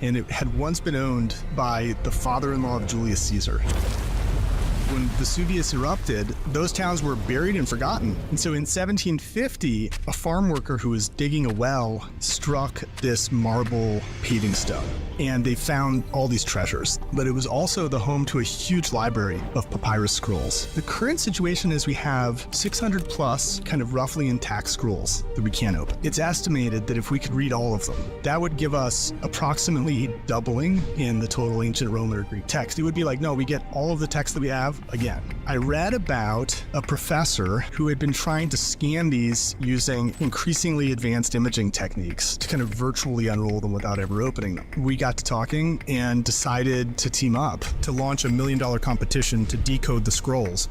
and it had once been owned by the father-in-law of Julius Caesar. When Vesuvius erupted, those towns were buried and forgotten. And so in 1750, a farm worker who was digging a well struck this marble paving stone, and they found all these treasures. But it was also the home to a huge library of papyrus scrolls. The current situation is we have 600 plus kind of roughly intact scrolls that we can't open. It's estimated that if we could read all of them, that would give us approximately a doubling in the total ancient Roman or Greek text. It would be like, no, we get all of the text that we have again. I read about a professor who had been trying to scan these using increasingly advanced imaging techniques to kind of virtually unroll them without ever opening them. We got to talking and decided to team up to launch $1 million competition to decode the scrolls.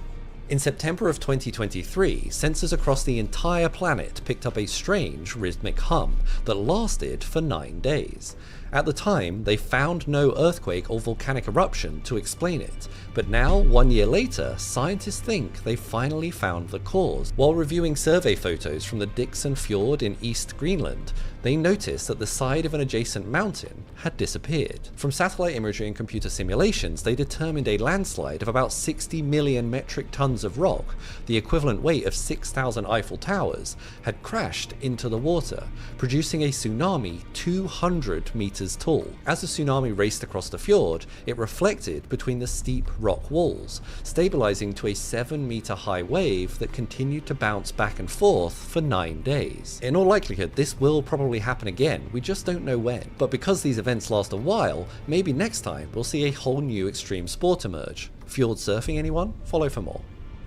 In September of 2023, sensors across the entire planet picked up a strange rhythmic hum that lasted for 9 days. At the time, they found no earthquake or volcanic eruption to explain it, but now, 1 year later, scientists think they finally found the cause. While reviewing survey photos from the Dixon Fjord in East Greenland, they noticed that the side of an adjacent mountain had disappeared. From satellite imagery and computer simulations, they determined a landslide of about 60 million metric tons of rock, the equivalent weight of 6,000 Eiffel Towers, had crashed into the water, producing a tsunami 200 meters tall. As the tsunami raced across the fjord, it reflected between the steep rock walls, stabilizing to a 7-meter high wave that continued to bounce back and forth for 9 days. In all likelihood, this will probably happen again, we just don't know when. But because these events last a while, maybe next time we'll see a whole new extreme sport emerge. Fjord surfing, anyone? Follow for more.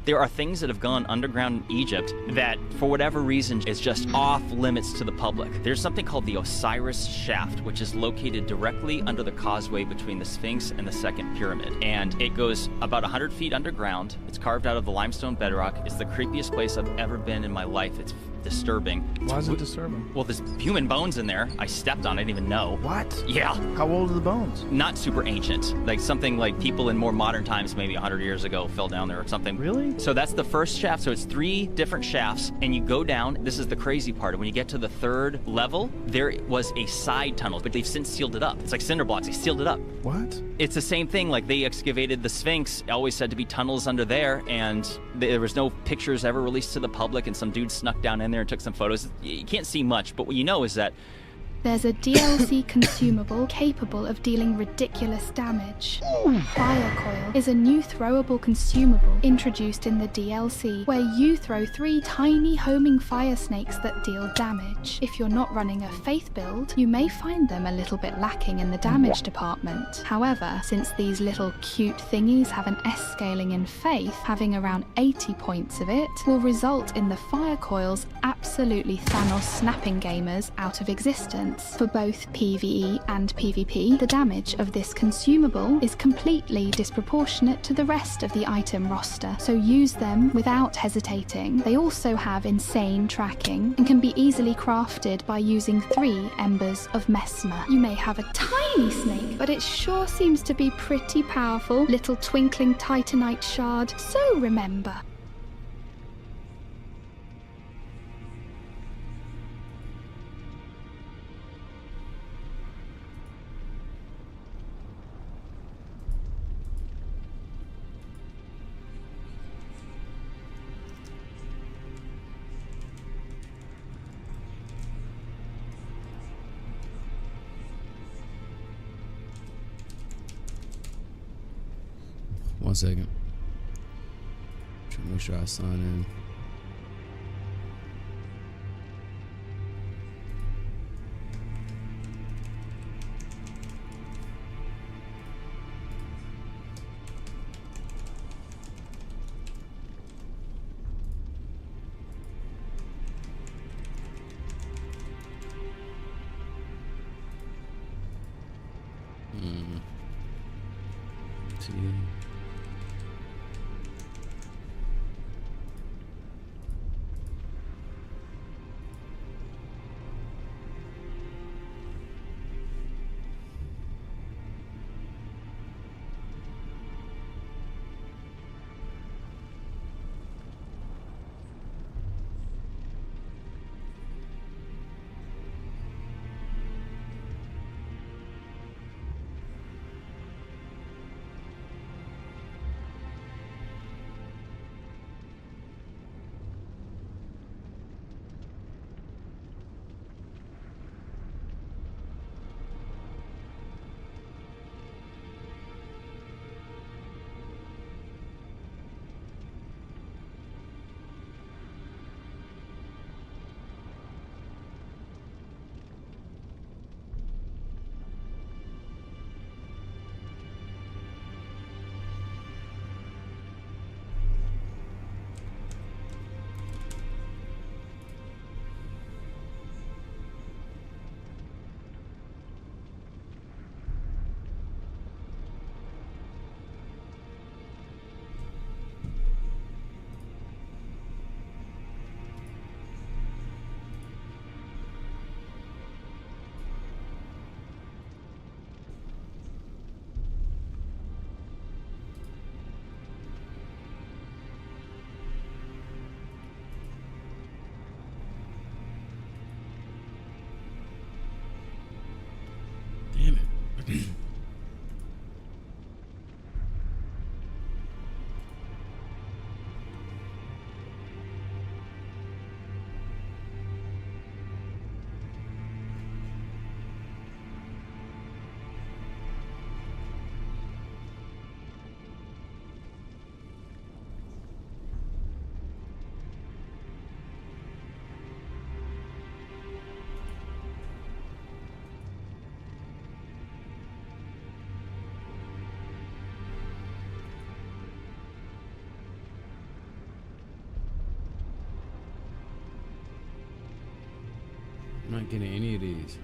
There are things that have gone underground in Egypt that, for whatever reason, is just off limits to the public. There's something called the Osiris Shaft, which is located directly under the causeway between the Sphinx and the Second Pyramid. And it goes about 100 feet underground. It's carved out of the limestone bedrock. It's the creepiest place I've ever been in my life. It's disturbing. Why is it disturbing? Well, there's human bones in there. I stepped on it, I didn't even know. What? Yeah. How old are the bones? Not super ancient. Like something like people in more modern times, maybe 100 years ago, fell down there or something. Really? So that's the first shaft. So it's 3 different shafts, and you go down. This is the crazy part. When you get to the 3rd level, there was a side tunnel, but they've since sealed it up. It's like cinder blocks. They sealed it up. What? It's the same thing. Like they excavated the Sphinx, always said to be tunnels under there, and there was no pictures ever released to the public, and some dude snuck down in there and took some photos. You can't see much, but what you know is that there's a DLC consumable capable of dealing ridiculous damage. Fire Coil is a new throwable consumable introduced in the DLC, where you throw 3 tiny homing fire snakes that deal damage. If you're not running a faith build, you may find them a little bit lacking in the damage department. However, since these little cute thingies have an S scaling in faith, having around 80 points of it will result in the Fire Coil's absolutely Thanos snapping gamers out of existence. For both PvE and PvP, the damage of this consumable is completely disproportionate to the rest of the item roster, so use them without hesitating. They also have insane tracking and can be easily crafted by using 3 Embers of Mesmer. You may have a tiny snake, but it sure seems to be pretty powerful little twinkling titanite shard, so remember. One second. Trying to make sure I sign in. I'm not getting any of these.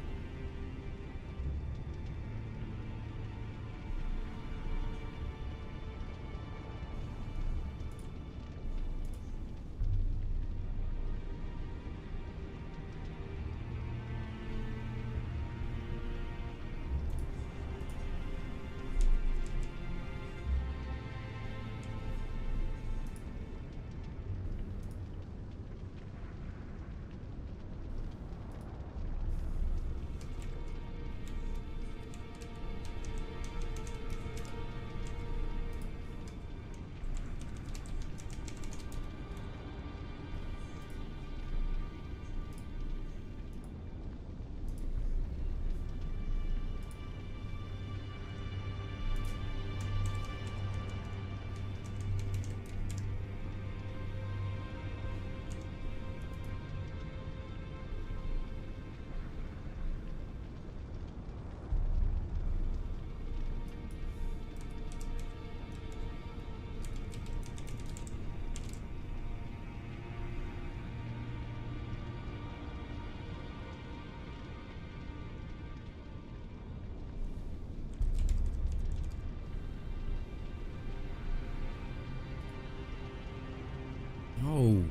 No.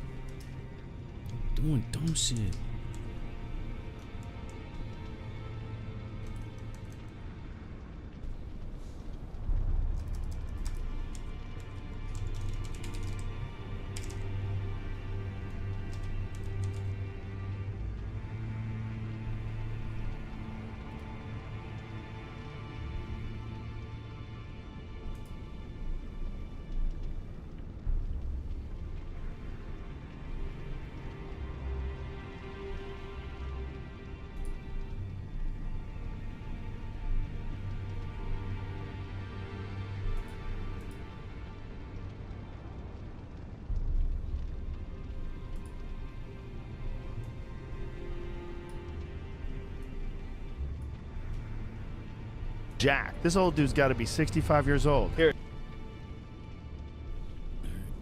Doing dumb shit. Jack, this old dude's got to be 65 years old. Here.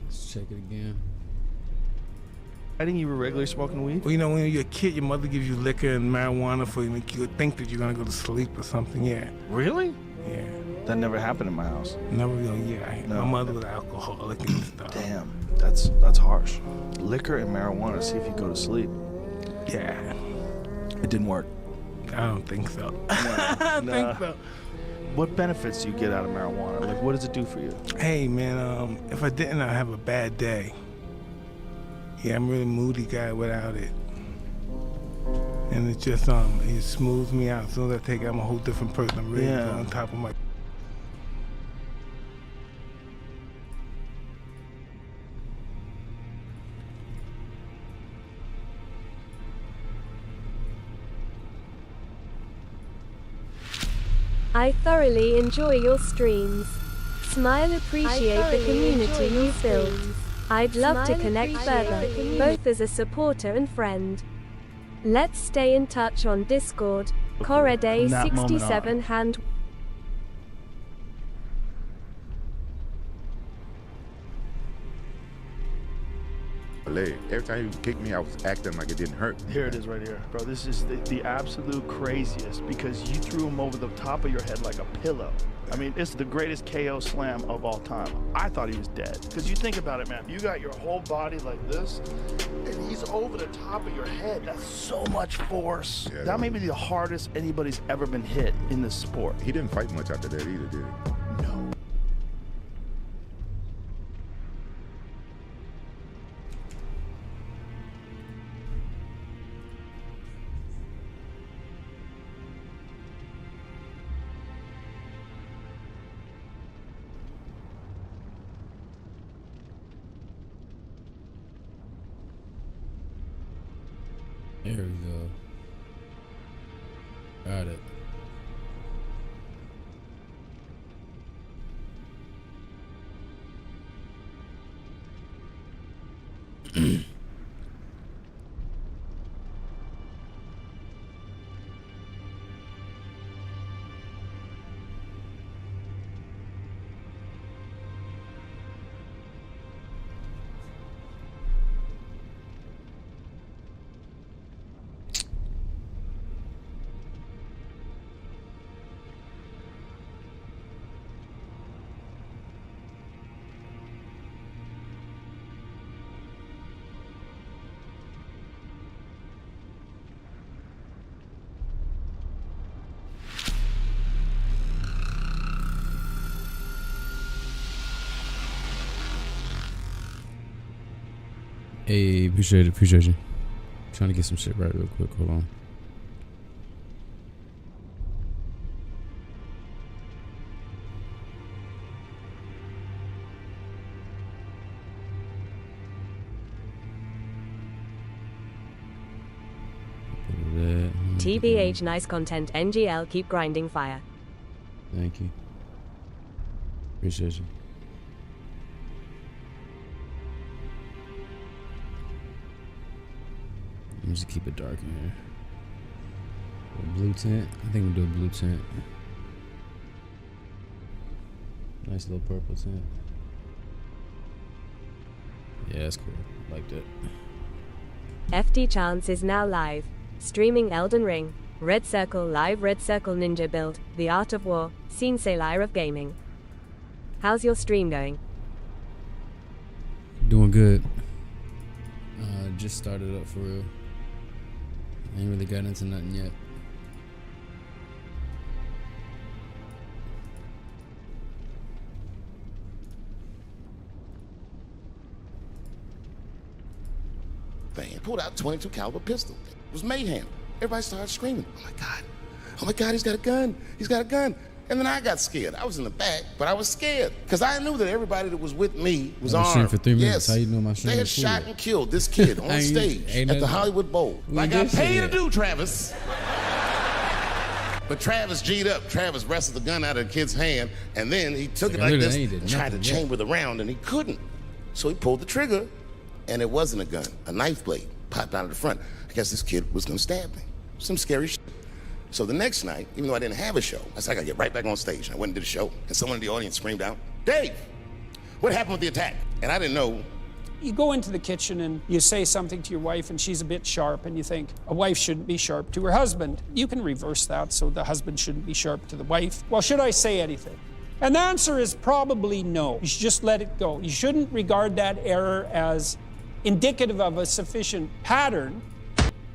Let's check it again. I think you were regularly smoking weed? Well, you know, when you're a kid, your mother gives you liquor and marijuana for you, make you think that you're gonna go to sleep or something. Yeah, Really? yeah. That never happened in my house. Never, yeah. No. My mother was alcoholic and stuff. Damn, that's harsh. Liquor and marijuana, see if you go to sleep. Yeah, It didn't work. I don't think so. I don't think so. What benefits do you get out of marijuana? Like, what does it do for you? Hey, man, if I didn't, I'd have a bad day. Yeah, I'm a really moody guy without it. And it just, it smooths me out. As soon as I take it, I'm a whole different person. I'm really Yeah. on top of my... I thoroughly enjoy your streams. Smile, appreciate the community you built. I'd love to connect further, both as a supporter and friend. Let's stay in touch on Discord. Corriday 67 hand. Leg. Every time he kicked me, I was acting like it didn't hurt. Here it is right here. Bro, this is the absolute craziest because you threw him over the top of your head like a pillow. I mean, it's the greatest KO slam of all time. I thought he was dead. Because you think about it, man. You got your whole body like this, and he's over the top of your head. That's so much force. Yeah, that may be the hardest anybody's ever been hit in this sport. He didn't fight much after that either, did he? No. There we go. Got it. Hey, appreciate you. Trying to get some shit right real quick. Hold on. TBH, nice content. NGL, keep grinding fire. Thank you. Appreciate you. Let me just keep it dark in here. A blue tint. I think we'll do a blue tint. Nice little purple tint. Yeah, that's cool. I like that. FD Chance is now live. Streaming Elden Ring, Red Circle Live, Red Circle Ninja Build, The Art of War, Seansailéir of Gaming. How's your stream going? Doing good. Just started up for real. I ain't really got into nothing yet. Thing. Pulled out a 22 caliber pistol. It was mayhem. Everybody started screaming. Oh my God, he's got a gun. He's got a gun. And then I got scared. I was in the back, but I was scared because I knew that everybody that was with me was armed. For 3 minutes. Yes. How you know my stream? They had shot and killed this kid on stage at the Hollywood Bowl. Like I paid to do, Travis. But Travis G'd up. Travis wrestled the gun out of the kid's hand, and then he took it like this and tried to chamber the round, and he couldn't. So he pulled the trigger, and it wasn't a gun. A knife blade popped out of the front. I guess this kid was gonna stab me. Some scary shit. So the next night, even though I didn't have a show, I said, I gotta get right back on stage. I went and did a show, and someone in the audience screamed out, Dave, what happened with the attack? And I didn't know. You go into the kitchen and you say something to your wife and she's a bit sharp and you think a wife shouldn't be sharp to her husband. You can reverse that so the husband shouldn't be sharp to the wife. Well, should I say anything? And the answer is probably no. You should just let it go. You shouldn't regard that error as indicative of a sufficient pattern.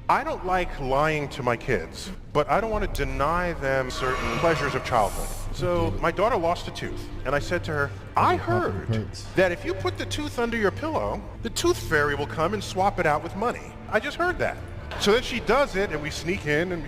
I don't like lying to my kids, but I don't want to deny them certain pleasures of childhood. So my daughter lost a tooth, and I said to her, I heard that if you put the tooth under your pillow, the tooth fairy will come and swap it out with money. I just heard that. So then she does it, and we sneak in, and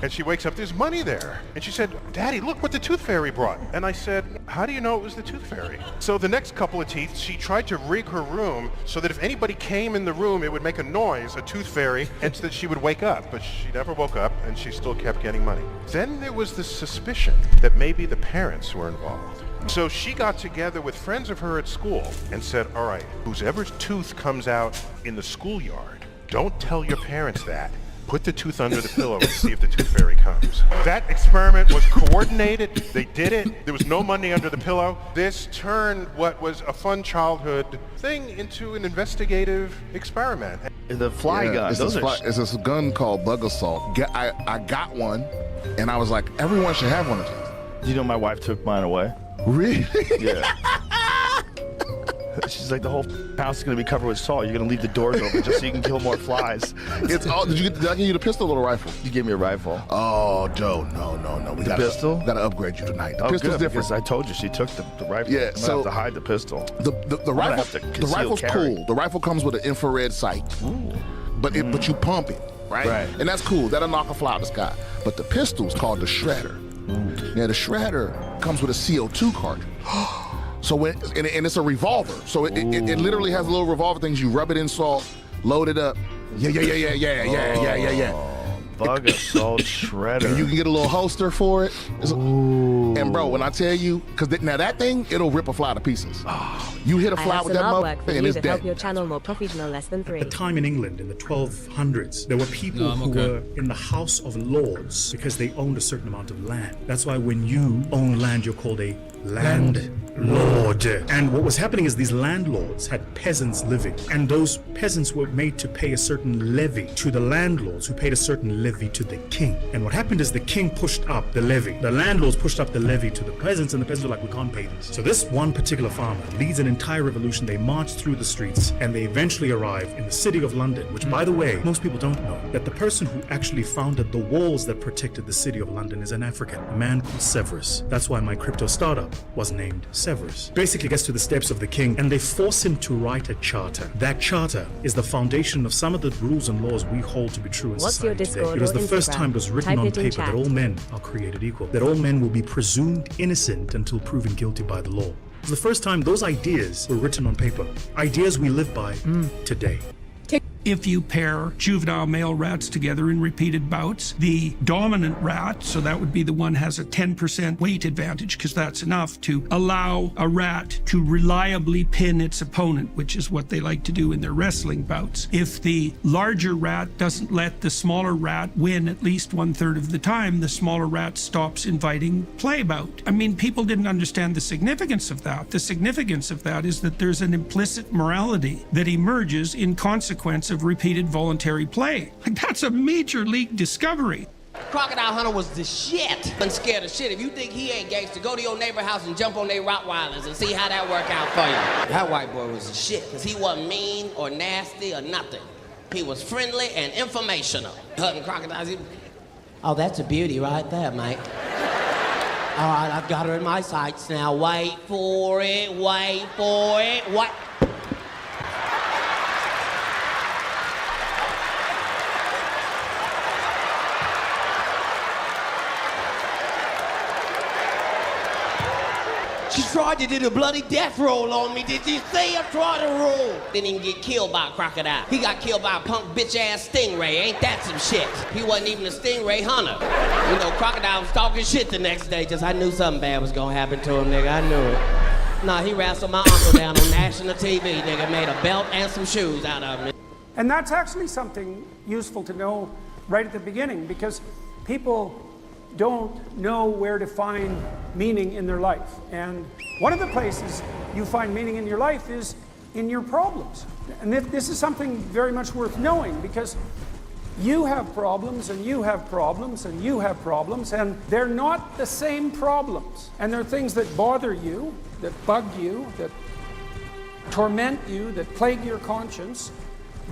and she wakes up, there's money there. And she said, Daddy, look what the tooth fairy brought. And I said, how do you know it was the tooth fairy? So the next couple of teeth, she tried to rig her room so that if anybody came in the room, it would make a noise, a tooth fairy, and so that she would wake up. But she never woke up, and she still kept getting money. Then there was this suspicion that maybe the parents were involved. So she got together with friends of her at school and said, all right, whoever's tooth comes out in the schoolyard, don't tell your parents that. Put the tooth under the pillow and see if the tooth fairy comes. That experiment was coordinated. They did it. There was no money under the pillow. This turned what was a fun childhood thing into an investigative experiment. The fly gun. It's a gun called bug assault. I got one, and I was like, everyone should have one of these. You know, my wife took mine away. Really? Yeah. She's like, the whole house is going to be covered with salt. You're going to leave the doors open just so you can kill more flies. It's all. Did I give you the pistol or the rifle? You gave me a rifle. Oh, Joe, no. We got pistol? Got to upgrade you tonight. The pistol's different. Because I told you she took the rifle. Yeah, I'm gonna have to hide the pistol. The rifle's cool. The rifle comes with an infrared sight. Ooh. But you pump it, right? And that's cool. That'll knock a fly out of the sky. But the pistol's called the Shredder. Now the Shredder comes with a CO2 cartridge. So and it's a revolver. So it literally has little revolver things. You rub it in salt, load it up, Yeah. Bug assault shredder. And you can get a little holster for it. And bro, when I tell you, because now that thing, it'll rip a fly to pieces. You hit a fly with that motherfucker and it's dead. Help your channel more professional, less than 3. At the time in England in the 1200s, there were people who were in the House of Lords because they owned a certain amount of land. That's why when you own land, you're called a landlord. And what was happening is these landlords had peasants living, and those peasants were made to pay a certain levy to the landlords, who paid a certain levy to the king. And what happened is the king pushed up the levy. The landlords pushed up the levy to the peasants, and the peasants were like, we can't pay this. So this one particular farmer leads an entire revolution. They march through the streets, and they eventually arrive in the city of London, which, by the way, most people don't know, that the person who actually founded the walls that protected the city of London is an African, a man called Severus. That's why my crypto startup was named Severus. Basically gets to the steps of the king, and they force him to write a charter. That charter is the foundation of some of the rules and laws we hold to be true in society today. It was the first time it was written on paper that all men are created equal, that all men will be presumed innocent until proven guilty by the law. It was the first time those ideas were written on paper, ideas we live by today. If you pair juvenile male rats together in repeated bouts, the dominant rat, so that would be the one has a 10% weight advantage, because that's enough to allow a rat to reliably pin its opponent, which is what they like to do in their wrestling bouts. If the larger rat doesn't let the smaller rat win at least 1/3 of the time, the smaller rat stops inviting play bout. I mean, people didn't understand the significance of that. The significance of that is that there's an implicit morality that emerges in consequence of repeated voluntary play. Like, that's a major league discovery. Crocodile Hunter was the shit. I'm scared of shit. If you think he ain't gangster, go to your neighbor house and jump on their Rottweilers and see how that work out for you. That white boy was the shit, because he wasn't mean or nasty or nothing. He was friendly and informational. Hunting crocodiles. Oh, that's a beauty right there, mate. All right, I've got her in my sights now. Wait for it, wait for it, wait. She tried to do the bloody death roll on me. Did you see her try to roll? Didn't even get killed by a crocodile. He got killed by a punk bitch-ass stingray. Ain't that some shit? He wasn't even a stingray hunter. You know, crocodile was talking shit the next day. Just I knew something bad was gonna happen to him, nigga. I knew it. Nah, he wrestled my uncle down on national TV, nigga. Made a belt and some shoes out of him. And that's actually something useful to know right at the beginning, because people don't know where to find meaning in their life. And one of the places you find meaning in your life is in your problems. And this is something very much worth knowing, because you have problems, and you have problems, and you have problems, and they're not the same problems. And they're things that bother you, that bug you, that torment you, that plague your conscience,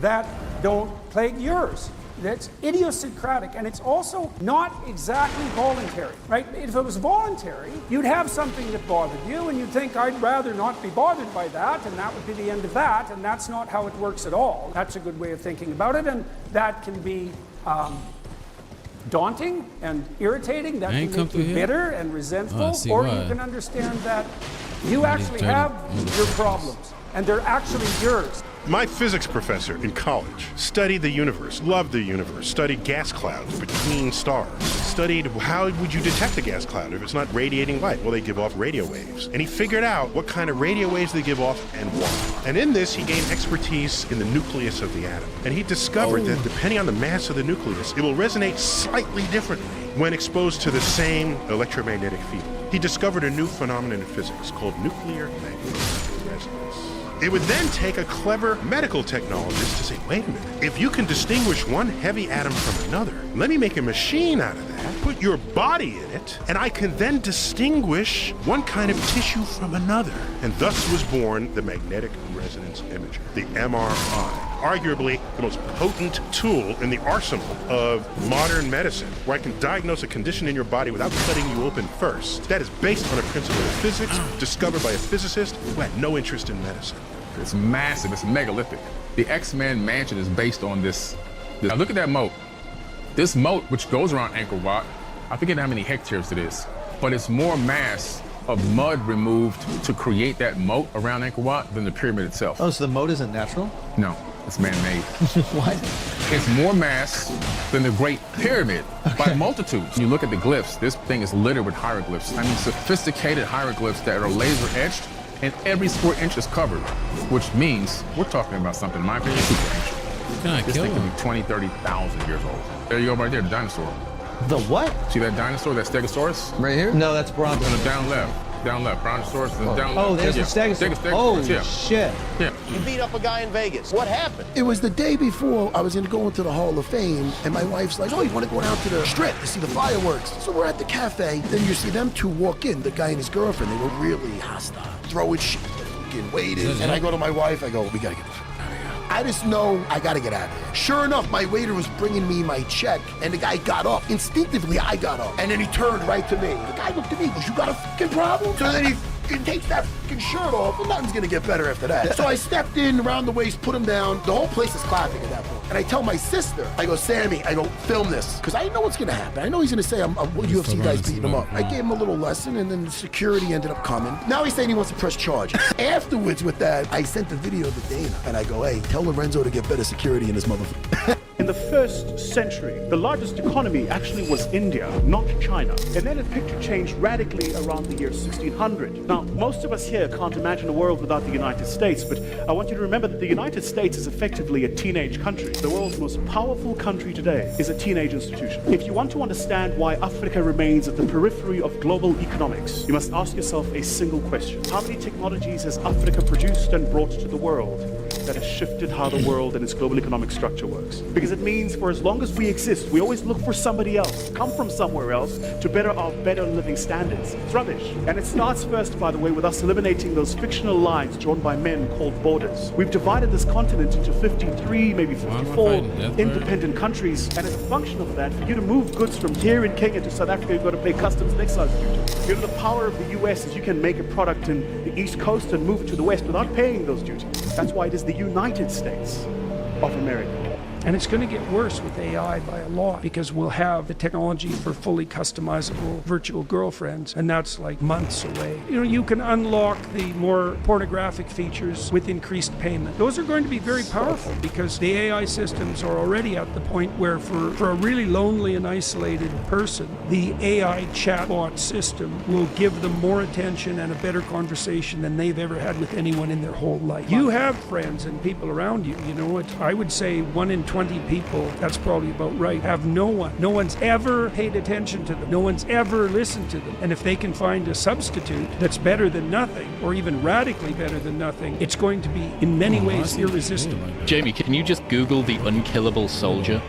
that don't plague yours. That's idiosyncratic, and it's also not exactly voluntary, right? If it was voluntary, you'd have something that bothered you, and you'd think, I'd rather not be bothered by that, and that would be the end of that, and that's not how it works at all. That's a good way of thinking about it, and that can be daunting and irritating. That can make you bitter and resentful, or you can understand that you actually have your problems, and they're actually yours. My physics professor in college studied the universe, loved the universe, studied gas clouds between stars, studied how would you detect a gas cloud if it's not radiating light? Well, they give off radio waves. And he figured out what kind of radio waves they give off and why. And in this, he gained expertise in the nucleus of the atom. And he discovered that depending on the mass of the nucleus, it will resonate slightly differently when exposed to the same electromagnetic field. He discovered a new phenomenon in physics called nuclear magnetic resonance. It would then take a clever medical technologist to say, wait a minute, if you can distinguish one heavy atom from another, let me make a machine out of that, put your body in it, and I can then distinguish one kind of tissue from another. And thus was born the magnetic resonance imager, the MRI. Arguably the most potent tool in the arsenal of modern medicine, where I can diagnose a condition in your body without cutting you open first. That is based on a principle of physics discovered by a physicist who had no interest in medicine. It's massive, it's megalithic. The X-Men mansion is based on this. Now look at that moat. This moat, which goes around Angkor Wat, I forget how many hectares it is, but it's more mass of mud removed to create that moat around Angkor Wat than the pyramid itself. Oh, so the moat isn't natural? No. It's man-made. What? It's more mass than the Great Pyramid by multitudes. When you look at the glyphs, this thing is littered with hieroglyphs. I mean, sophisticated hieroglyphs that are laser etched, and every square inch is covered, which means we're talking about something, in my opinion, super ancient. This thing could be 20, 30,000 years old. There you go right there, the dinosaur. The what? See that dinosaur, that Stegosaurus? Right here? No, that's Brontosaurus. On the down left. Down left, Brontosaurus, and down left. Oh, there's the Stegosaurus. Stegosaurus, Holy shit. Yeah. You beat up a guy in Vegas. What happened? It was the day before I was going to go into the Hall of Fame, and my wife's like, oh, you want to go down to the strip to see the fireworks? So we're at the cafe, then you see them two walk in, the guy and his girlfriend. They were really hostile, throwing shit, fucking waiting. And I go to my wife, I go, we got to get the fuck out of here. I just know I got to get out of here. Sure enough, my waiter was bringing me my check, and the guy got up. Instinctively, I got up, and then he turned right to me. The guy looked at me, goes, you got a fucking problem? So then he takes that fucking shirt off, and nothing's gonna get better after that. So I stepped in around the waist, put him down. The whole place is clapping at that point. And I tell my sister, I go, Sammy, I go, film this. Because I know what's gonna happen. I know he's gonna say, I'm UFC guy's beating him up. I gave him a little lesson, and then the security ended up coming. Now he's saying he wants to press charges. Afterwards with that, I sent the video to Dana, and I go, hey, tell Lorenzo to get better security in his motherfucker. In the 1st century, the largest economy actually was India, not China. And then the picture changed radically around the year 1600. Now, most of us here can't imagine a world without the United States, but I want you to remember that the United States is effectively a teenage country. The world's most powerful country today is a teenage institution. If you want to understand why Africa remains at the periphery of global economics, you must ask yourself a single question. How many technologies has Africa produced and brought to the world that has shifted how the world and its global economic structure works? Because it means for as long as we exist, we always look for somebody else, come from somewhere else, to better our better living standards. It's rubbish. And it starts first, by the way, with us eliminating those fictional lines drawn by men called borders. We've divided this continent into 53, maybe 54 independent countries, and as a function of that, for you to move goods from here in Kenya to South Africa, you've got to pay customs and excise duty. You know, the power of the US is you can make a product in the East Coast and move it to the West without paying those duties. That's why it is the United States of America. And it's going to get worse with AI by a lot, because we'll have the technology for fully customizable virtual girlfriends, and that's like months away. You know, you can unlock the more pornographic features with increased payment. Those are going to be very powerful, because the AI systems are already at the point where for a really lonely and isolated person, the AI chatbot system will give them more attention and a better conversation than they've ever had with anyone in their whole life. You have friends and people around you, you know, I would say 1 in 20 people, that's probably about right, have no one. No one's ever paid attention to them. No one's ever listened to them. And if they can find a substitute that's better than nothing, or even radically better than nothing, it's going to be in many ways irresistible. Jamie, can you just Google the unkillable soldier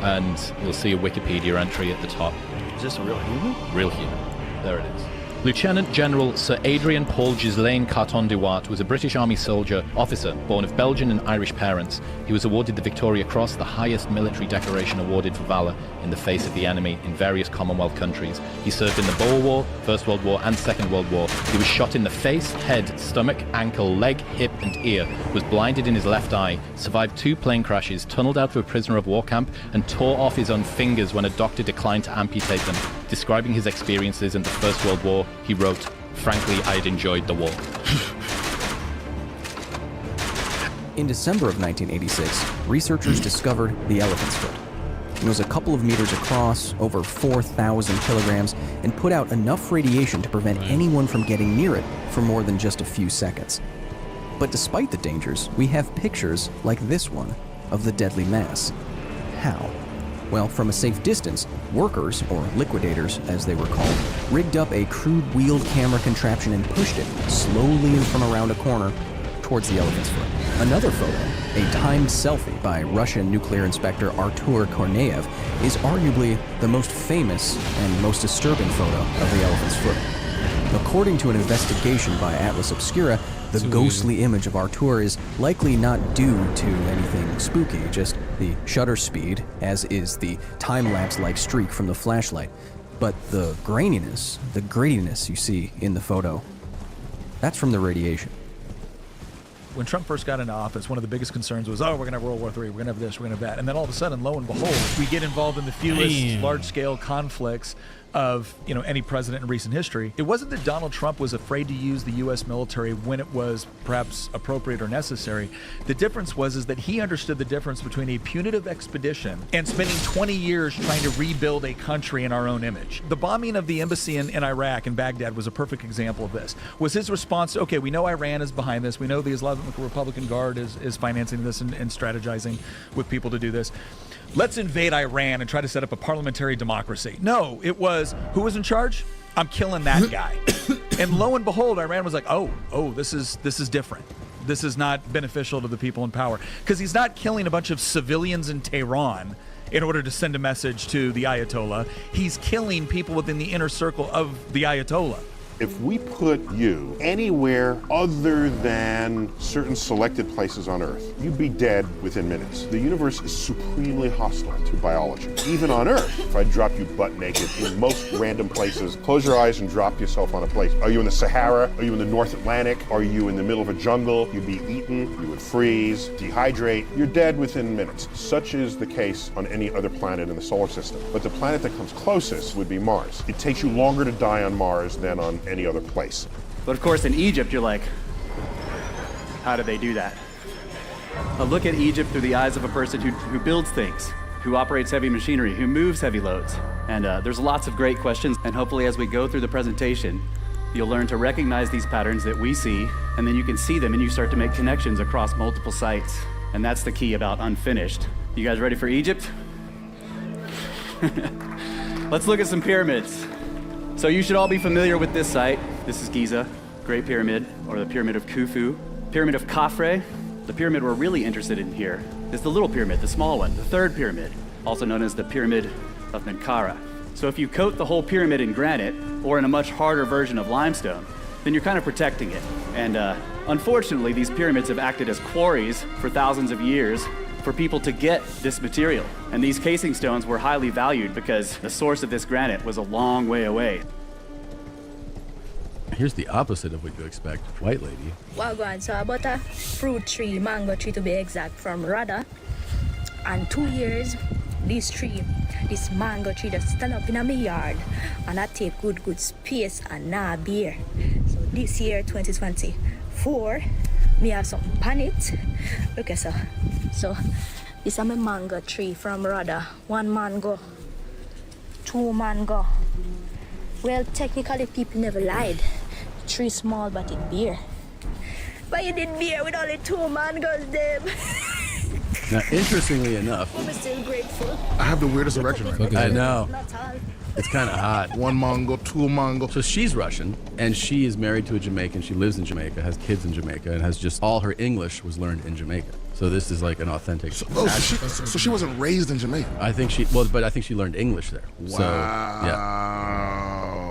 and you'll see a Wikipedia entry at the top. Is this a real human? Real human. There it is. Lieutenant General Sir Adrian Paul Ghislaine Carton-Duart was a British Army soldier, officer, born of Belgian and Irish parents. He was awarded the Victoria Cross, the highest military decoration awarded for valour in the face of the enemy in various Commonwealth countries. He served in the Boer War, First World War and Second World War. He was shot in the face, head, stomach, ankle, leg, hip and ear, was blinded in his left eye, survived 2 plane crashes, tunnelled out of a prisoner of war camp and tore off his own fingers when a doctor declined to amputate them. Describing his experiences in the First World War, he wrote, "Frankly, I had enjoyed the war." In December of 1986, researchers discovered the elephant's foot. It was a couple of meters across, over 4,000 kilograms, and put out enough radiation to prevent anyone from getting near it for more than just a few seconds. But despite the dangers, we have pictures like this one of the deadly mass. How? Well, from a safe distance, workers, or liquidators as they were called, rigged up a crude wheeled camera contraption and pushed it slowly in from around a corner towards the elephant's foot. Another photo, a timed selfie by Russian nuclear inspector Artur Korneyev, is arguably the most famous and most disturbing photo of the elephant's foot. According to an investigation by Atlas Obscura, the ghostly image of Artur is likely not due to anything spooky, just the shutter speed, as is the time-lapse-like streak from the flashlight. But the grittiness you see in the photo, that's from the radiation. When Trump first got into office, one of the biggest concerns was, oh, we're going to have World War III, we're going to have this, we're going to have that. And then all of a sudden, lo and behold, we get involved in the fewest large-scale conflicts of, you know, any president in recent history. It wasn't that Donald Trump was afraid to use the U.S. military when it was perhaps appropriate or necessary. The difference was that he understood the difference between a punitive expedition and spending 20 years trying to rebuild a country in our own image. The bombing of the embassy in Iraq and Baghdad was a perfect example of this. Was his response, okay, we know Iran is behind this. We know the Islamic Republican Guard is financing this and strategizing with people to do this. Let's invade Iran and try to set up a parliamentary democracy. No, it was, who was in charge? I'm killing that guy. And lo and behold, Iran was like, oh, this is different. This is not beneficial to the people in power. Because he's not killing a bunch of civilians in Tehran in order to send a message to the Ayatollah. He's killing people within the inner circle of the Ayatollah. If we put you anywhere other than certain selected places on Earth, you'd be dead within minutes. The universe is supremely hostile to biology. Even on Earth, if I drop you butt naked in most random places, close your eyes and drop yourself on a place. Are you in the Sahara? Are you in the North Atlantic? Are you in the middle of a jungle? You'd be eaten, you would freeze, dehydrate. You're dead within minutes. Such is the case on any other planet in the solar system. But the planet that comes closest would be Mars. It takes you longer to die on Mars than on any other place. But of course in Egypt you're like, how did they do that? A look at Egypt through the eyes of a person who builds things, who operates heavy machinery, who moves heavy loads. And there's lots of great questions, and hopefully as we go through the presentation you'll learn to recognize these patterns that we see, and then you can see them and you start to make connections across multiple sites. And that's the key about Unfinished. You guys ready for Egypt? Let's look at some pyramids. So you should all be familiar with this site. This is Giza, Great Pyramid, or the Pyramid of Khufu. Pyramid of Khafre. The pyramid we're really interested in here is the little pyramid, the small one, the third pyramid, also known as the Pyramid of Menkaure. So if you coat the whole pyramid in granite, or in a much harder version of limestone, then you're kind of protecting it. And unfortunately, these pyramids have acted as quarries for thousands of years for people to get this material. And these casing stones were highly valued because the source of this granite was a long way away. Here's the opposite of what you expect, white lady. Wagwan, so about a fruit tree, mango tree to be exact, from Rada. And 2 years, this mango tree just stand up in my yard and I take good space and now beer. So this year, 2024, me have something on it. Okay, so this is my mango tree from Rada. 1 mango, 2 mango. Well, technically people never lied. Tree small but it beer. But you did beer with only 2 mangoes, Deb. Now, interestingly enough, I'm still grateful. I have the weirdest erection right now. I know. Not all. It's kind of hot. 1 mango, 2 mango. So she's Russian, and she is married to a Jamaican. She lives in Jamaica, has kids in Jamaica, and has just all her English was learned in Jamaica. So this is like an authentic. So she wasn't raised in Jamaica. I think but I think she learned English there. Wow. So, yeah.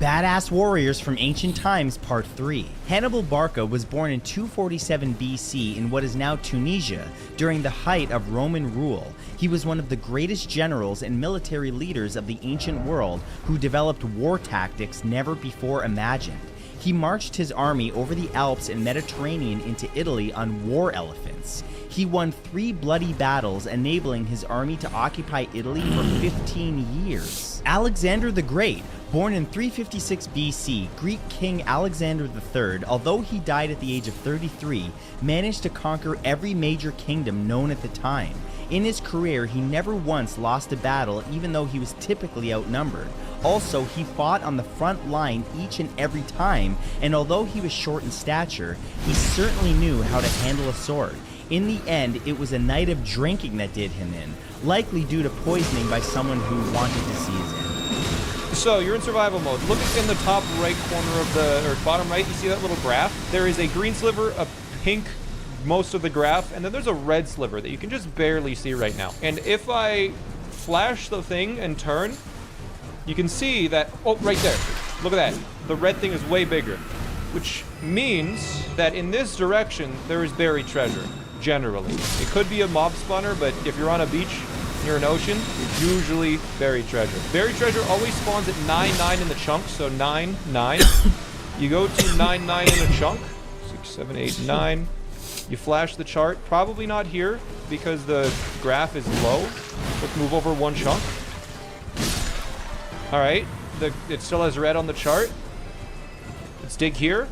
Badass Warriors from Ancient Times Part 3. Hannibal Barca was born in 247 BC in what is now Tunisia during the height of Roman rule. He was one of the greatest generals and military leaders of the ancient world who developed war tactics never before imagined. He marched his army over the Alps and Mediterranean into Italy on war elephants. He won 3 bloody battles, enabling his army to occupy Italy for 15 years. Alexander the Great, born in 356 BC, Greek King Alexander III, although he died at the age of 33, managed to conquer every major kingdom known at the time. In his career, he never once lost a battle, even though he was typically outnumbered. Also, he fought on the front line each and every time, and although he was short in stature, he certainly knew how to handle a sword. In the end, it was a night of drinking that did him in, likely due to poisoning by someone who wanted to see his end. So you're in survival mode. Look in the top right corner of or bottom right, you see that little graph? There is a green sliver, a pink most of the graph, and then there's a red sliver that you can just barely see right now. And if I flash the thing and turn, you can see that, oh, right there. Look at that. The red thing is way bigger, which means that in this direction, there is buried treasure, generally. It could be a mob spawner, but if you're on a beach near an ocean, it's usually buried treasure. Buried treasure always spawns at 9-9 in the chunk, so 9-9. You go to 9-9 in a chunk, 6, 7, 8, 9. You flash the chart, probably not here because the graph is low. Let's move over 1 chunk. All right, it still has red on the chart. Let's dig here.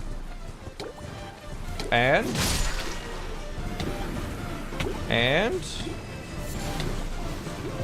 And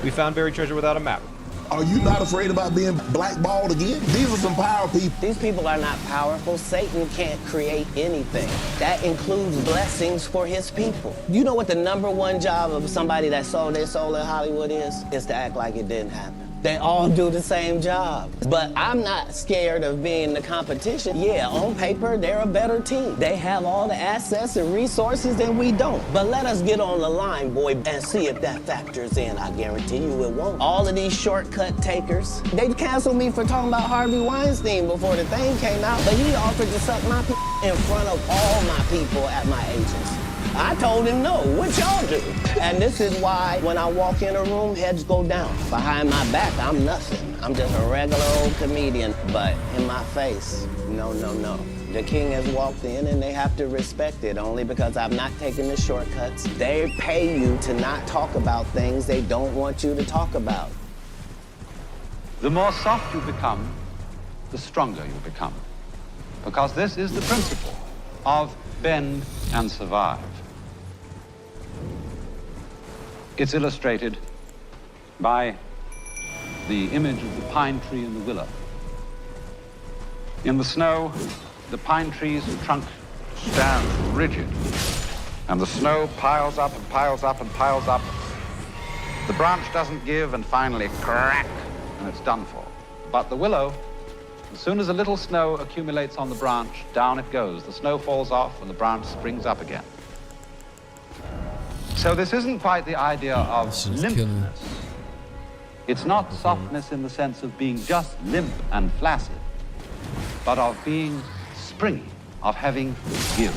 we found buried treasure without a map. Are you not afraid about being blackballed again? These are some power people. These people are not powerful. Satan can't create anything. That includes blessings for his people. You know what the #1 job of somebody that sold their soul in Hollywood is? Is to act like it didn't happen. They all do the same job. But I'm not scared of being the competition. Yeah, on paper, they're a better team. They have all the assets and resources and we don't. But let us get on the line, boy, and see if that factors in. I guarantee you it won't. All of these shortcut takers, they canceled me for talking about Harvey Weinstein before the thing came out, but he offered to suck my in front of all my people at my agency. I told him no, what y'all do? And this is why when I walk in a room, heads go down. Behind my back, I'm nothing. I'm just a regular old comedian, but in my face, no, no, no. The king has walked in and they have to respect it only because I'm not taking the shortcuts. They pay you to not talk about things they don't want you to talk about. The more soft you become, the stronger you become. Because this is the principle of bend and survive. It's illustrated by the image of the pine tree and the willow. In the snow, the pine tree's trunk stands rigid, and the snow piles up and piles up and piles up. The branch doesn't give, and finally crack, and it's done for. But the willow, as soon as a little snow accumulates on the branch, down it goes. The snow falls off and the branch springs up again. So this isn't quite the idea of limpness. It's not softness in the sense of being just limp and flaccid, but of being springy, of having give.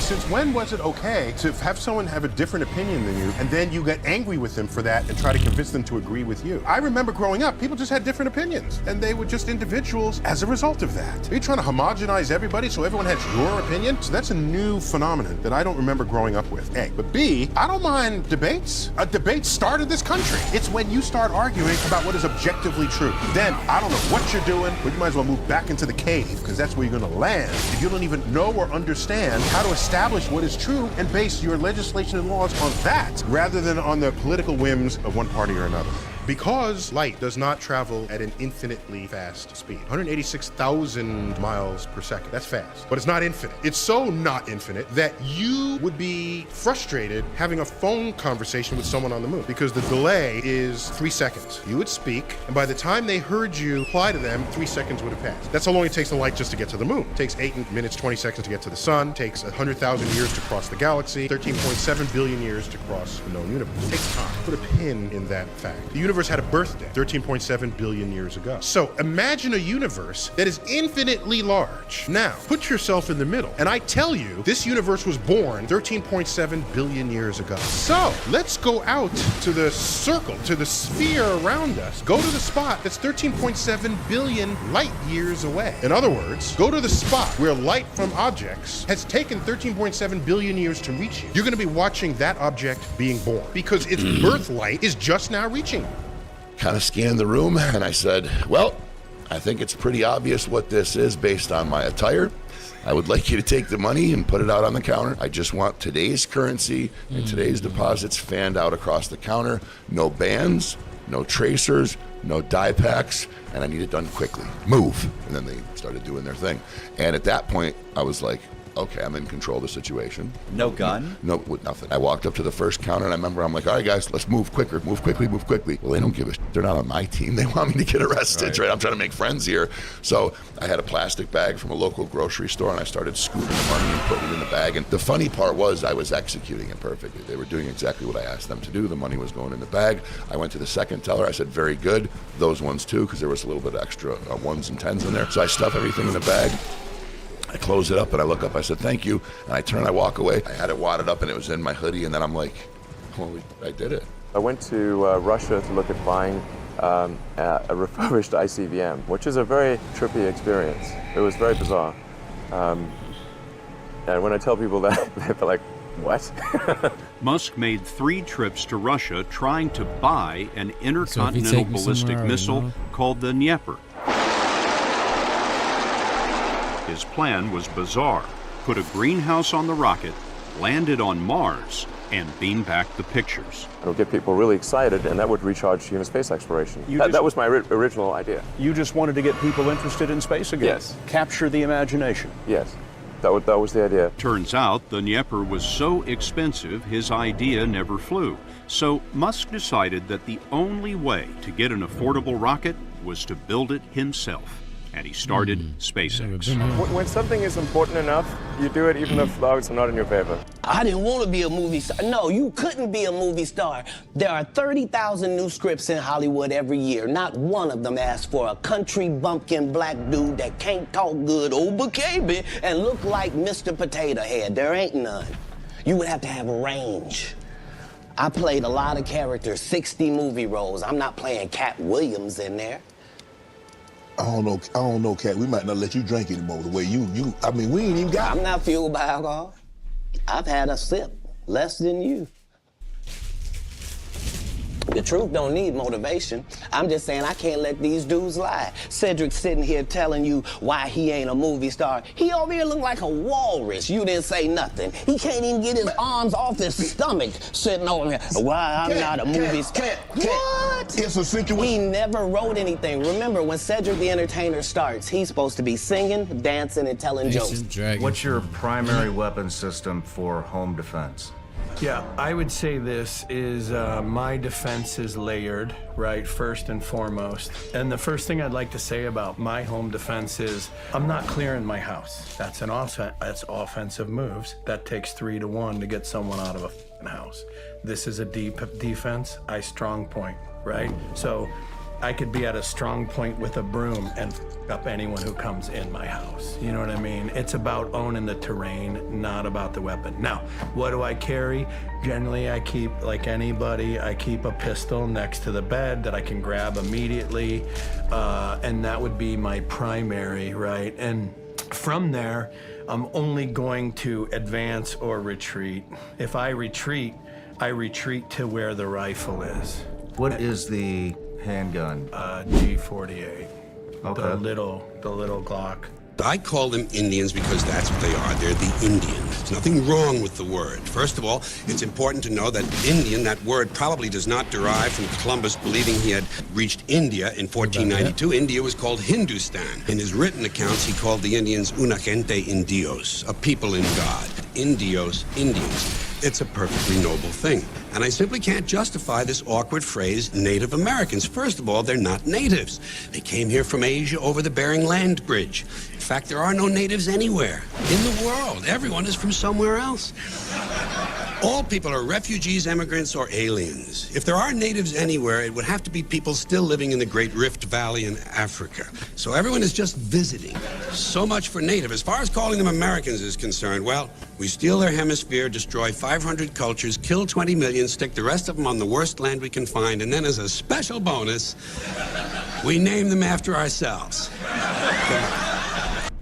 Since when was it okay to have someone have a different opinion than you, and then you get angry with them for that and try to convince them to agree with you? I remember growing up, people just had different opinions, and they were just individuals as a result of that. Are you trying to homogenize everybody so everyone has your opinion? So that's a new phenomenon that I don't remember growing up with, A. But B, I don't mind debates. A debate started this country. It's when you start arguing about what is objectively true. Then, I don't know what you're doing, but you might as well move back into the cave, because that's where you're gonna land if you don't even know or understand how to establish what is true and base your legislation and laws on that rather than on the political whims of one party or another. Because light does not travel at an infinitely fast speed, 186,000 miles per second. That's fast, but it's not infinite. It's so not infinite that you would be frustrated having a phone conversation with someone on the moon because the delay is 3 seconds. You would speak, and by the time they heard you reply to them, 3 seconds would have passed. That's how long it takes the light just to get to the moon. It takes 8 minutes, 20 seconds to get to the sun. It takes 100,000 years to cross the galaxy, 13.7 billion years to cross the known universe. It takes time. Put a pin in that fact. The universe had a birthday 13.7 billion years ago. So imagine a universe that is infinitely large. Now, put yourself in the middle, and I tell you, this universe was born 13.7 billion years ago. So let's go out to the circle, to the sphere around us. Go to the spot that's 13.7 billion light years away. In other words, go to the spot where light from objects has taken 13.7 billion years to reach you. You're going to be watching that object being born because its birth light is just now reaching you. Kind of scanned the room, and I said, well, I think it's pretty obvious what this is based on my attire. I would like you to take the money and put it out on the counter. I just want today's currency and today's deposits fanned out across the counter. No bands, no tracers, no die packs, and I need it done quickly. Move. And then they started doing their thing. And at that point, I was like, okay, I'm in control of the situation. No gun? No, with nothing. I walked up to the first counter, and I remember I'm like, all right, guys, let's move quicker, move quickly, move quickly. Well, they don't give a shit. They're not on my team. They want me to get arrested, right? I'm trying to make friends here. So I had a plastic bag from a local grocery store, and I started scooping the money and putting it in the bag. And the funny part was I was executing it perfectly. They were doing exactly what I asked them to do. The money was going in the bag. I went to the second teller. I said, very good. Those ones, too, because there was a little bit of extra ones and tens in there. So I stuff everything in the bag. I close it up and I look up, I said, thank you. And I turn, I walk away. I had it wadded up and it was in my hoodie. And then I'm like, holy, I did it. I went to Russia to look at buying a refurbished ICBM, which is a very trippy experience. It was very bizarre. And when I tell people that, they're like, What? Musk made 3 trips to Russia trying to buy an intercontinental ballistic missile called the Dnieper. His plan was bizarre. Put a greenhouse on the rocket, land it on Mars, and beam back the pictures. It'll get people really excited, and that would recharge human space exploration. That was my original idea. You just wanted to get people interested in space again? Yes. Capture the imagination? Yes. That was the idea. Turns out the Dnieper was so expensive, his idea never flew. So Musk decided that the only way to get an affordable rocket was to build it himself. And he started SpaceX. When something is important enough, you do it even if the odds are not in your favor. I didn't want to be a movie star. No, you couldn't be a movie star. There are 30,000 new scripts in Hollywood every year. Not one of them asks for a country bumpkin black dude that can't talk good Oba-Kaby and look like Mr. Potato Head. There ain't none. You would have to have range. I played a lot of characters, 60 movie roles. I'm not playing Cat Williams in there. I don't know, Cat. We might not let you drink anymore the way I mean, we ain't even got I'm not fueled by alcohol. I've had a sip, less than you. The truth don't need motivation. I'm just saying I can't let these dudes lie. Cedric's sitting here telling you why he ain't a movie star. He over here look like a walrus. You didn't say nothing. He can't even get his arms off his stomach sitting over here. Why I'm not a movie star. What? It's a situation. He never wrote anything. Remember, when Cedric the Entertainer starts, he's supposed to be singing, dancing, and telling jokes. What's your primary weapon system for home defense? Yeah, I would say this is my defense is layered, right, first and foremost. And the first thing I'd like to say about my home defense is I'm not clearing my house. That's that's offensive moves. That takes 3 to 1 to get someone out of a f***ing house. This is a deep defense. I strong point, right? So I could be at a strong point with a broom and f*** up anyone who comes in my house. You know what I mean? It's about owning the terrain, not about the weapon. Now, what do I carry? Generally, I keep, like anybody, I keep a pistol next to the bed that I can grab immediately, and that would be my primary, right? And from there, I'm only going to advance or retreat. If I retreat to where the rifle is. What is the handgun? G48. Okay. The little Glock. I call them Indians because that's what they are. They're the Indian. There's nothing wrong with the word. First of all, it's important to know that Indian, that word probably does not derive from Columbus believing he had reached India in 1492. India was called Hindustan. In his written accounts, he called the Indians una gente indios, a people in God. Indios, Indians. It's a perfectly noble thing. And I simply can't justify this awkward phrase, Native Americans. First of all, they're not natives. They came here from Asia over the Bering Land Bridge. In fact, there are no natives anywhere in the world. Everyone is from somewhere else. All people are refugees, immigrants, or aliens. If there are natives anywhere, it would have to be people still living in the Great Rift Valley in Africa. So everyone is just visiting. So much for native. As far as calling them Americans is concerned, well, we steal their hemisphere, destroy 500 cultures, kill 20 million, stick the rest of them on the worst land we can find, and then as a special bonus, we name them after ourselves.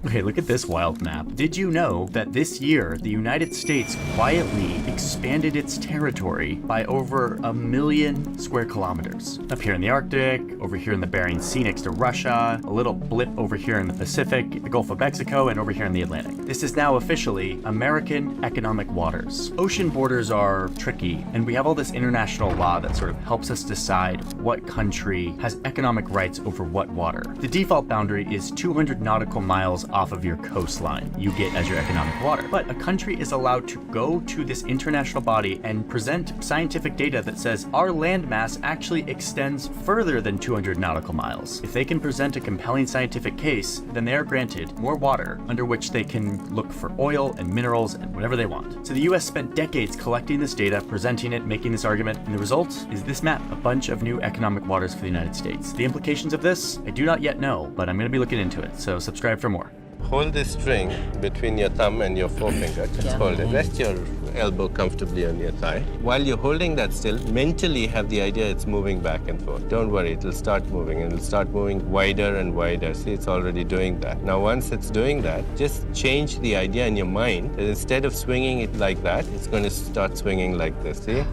Okay, look at this wild map. Did you know that this year, the United States quietly expanded its territory by over 1 million square kilometers? Up here in the Arctic, over here in the Bering Sea next to Russia, a little blip over here in the Pacific, the Gulf of Mexico, and over here in the Atlantic. This is now officially American economic waters. Ocean borders are tricky, and we have all this international law that sort of helps us decide what country has economic rights over what water. The default boundary is 200 nautical miles off of your coastline you get as your economic water. But a country is allowed to go to this international body and present scientific data that says our landmass actually extends further than 200 nautical miles. If they can present a compelling scientific case, then they are granted more water under which they can look for oil and minerals and whatever they want. So the US spent decades collecting this data, presenting it, making this argument, and the result is this map, a bunch of new economic waters for the United States. The implications of this, I do not yet know, but I'm going to be looking into it, so subscribe for more. hold this string between your thumb and your forefinger. Just hold it. Rest your elbow comfortably on your thigh. While you're holding that still, mentally have the idea it's moving back and forth. Don't worry, it'll start moving, and it'll start moving wider and wider. See, it's already doing that. Now, once it's doing that, just change the idea in your mind that instead of swinging it like that, it's going to start swinging like this, see?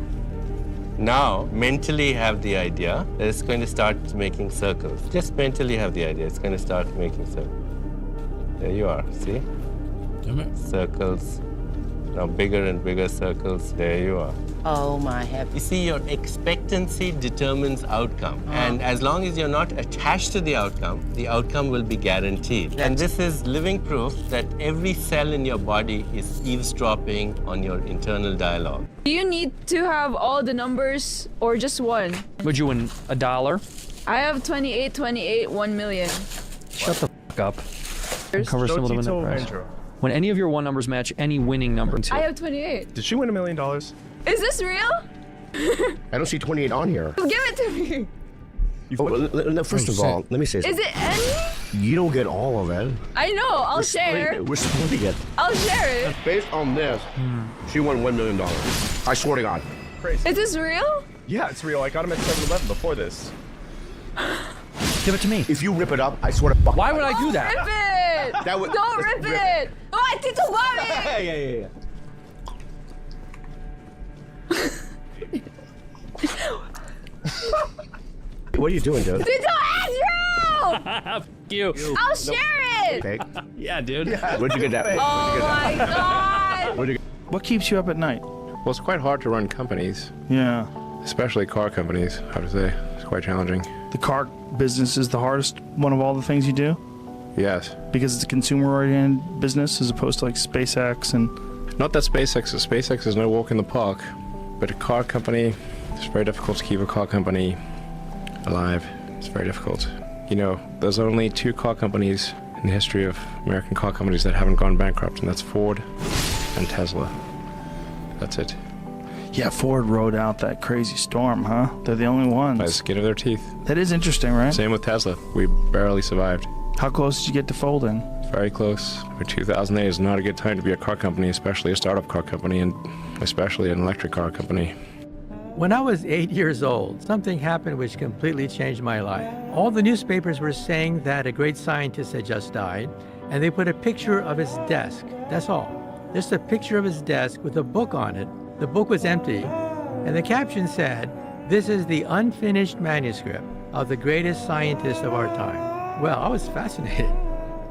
Now, mentally have the idea that it's going to start making circles. Just mentally have the idea it's going to start making circles. There you are, see? Circles. Now bigger and bigger circles. There you are. Oh my heavens. You see, your expectancy determines outcome. And as long as you're not attached to the outcome will be guaranteed. And this is living proof that every cell in your body is eavesdropping on your internal dialogue. Do you need to have all the numbers or just one? Would you win $1? I have 28, 28, 1 million. Shut the f up. Cover symbol to win the prize. When any of your one numbers match any winning number. I have 28. Did she win $1 million? Is this real? I don't see 28 on here. Give it to me. First of all, let me say something. Is it any? You don't get all of it. I know. I'll share. We're splitting it. I'll share it. Based on this, she won $1 million. I swear to God. Is this real? Yeah, it's real. I got him at 7-Eleven before this. Give it to me. If you rip it up, I swear to fuck. Why would I do that? Rip it! That would- Don't rip it! Oh, Tito Bobby! Yeah. What are you doing, dude? Tito Andrew! F you. I'll share it! Okay. Yeah, dude. Yeah. Where'd you get that? Oh my God! What keeps you up at night? Well, it's quite hard to run companies. Yeah. Especially car companies, I would say. It's quite challenging. The car business is the hardest one of all the things you do? Yes. Because it's a consumer-oriented business as opposed to like SpaceX and... Not that SpaceX is no walk in the park, but a car company, it's very difficult to keep a car company alive. It's very difficult. You know, there's only 2 car companies in the history of American car companies that haven't gone bankrupt, and that's Ford and Tesla. That's it. Yeah, Ford rode out that crazy storm, huh? They're the only ones. By the skin of their teeth. That is interesting, right? Same with Tesla. We barely survived. How close did you get to folding? Very close. 2008 is not a good time to be a car company, especially a startup car company, and especially an electric car company. When I was 8 years old, something happened which completely changed my life. All the newspapers were saying that a great scientist had just died, and they put a picture of his desk. That's all. Just a picture of his desk with a book on it. The book was empty, and the caption said, "This is the unfinished manuscript of the greatest scientist of our time." Well, I was fascinated.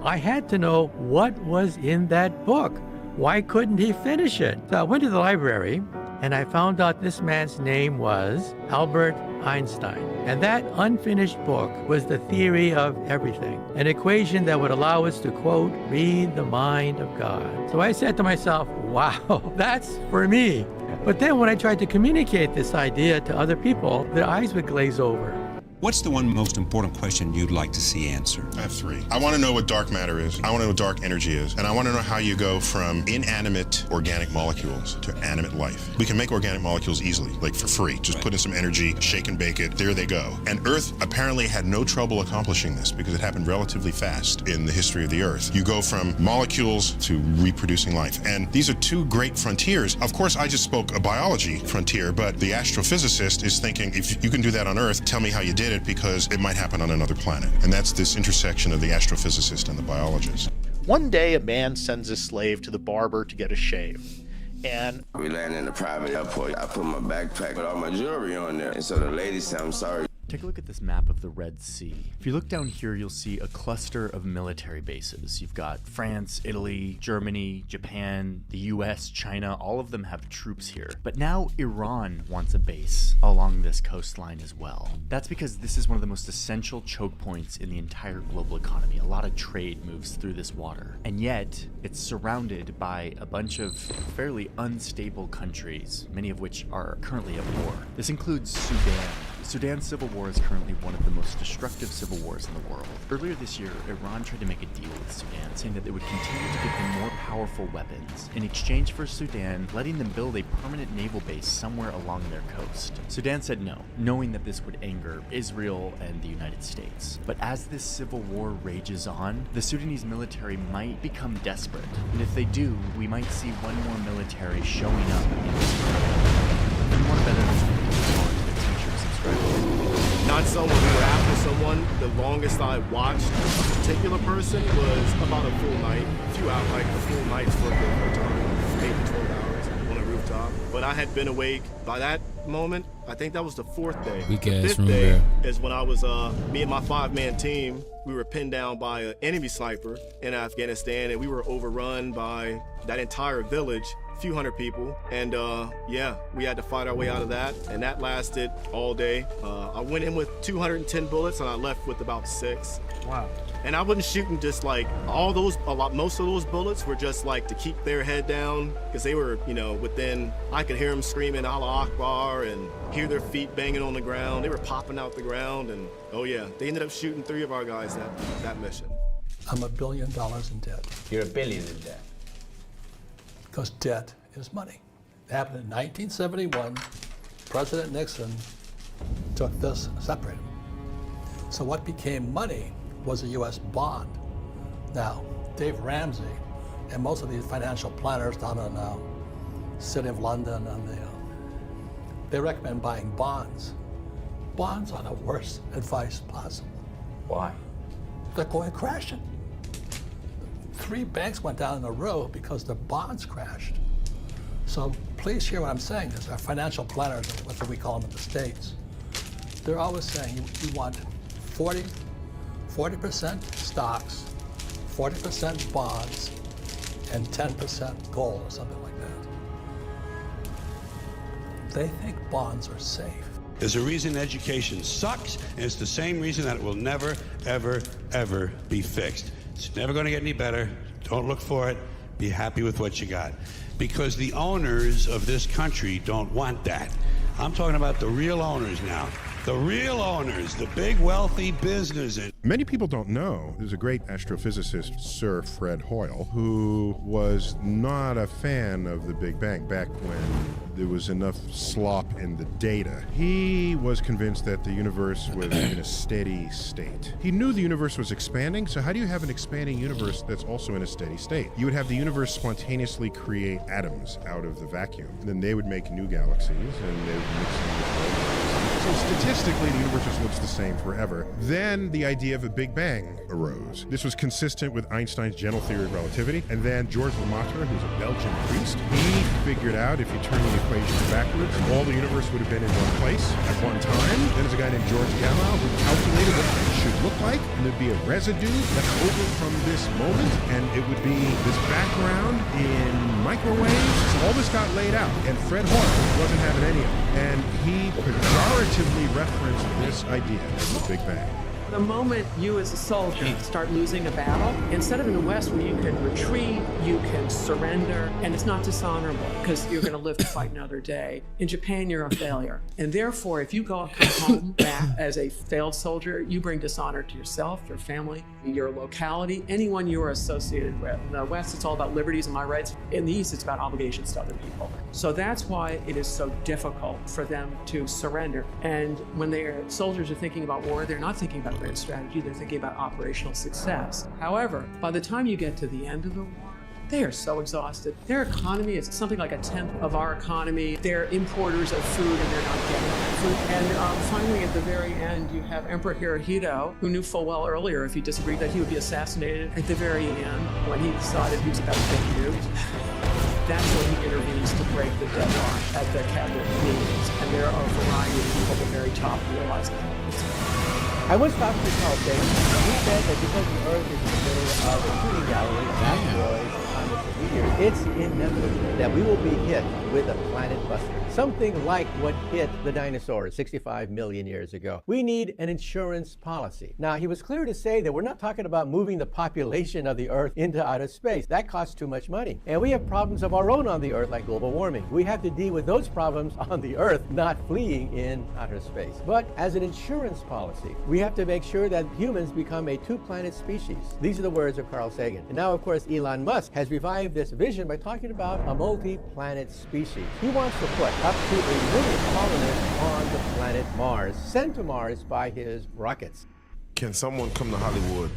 I had to know what was in that book. Why couldn't he finish it? So I went to the library, and I found out this man's name was Albert Einstein. And that unfinished book was the theory of everything, an equation that would allow us to, quote, read the mind of God. So I said to myself, wow, that's for me. But then when I tried to communicate this idea to other people, their eyes would glaze over. What's the one most important question you'd like to see answered? I have 3. I want to know what dark matter is. I want to know what dark energy is. And I want to know how you go from inanimate organic molecules to animate life. We can make organic molecules easily, like for free. Just put in some energy, shake and bake it, there they go. And Earth apparently had no trouble accomplishing this because it happened relatively fast in the history of the Earth. You go from molecules to reproducing life. And these are 2 great frontiers. Of course, I just spoke a biology frontier, but the astrophysicist is thinking, if you can do that on Earth, tell me how you did it, because it might happen on another planet. And that's this intersection of the astrophysicist and the biologist. One day, a man sends a slave to the barber to get a shave. And we land in the private airport. I put my backpack with all my jewelry on there. And so the lady said, "I'm sorry." Take a look at this map of the Red Sea. If you look down here, you'll see a cluster of military bases. You've got France, Italy, Germany, Japan, the US, China, all of them have troops here. But now Iran wants a base along this coastline as well. That's because this is one of the most essential choke points in the entire global economy. A lot of trade moves through this water. And yet, it's surrounded by a bunch of fairly unstable countries, many of which are currently at war. This includes Sudan. The Sudan civil war is currently one of the most destructive civil wars in the world. Earlier this year, Iran tried to make a deal with Sudan, saying that they would continue to give them more powerful weapons in exchange for Sudan letting them build a permanent naval base somewhere along their coast. Sudan said no, knowing that this would anger Israel and the United States. But as this civil war rages on, the Sudanese military might become desperate. And if they do, we might see one more military showing up in this country. If you want to better understand what's going on to the t-shirt, subscribe. Not someone who were after someone. The longest I watched a particular person was about a full night. A few hours, like a full night's worth of time, maybe 12 hours on a rooftop. But I had been awake by that moment. I think that was the 4th day. Weak The ass 5th room day there. is when I was, me and my 5-man team, we were pinned down by an enemy sniper in Afghanistan, and we were overrun by that entire village. Few hundred people, and yeah, we had to fight our way out of that, and that lasted all day. I went in with 210 bullets and I left with about 6. Wow. And I wasn't shooting just like most of those bullets were just like to keep their head down, because they were, within, I could hear them screaming Allah Akbar and hear their feet banging on the ground. They were popping out the ground, and oh yeah, they ended up shooting 3 of our guys that mission. I'm $1 billion in debt. You're $1 billion in debt. Because debt is money. It happened in 1971. President Nixon took this, separated them. So what became money was a U.S. bond. Now, Dave Ramsey and most of these financial planners down in the City of London, and they recommend buying bonds. Bonds are the worst advice possible. Why? They're going crashing. 3 banks went down in a row because their bonds crashed. So please hear what I'm saying. There's our financial planners, what we call them in the States. They're always saying you want 40% stocks, 40% bonds, and 10% gold or something like that. They think bonds are safe. There's a reason education sucks, and it's the same reason that it will never, ever, ever be fixed. It's never going to get any better. Don't look for it. Be happy with what you got. Because the owners of this country don't want that. I'm talking about the real owners now. The real owners, the big wealthy businesses. Many people don't know, there's a great astrophysicist, Sir Fred Hoyle, who was not a fan of the Big Bang back when there was enough slop in the data. He was convinced that the universe was in a steady state. He knew the universe was expanding, so how do you have an expanding universe that's also in a steady state? You would have the universe spontaneously create atoms out of the vacuum, and then they would make new galaxies, and they would mix them with old galaxies. So statistically, the universe just looks the same forever. Then the idea of a Big Bang arose. This was consistent with Einstein's general theory of relativity. And then Georges Lemaitre, who's a Belgian priest, he figured out if you turn the equation backwards, all the universe would have been in one place at one time. Then there's a guy named George Gamow who calculated what it should look like, and there'd be a residue left over from this moment, and it would be this background in microwaves. So all this got laid out, and Fred Hoyle wasn't having any of it. And he pejoratively referenced this idea as the Big Bang. The moment you as a soldier start losing a battle, instead of in the West where you can retreat, you can surrender, and it's not dishonorable because you're going to live to fight another day. In Japan, you're a failure. And therefore, if you come home back as a failed soldier, you bring dishonor to yourself, your family, your locality, anyone you are associated with. In the West, it's all about liberties and my rights. In the East, it's about obligations to other people. So that's why it is so difficult for them to surrender. And when their soldiers are thinking about war, they're not thinking about grand strategy, they're thinking about operational success. However, by the time you get to the end of the war, they are so exhausted. Their economy is something like 1/10 of our economy. They're importers of food and they're not getting food. And finally, at the very end, you have Emperor Hirohito, who knew full well earlier, if he disagreed, that he would be assassinated. At the very end, when he decided he was about to get nuked, that's when he intervenes to break the deadlock at the cabinet meetings. And there are a variety of people at the very top who realize that. I was talking to Carl Sagan. He said that because the Earth is in the middle of a shooting gallery of asteroids and comets and meteors, it's inevitable that we will be hit with a planet buster. Something like what hit the dinosaurs 65 million years ago. We need an insurance policy. Now, he was clear to say that we're not talking about moving the population of the Earth into outer space. That costs too much money. And we have problems of our own on the Earth, like global warming. We have to deal with those problems on the Earth, not fleeing in outer space. But as an insurance policy, we have to make sure that humans become a two-planet species. These are the words of Carl Sagan. And now, of course, Elon Musk has has revived this vision by talking about a multi-planet species. He wants to put up to 1 million colonists on the planet Mars, sent to Mars by his rockets. Can someone come to Hollywood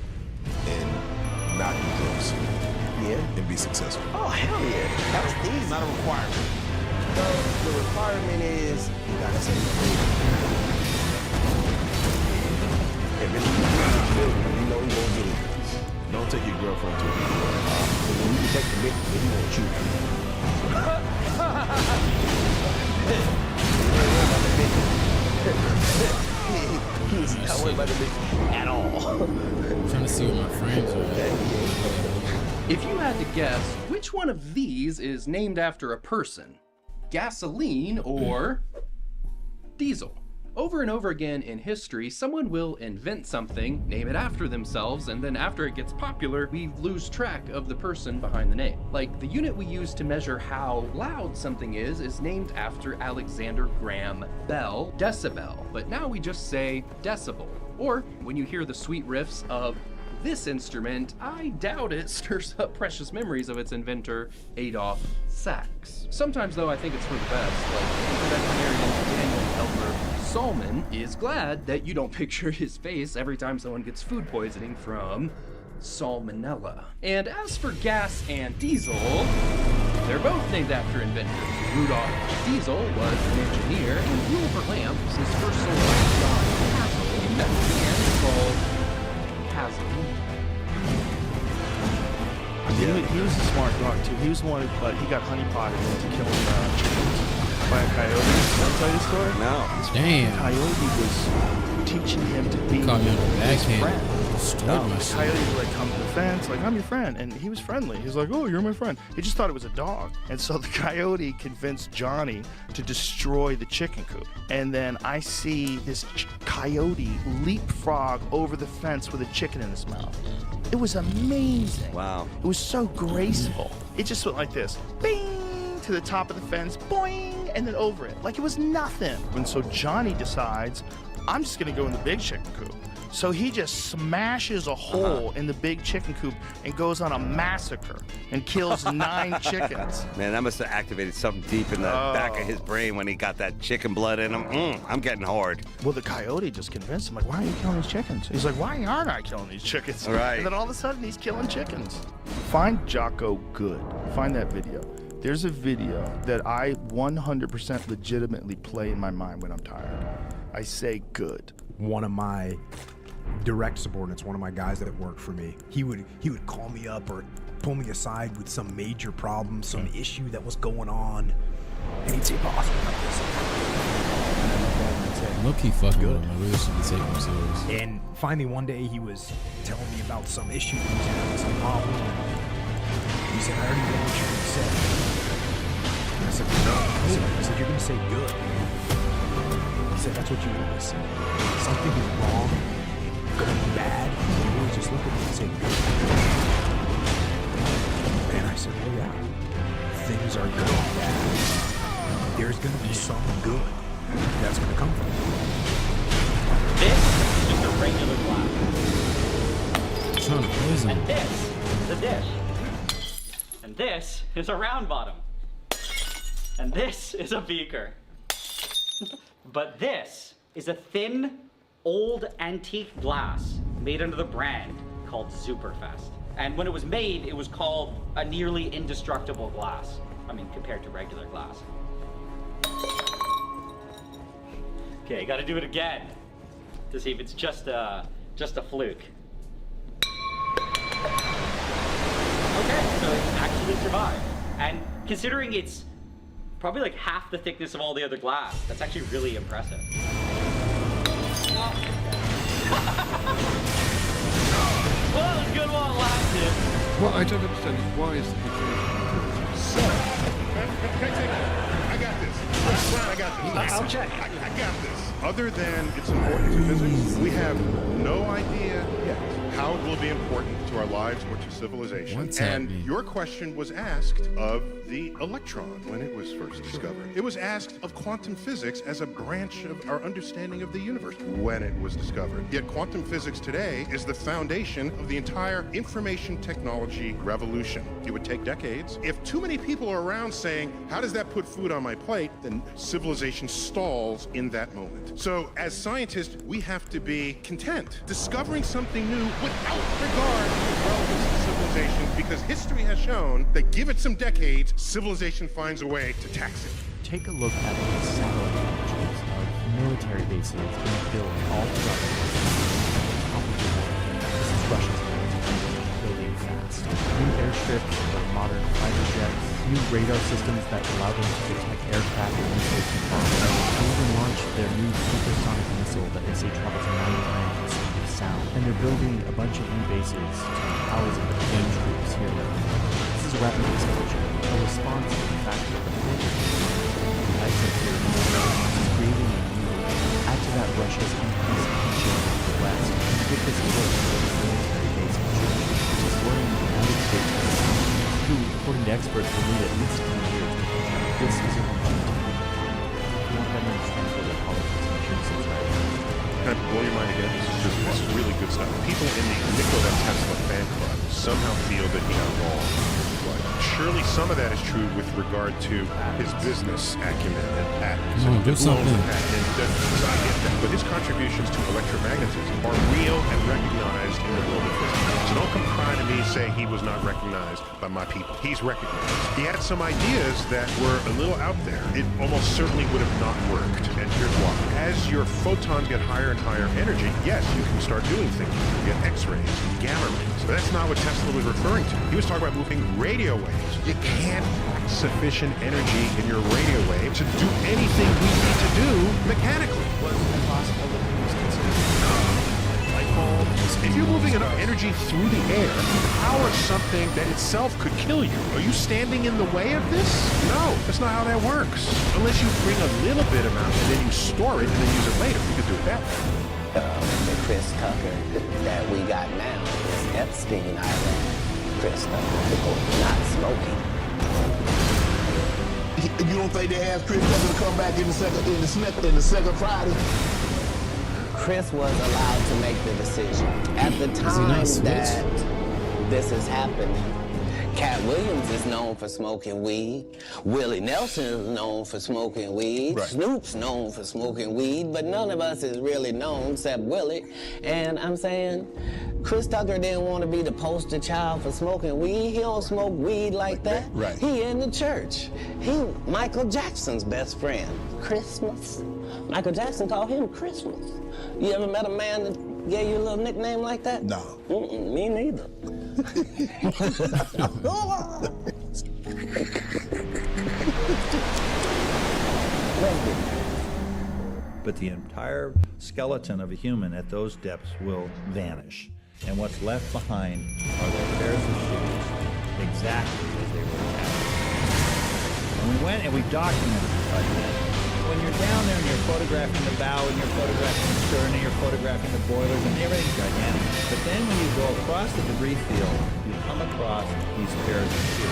and not do drugs? Yeah. And be successful? Oh, hell yeah. That's easy. Not a requirement. The requirement is you gotta say you know you won't get it. Don't take your girlfriend to it. When you take the bitch, he won't shoot you. He's not worried about the bitch at all. I'm trying to see what my friends are. If you had to guess, which one of these is named after a person? Gasoline or diesel? Over and over again in history, someone will invent something, name it after themselves, and then after it gets popular, we lose track of the person behind the name. Like, the unit we use to measure how loud something is named after Alexander Graham Bell, decibel, but now we just say decibel. Or, when you hear the sweet riffs of this instrument, I doubt it stirs up precious memories of its inventor, Adolph Sax. Sometimes, though, I think it's for the best, like veterinarian Daniel Elmer Salmon is glad that you don't picture his face every time someone gets food poisoning from salmonella. And as for gas and diesel, they're both named after inventors. Rudolf Diesel was an engineer, and Wilbur Lamps, his first sold by John Hassel, that began called Hassel. He was a smart dog too. He was the one, but he got honeypotted into killing chickens by a coyote. Want to tell you the story? No. Damn. Coyote was teaching him to be Caught me on the his backhand. friend. Destroyed The myself. coyote would like come to the fence, like, I'm your friend, and he was friendly. He's like, oh, you're my friend. He just thought it was a dog. And so the coyote convinced Johnny to destroy the chicken coop. And then I see this coyote leapfrog over the fence with a chicken in his mouth. It was amazing. Wow. It was so graceful. It just went like this, bing, to the top of the fence, boing, and then over it, like it was nothing. And so Johnny decides, I'm just gonna go in the big chicken coop. So he just smashes a hole in the big chicken coop and goes on a massacre and kills 9 chickens. Man, that must have activated something deep in the back of his brain when he got that chicken blood in him. I'm getting hard. Well, the coyote just convinced him, like, why are you killing these chickens? He's like, why aren't I killing these chickens? Right. And then all of a sudden, he's killing chickens. Find Jocko Good. Find that video. There's a video that I 100% legitimately play in my mind when I'm tired. I say good. One of my direct subordinates, one of my guys that worked for me, he would call me up or pull me aside with some major problem, some issue that was going on, and he'd say, boss, we got this. And I looked at him and said, Low-key fucking with him. I really should be taking him serious. and finally one day he was telling me about some issue he was having, some problem. He said, I already know what you're going to say. And I said, no. I said, you're going to say good. He said, that's what you want to say. Something is wrong, going bad, you always just look at me and say good. And I said, well, yeah, things are going bad. There's going to be some good that's going to come from it. This is just a regular glass. Trying to poison And him. this is a dish. And this is a round bottom. And this is a beaker. But this is a thin, old antique glass made under the brand called Superfast. And when it was made, it was called a nearly indestructible glass. I mean, compared to regular glass. Okay, gotta do it again to see if it's just a fluke. Okay, so it actually survived. And considering it's probably like half the thickness of all the other glass, that's actually really impressive. Well, it was good while it lasted. What I don't understand is why is the picture I got this. I got this. I'll check. I got this. Other than it's important to physics, we have no idea yet how it will be important to to our lives or to civilization. What's And happening? your question was asked of the electron when it was first discovered. It was asked of quantum physics as a branch of our understanding of the universe when it was discovered. Yet quantum physics today is the foundation of the entire information technology revolution. It would take decades. If too many people are around saying, how does that put food on my plate? Then civilization stalls in that moment. So as scientists, we have to be content discovering something new without regard to the relevance of civilization, because history has shown that give it some decades, civilization finds a way to tax it. Take a look at these satellite images of military bases being built all throughout the world. This is Russia's military building fast. New airships or modern fighter jets, new radar systems that allow them to detect aircraft and missiles from far away, and even launch their new supersonic missile that they say travels 9 times the speed of sound. And they're building a bunch of new bases to house the plane troops here. This is a rapid escalation, a response to the fact that the United States here is creating a new world. Add to that Russia's increased tension with the West, and with this work for the military base in Germany, which is luring the United States who, according to experts, will need at least 10 years to protect. This is a complete turning point. If you want to better understand global politics, make sure to subscribe. Can I blow your mind again? This is really good stuff. People in the Nikola Tesla fan club somehow feel that he got wrong. Surely some of that is true with regard to his business acumen and patents. Come on, do something. But his contributions to electromagnetism are real and recognized in the world of physics. So don't come crying to me saying he was not recognized by my people. He's recognized. He had some ideas that were a little out there. It almost certainly would have not worked. And here's why. As your photons get higher and higher energy, yes, you can start doing things. You get X-rays and gamma rays. But that's not what Tesla was referring to. He was talking about moving radio waves. You can't pack sufficient energy in your radio wave to do anything we need to do mechanically. Was it possible that he was considered light bulb? If you're moving enough energy through the air to power something that itself could kill you, are you standing in the way of this? No, that's not how that works. Unless you bring a little bit amount and then you store it and then use it later. You could do it that way. The Chris Tucker that we got now is Epstein Island. Chris Tucker, not smoking. You don't think they asked Chris Tucker to come back in the second Friday? Chris was allowed to make the decision. At the time that this is happening, Cat Williams is known for smoking weed. Willie Nelson is known for smoking weed. Right. Snoop's known for smoking weed, but none of us is really known except Willie. And I'm saying, Chris Tucker didn't want to be the poster child for smoking weed. He don't smoke weed like that. Right. He in the church. He Michael Jackson's best friend. Christmas. Michael Jackson called him Christmas. You ever met a man that gave you a little nickname like that? No. Me neither. But the entire skeleton of a human at those depths will vanish. And what's left behind are their pairs of shoes, exactly as they were cast. And we went and we documented it like that. When you're down there and you're photographing the bow and you're photographing the stern and you're photographing the boilers and everything's gigantic. But then when you go across the debris field, you come across these pairs of shoes.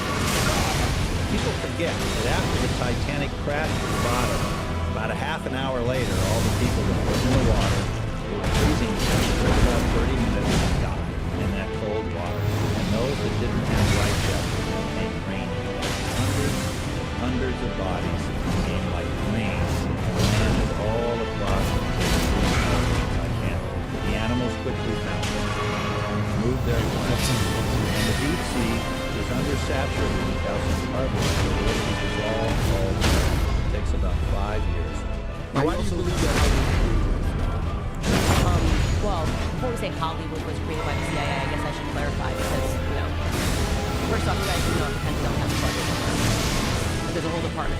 People forget that after the Titanic crashed at the bottom, about a half an hour later, all the people that were in the water were freezing for about 30 minutes and died in that cold water. And those that didn't have life jackets became rain. Hundreds of bodies came like rain and landed all across the Titanic. The animals quickly found them, moved their flights, and the deep sea was undersaturated with calcium carbonate, so it was dissolved all the time. It takes about 5 years. Now, why do you believe that? Well, before we say Hollywood was created by the CIA, I guess I should clarify because, first off, you guys do know the Pentagon has a budget. There's a whole department.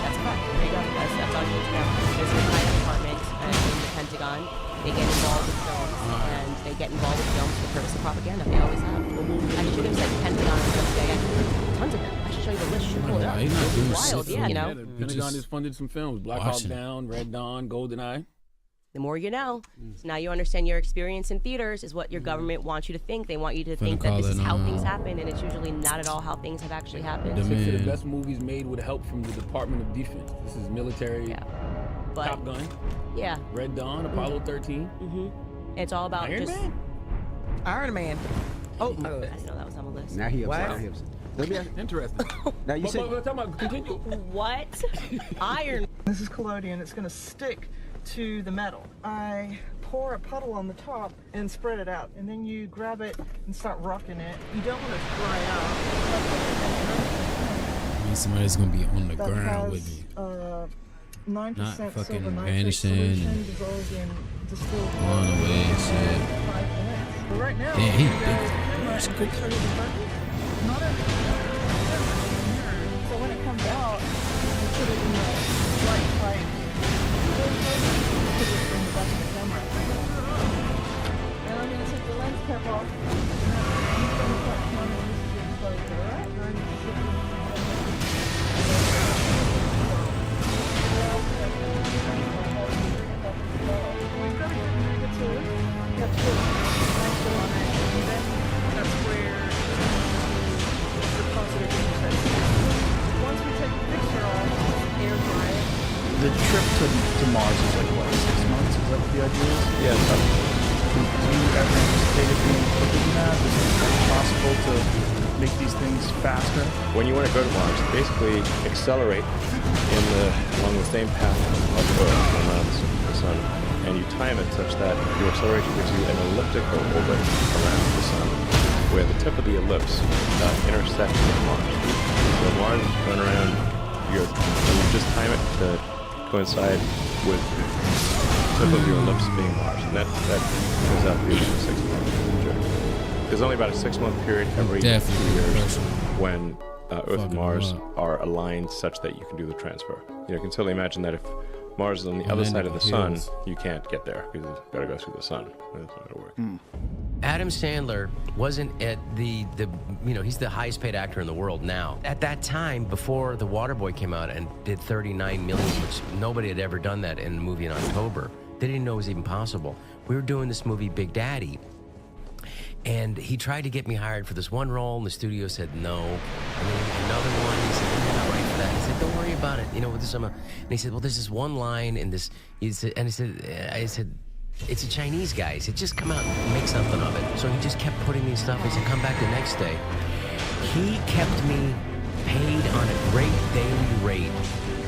That's a fact. There you go. That's all you need to know. There's an entire department in the Pentagon. They get involved with films, and they get involved with films for the purpose of propaganda. They always have. I should have said Pentagon and CIA. Tons of them. I should show you the list. You should pull it up. It's wild, yeah, The Pentagon just funded some films. Black Hawk Down, Red Dawn, GoldenEye. The more you know. So now you understand your experience in theaters is what your government wants you to think. They want you to think that this is how things happen, and it's usually not at all how things have actually happened. 6 of the best movies made with help from the Department of Defense. This is military. Yeah. But, Top Gun. Yeah. Red Dawn, Apollo 13. It's all about Iron just Man? Iron Man. Oh, I didn't know that was on the list. Now he upset. What? Now he upset. Let me ask. Interesting. Now you said. But talking about continue. What? Iron. This is collodion. It's going to stick to the metal. I pour a puddle on the top and spread it out, and then you grab it and start rocking it. You don't want it to dry out. I mean, somebody's gonna be on the That ground has, with me. 9% Not fucking silver nitrate vanishing solution and dissolved in distilled blowing water away and in shit. 5 minutes. But right now, Damn, he you big. guys That's pretty good. much started to burn. Not everything. So when it comes out, you put it in the light pipe. Put it in the back of the camera. And I'm going to take the lens cap off. And I'm going to start counting. This is like, alright, 9, 6, The trip to Mars is like what, 6 months? Is that what the idea is? Yeah. Do you ever anticipate it being quicker than that? Is it possible to make these things faster? When you want to go to Mars, basically accelerate along the same path of Earth around the sun, and you time it such that your acceleration gives you an elliptical orbit around the sun, where the tip of the ellipse intersects with Mars. So Mars is going around, you just time it to coincide with the tip of your ellipse being Mars, and that goes out the 6 months. There's only about a 6-month period every 2 years when Earth and Mars are aligned such that you can do the transfer. You can totally imagine that if Mars is on the other side of the sun, you can't get there because it's got to go through the sun. That's not going to work. Adam Sandler wasn't at he's the highest paid actor in the world now. At that time, before The Waterboy came out and did $39 million, which nobody had ever done that in a movie in October, they didn't know it was even possible. We were doing this movie, Big Daddy, and he tried to get me hired for this one role, and the studio said no. And then another one, he said, you're not right for that. I said, don't worry about it. And he said, well, there's this one line in this, I said, it's a Chinese guy. He said, just come out and make something of it. So he just kept putting me stuff. He said, come back the next day. He kept me paid on a great daily rate,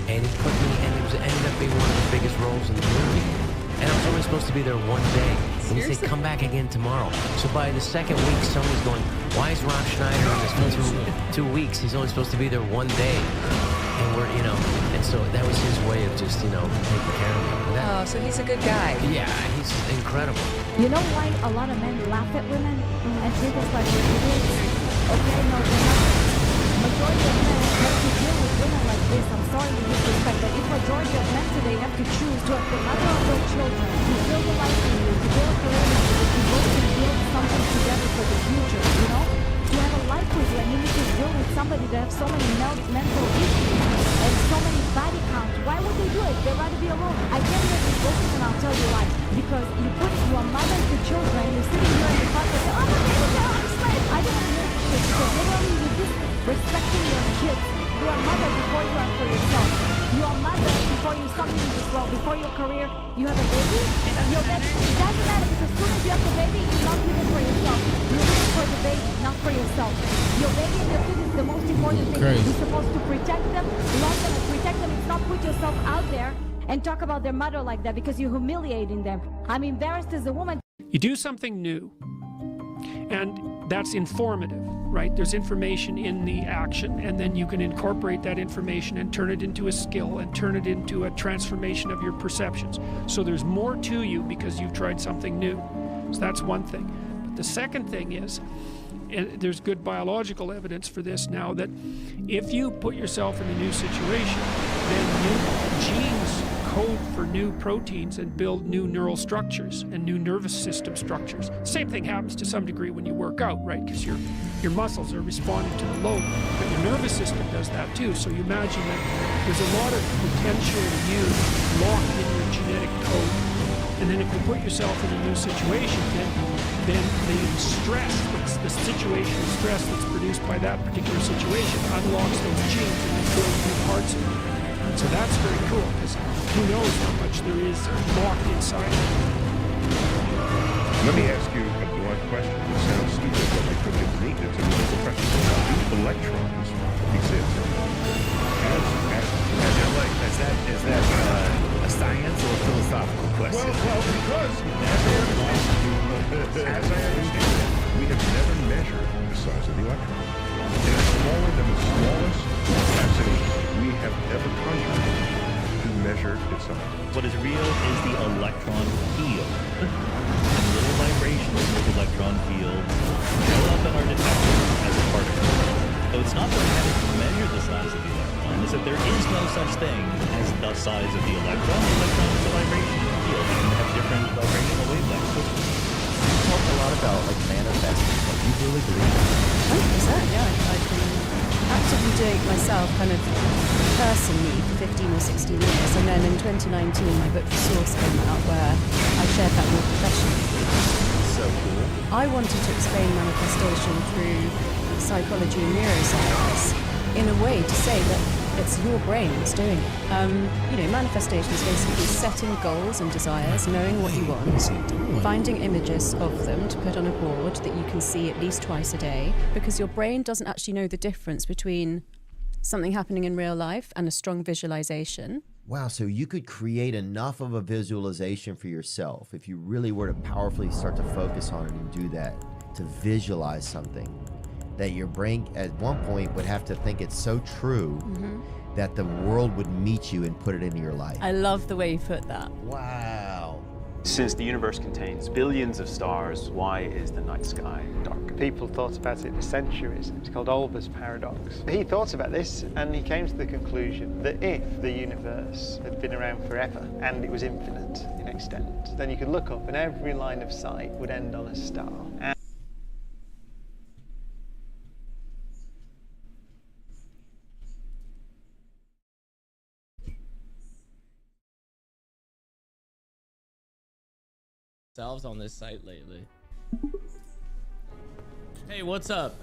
and he put me, and it ended up being one of the biggest roles in the movie. And I was only supposed to be there one day. And he said, come back again tomorrow. So by the second week, someone's going, why is Rob Schneider in this for 2 weeks? He's only supposed to be there one day. And we're, and so that was his way of just, taking care of me. Oh, so he's a good guy. Yeah, he's incredible. You know why a lot of men laugh at women and treat us like we're idiots? Okay, no, they're not. Majority of men have to deal with women like this. I'm sorry to disrespect, but if majority of men today have to choose to have the mother of their children, to build a life for you, to build a career with you, to work and build something together for the future, to have a life with you, and you need to deal with somebody that has so many mental issues and so many body counts. Why would they do it? They'd rather be alone. I can't let this focus, and I'll tell you why. Because you put your mother to children, you're sitting here in the car and say, oh, I'm slave. I don't hear shit. Because literally you're just respecting your kids. You are a mother before you are for yourself. You are a mother before you something in this world. Before your career, you have a baby. Your baby, it doesn't matter because as soon as you have the baby, you're not living for yourself. You're living for the baby, not for yourself. Your baby and your kid is the most important thing. You're supposed to protect them, love them, and protect them. It's not put yourself out there and talk about their mother like that because you're humiliating them. I'm embarrassed as a woman. You do something new, and that's informative, right? There's information in the action, and then you can incorporate that information and turn it into a skill and turn it into a transformation of your perceptions. So there's more to you because you've tried something new. So that's one thing. But the second thing is, and there's good biological evidence for this now, that if you put yourself in a new situation, then new genes code for new proteins and build new neural structures and new nervous system structures. Same thing happens to some degree when you work out, right? Because your muscles are responding to the load, but your nervous system does that too. So you imagine that there's a lot of potential you locked in your genetic code. then if you put yourself in a new situation, then the stress, the situational stress that's produced by that particular situation unlocks those genes and you build new parts of it. And so that's very cool, because who knows how much there is locked inside. Let me ask you a blunt question. It sounds stupid, but because it's neat, it's a real question. Do electrons exist? Is that a science or a philosophical question? Well, because as I understand it, we have never measured the size of the electron. It is smaller than the smallest capacity we have ever conjured to measure its size. What is real is the electron field. And little vibrations in the electron field show up in our detector as a particle. So it's not that we haven't measured the size of the electron, it's that there is no such thing as the size of the electron. The electron is a vibration field. You can have different vibrational wavelengths. You talked a lot about like manifesting. Like, you really believe that? 100%, yeah. I've been actively doing it myself, kind of personally, for 15 or 16 years. And then in 2019, my book The Source came out, where I shared that more professionally. So cool. I wanted to explain manifestation through psychology and neuroscience in a way to say that it's your brain that's doing it. Manifestation is basically setting goals and desires, knowing what you want, finding images of them to put on a board that you can see at least twice a day, because your brain doesn't actually know the difference between something happening in real life and a strong visualization. Wow, so you could create enough of a visualization for yourself if you really were to powerfully start to focus on it and do that, to visualize something that your brain at one point would have to think it's so true that the world would meet you and put it into your life. I love the way you put that. Wow. Since the universe contains billions of stars, why is the night sky dark? People thought about it for centuries. It's called Olber's paradox. He thought about this and he came to the conclusion that if the universe had been around forever and it was infinite in extent, then you could look up and every line of sight would end on a star. Selves on this site lately. Hey, what's up?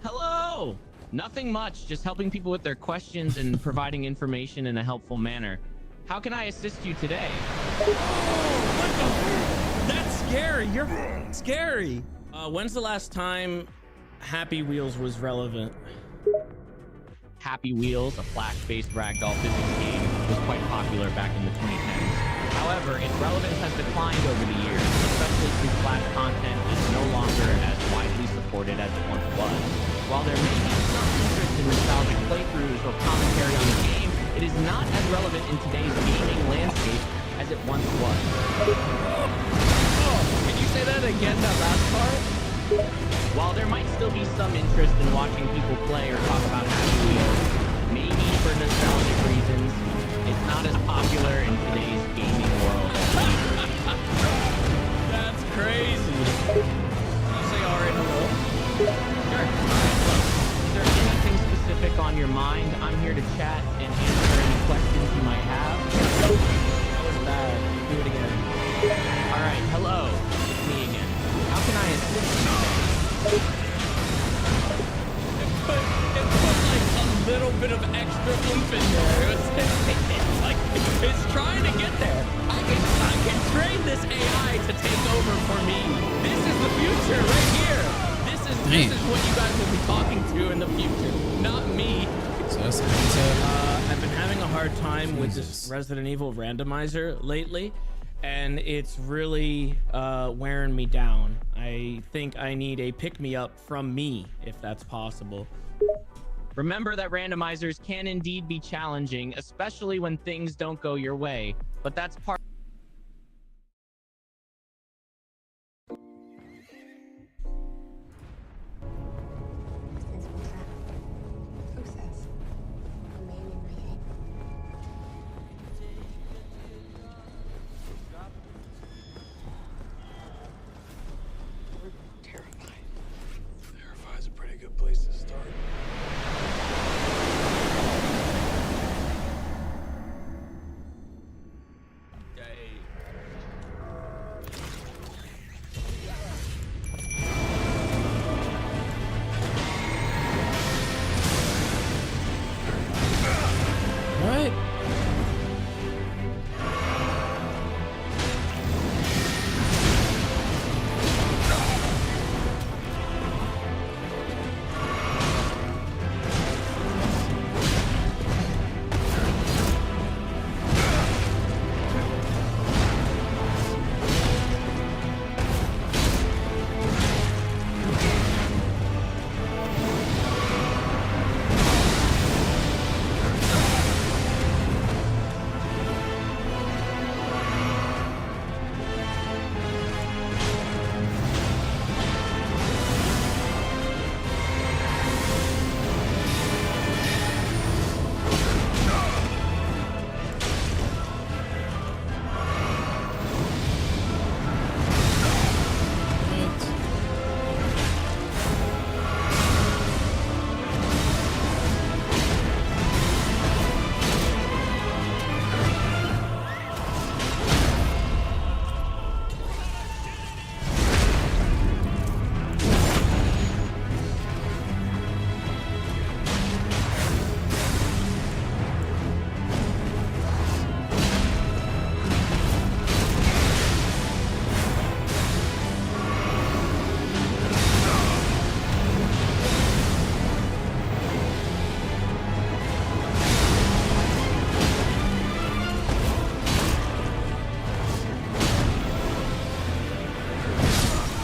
Hello! Nothing much, just helping people with their questions and providing information in a helpful manner. How can I assist you today? Oh, what the? That's scary. You're scary. When's the last time Happy Wheels was relevant? Happy Wheels, a flash-based ragdoll physics game, was quite popular back in the 2010s. However, its relevance has declined over the years, especially since Flash content is no longer as widely supported as it once was. While there may be some interest in nostalgic playthroughs or commentary on the game, it is not as relevant in today's gaming landscape as it once was. Oh, can you say that again, that last part? While there might still be some interest in watching people play or talk about Happy Wheels, maybe for nostalgic reasons, it's not as popular in today's gaming world. That's crazy. You say alright, hello? Sure. Look, is there anything specific on your mind? I'm here to chat and answer any questions you might have. That was bad. Do it again. Alright, hello. It's me again. How can I assist you? It put like a little bit of extra oomph in there. It's like, it's trying to get there. I can train this AI to take over for me. This is the future right here. This is what you guys will be talking to in the future, not me. I've been having a hard time with this Resident Evil randomizer lately, and it's really wearing me down. I think I need a pick-me-up from me, if that's possible. Remember that randomizers can indeed be challenging, especially when things don't go your way, but that's part. Verify's a pretty good place to start.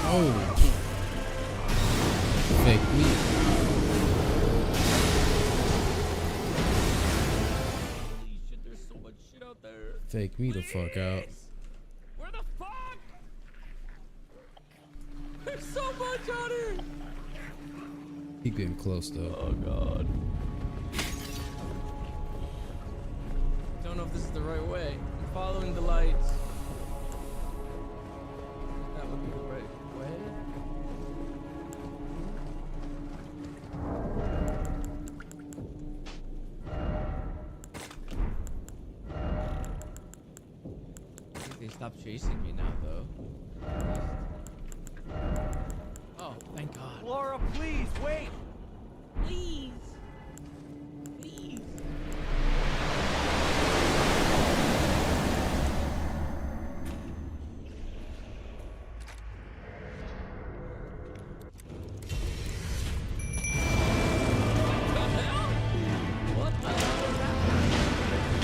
Oh. Fake meat. Holy shit, there's so much shit out there. Fake me the fuck out. Where the fuck? There's so much out here. Keep getting close though. Oh god. Don't know if this is the right way. I'm following the lights. That would be the right way. I think they stopped chasing me now, though. Oh, thank God. Laura, please, wait! Please. Please. What the hell is that?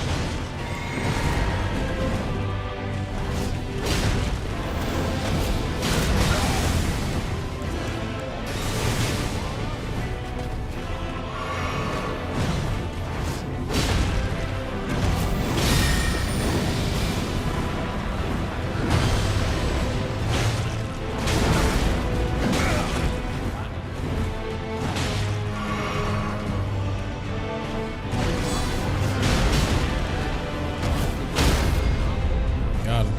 Got him.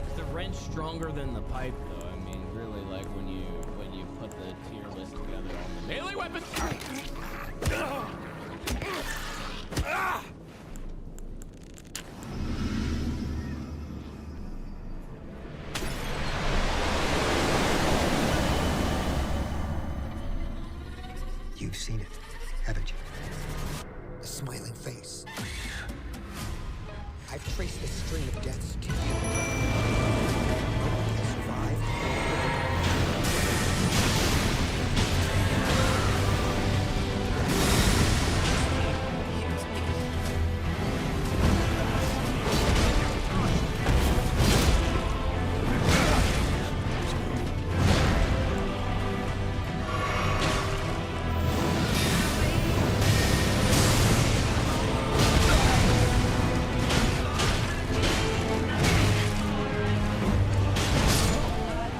Is the wrench stronger than the pipe, though? I mean, really, like when you put the tier list together on the melee weapon. You've seen it, haven't you? A smiling face. I've traced the string of deaths to you. Nobody has survived.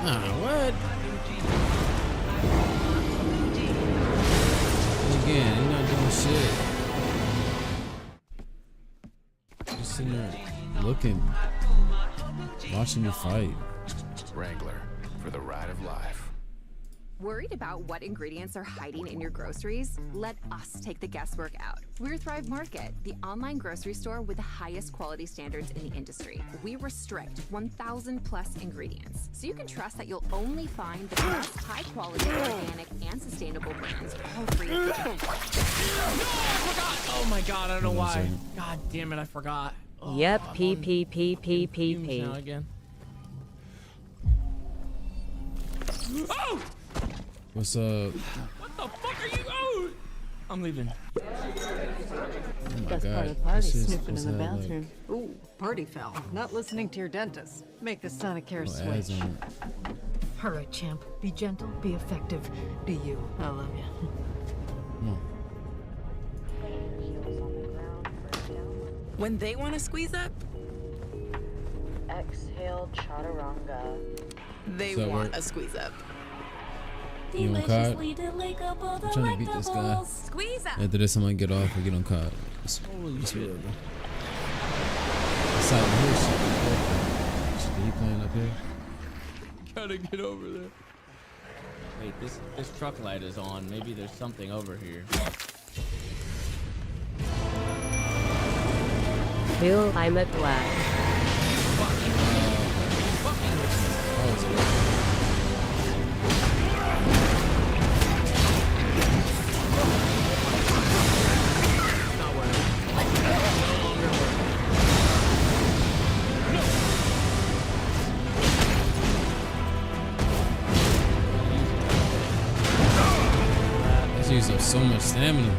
What? Again, you're not doing shit. Just sitting there looking, watching me fight. Wrangler for the ride of life. Worried about what ingredients are hiding in your groceries? Let us take the guesswork out. We're Thrive Market, the online grocery store with the highest quality standards in the industry. We restrict 1,000 plus ingredients, so you can trust that you'll only find the best high quality, organic, and sustainable brands, all free. No, I forgot. Oh my God, I don't know why. God damn it, I forgot. Oh, Yep, I'm P on P P P P fumes P. now again. Oh! What's up? What the fuck are you? Oh! I'm leaving. Oh my Best part of god. the party, This is- snooping what's in the that, like, bathroom. Ooh, party foul. Not listening to your dentist. Make the sonic hair no ads switch. on it. All right, champ. Be gentle, be effective. Be you. I love you. Come on. When they want to squeeze up, Exhale, chaturanga. they Does that want work? a squeeze up. You on COD? I'm trying to beat this guy. Squeeze up. After this, I might get off or get on COD. It's whatever. It's out here. Shit. He playing up here. Gotta get over there. Wait, this truck light is on. Maybe there's something over here. Feel climate flag. This uses up so much stamina.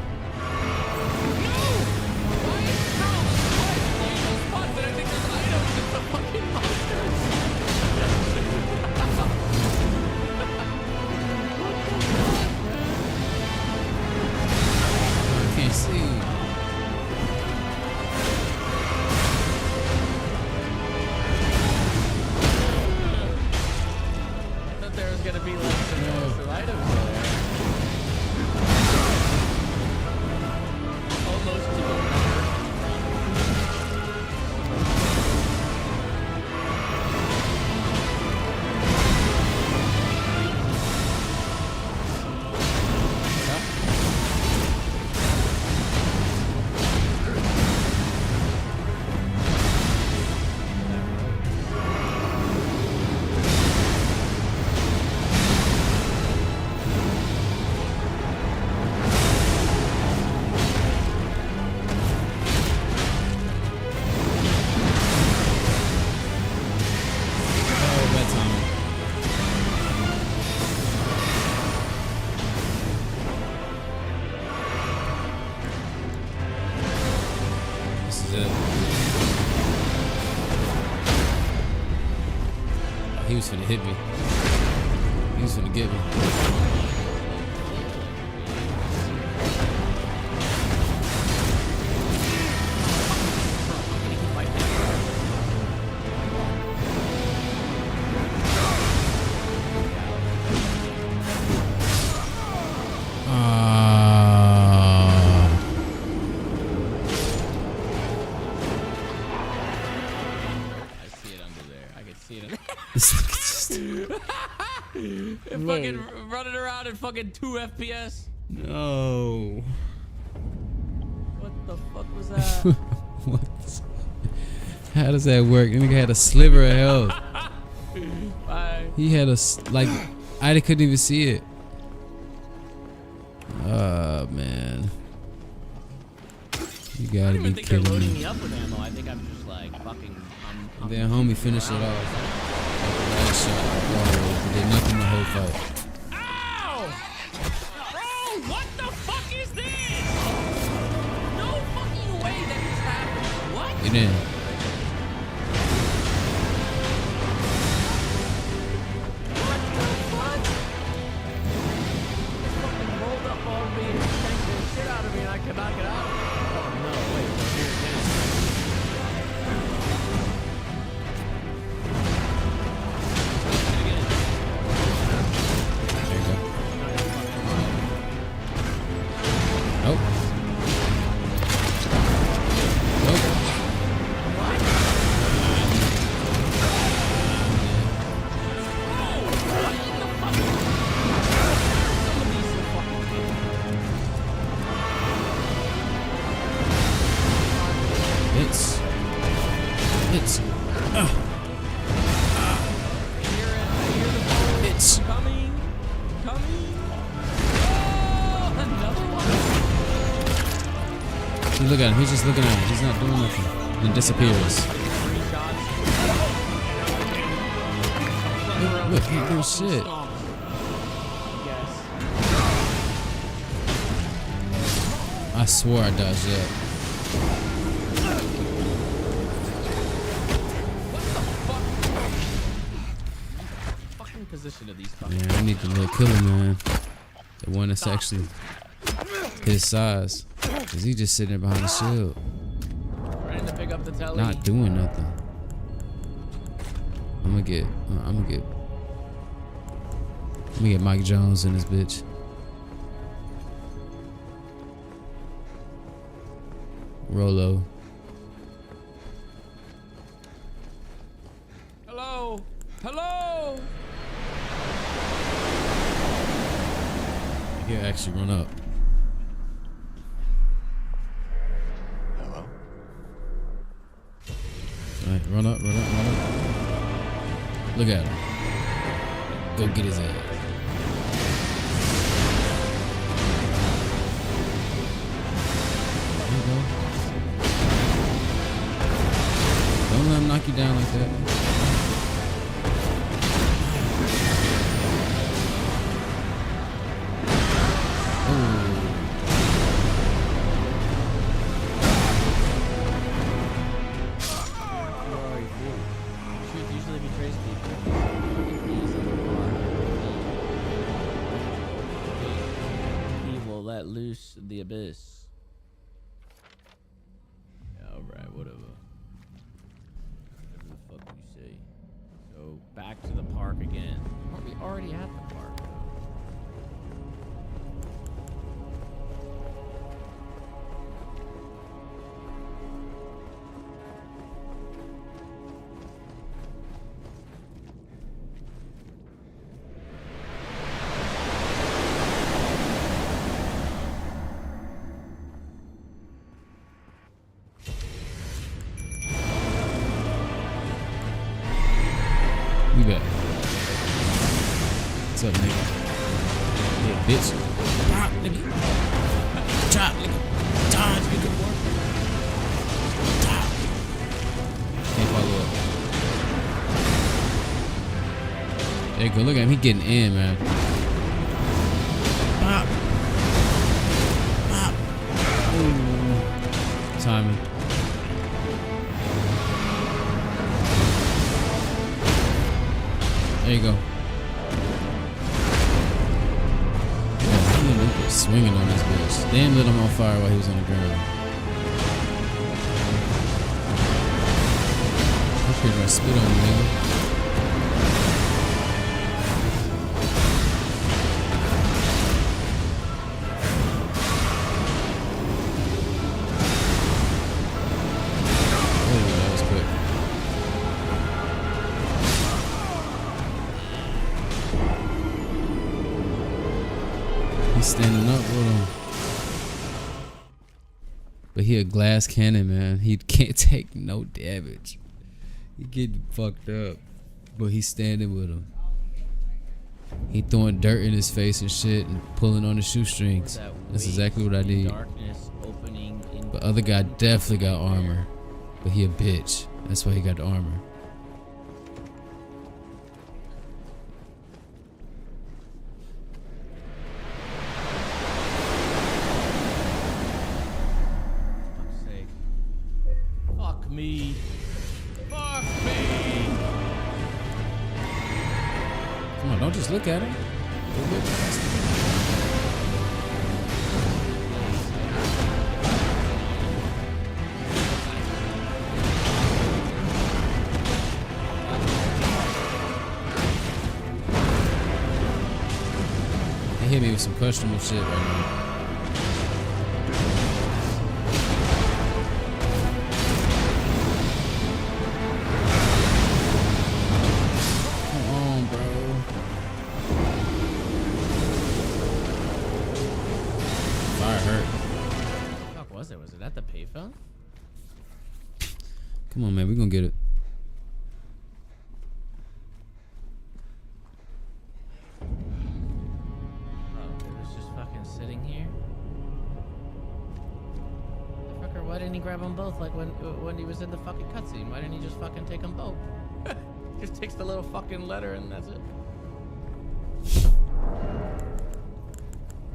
I can't see. I thought there was gonna be like some items there. Almost to the He was finna hit me. He was finna get me. Fucking running around at fucking 2 FPS. No. What the fuck was that? What? How does that work? The nigga had a sliver of health. Bye. He had a like, I couldn't even see it. Oh man. You gotta be kidding me. Loading me up with ammo. I think I'm just like fucking. And then homie finished it off. Last shot. Oh, did nothing the whole fight. Ow! Bro, what the fuck is this? No fucking way that this happened. What? Get in. What the fuck? It fucking rolled up on me and shanked the shit out of me and I could not get out of it. Oh no, wait, here it is. Nope. Nope. It's it's Coming. Oh, another one. look at him. He's just looking at him. He's not doing nothing. Then disappears. Look, he doing shit. I swore I dodged that. Position of these fucking Yeah, I need the little killer man. The one that's actually his size. Cause he just sitting there behind the shield. trying to pick up the telly. Not doing nothing. I'm gonna get Mike Jones in this bitch. Rolo. Hello. Hello. He'll actually run up. Hello? Run up, run up, run up. Look at him. Go get his ass. There you go. Don't let him knock you down like that. Loose the abyss. Yeah, alright, whatever. Whatever the fuck you say. So, back to the park again. Are we already at the park? You bet. What's up, nigga? Yeah, bitch. Pop, nigga. Chop, nigga. Dodge, nigga. Chop. Can't follow up. There you go. Look at him. He getting in, man. Pop. Pop. Ooh. Timing. There you go. Yeah, he was swinging on this bitch. Damn, lit him on fire while he was on the ground. I'm pretty much spit on him, nigga. Oh, that was quick. He's standing up with him. But he a glass cannon, man. He can't take no damage. He getting fucked up. But he's standing with him. He throwing dirt in his face and shit and pulling on the shoestrings. That's exactly what I need. But other guy definitely got armor. But he a bitch. That's why he got the armor. Fuck me. Fuck me. Come on, don't just look at him. Go look past him. He hit me with some questionable shit right now. Was it at the payphone? Come on, man. We're going to get it. Oh, it was just fucking sitting here? The fucker, why didn't he grab them both like when he was in the fucking cutscene? Why didn't he just fucking take them both? Just takes the little fucking letter and that's it.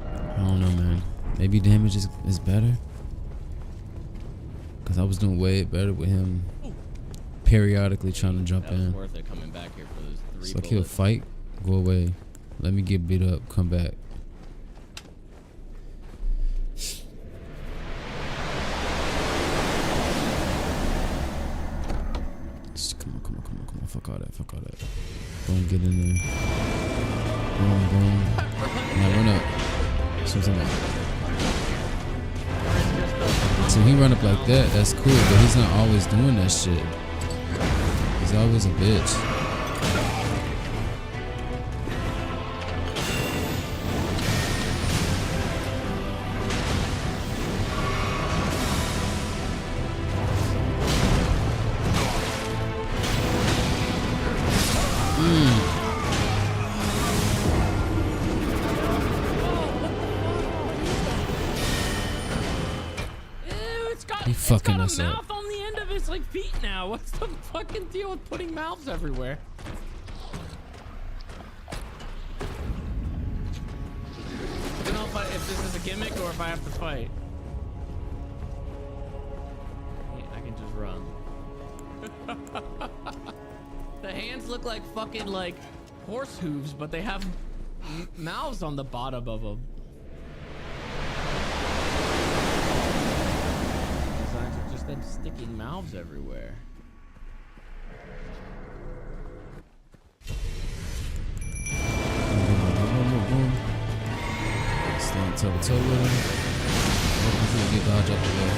I don't know, man. Maybe damage is better. Because I was doing way better with him periodically trying to jump in. Worth it coming back here for those 3 It's like he'll fight, go away. Let me get beat up, come back. Come on. Fuck all that. Boom, get in there. Boom. Now run up. So he run up like that, that's cool, but he's not always doing that shit. He's always a bitch. He fucking It's us got a up. mouth on the end of his like feet now. What's the fucking deal with putting mouths everywhere? I don't know if this is a gimmick or if I have to fight. I can just run. The hands look like fucking like horse hooves, but they have mouths on the bottom of them. Designs are just them sticking mouths everywhere. Stand toe to toe with him. Hopefully get dodge up the way.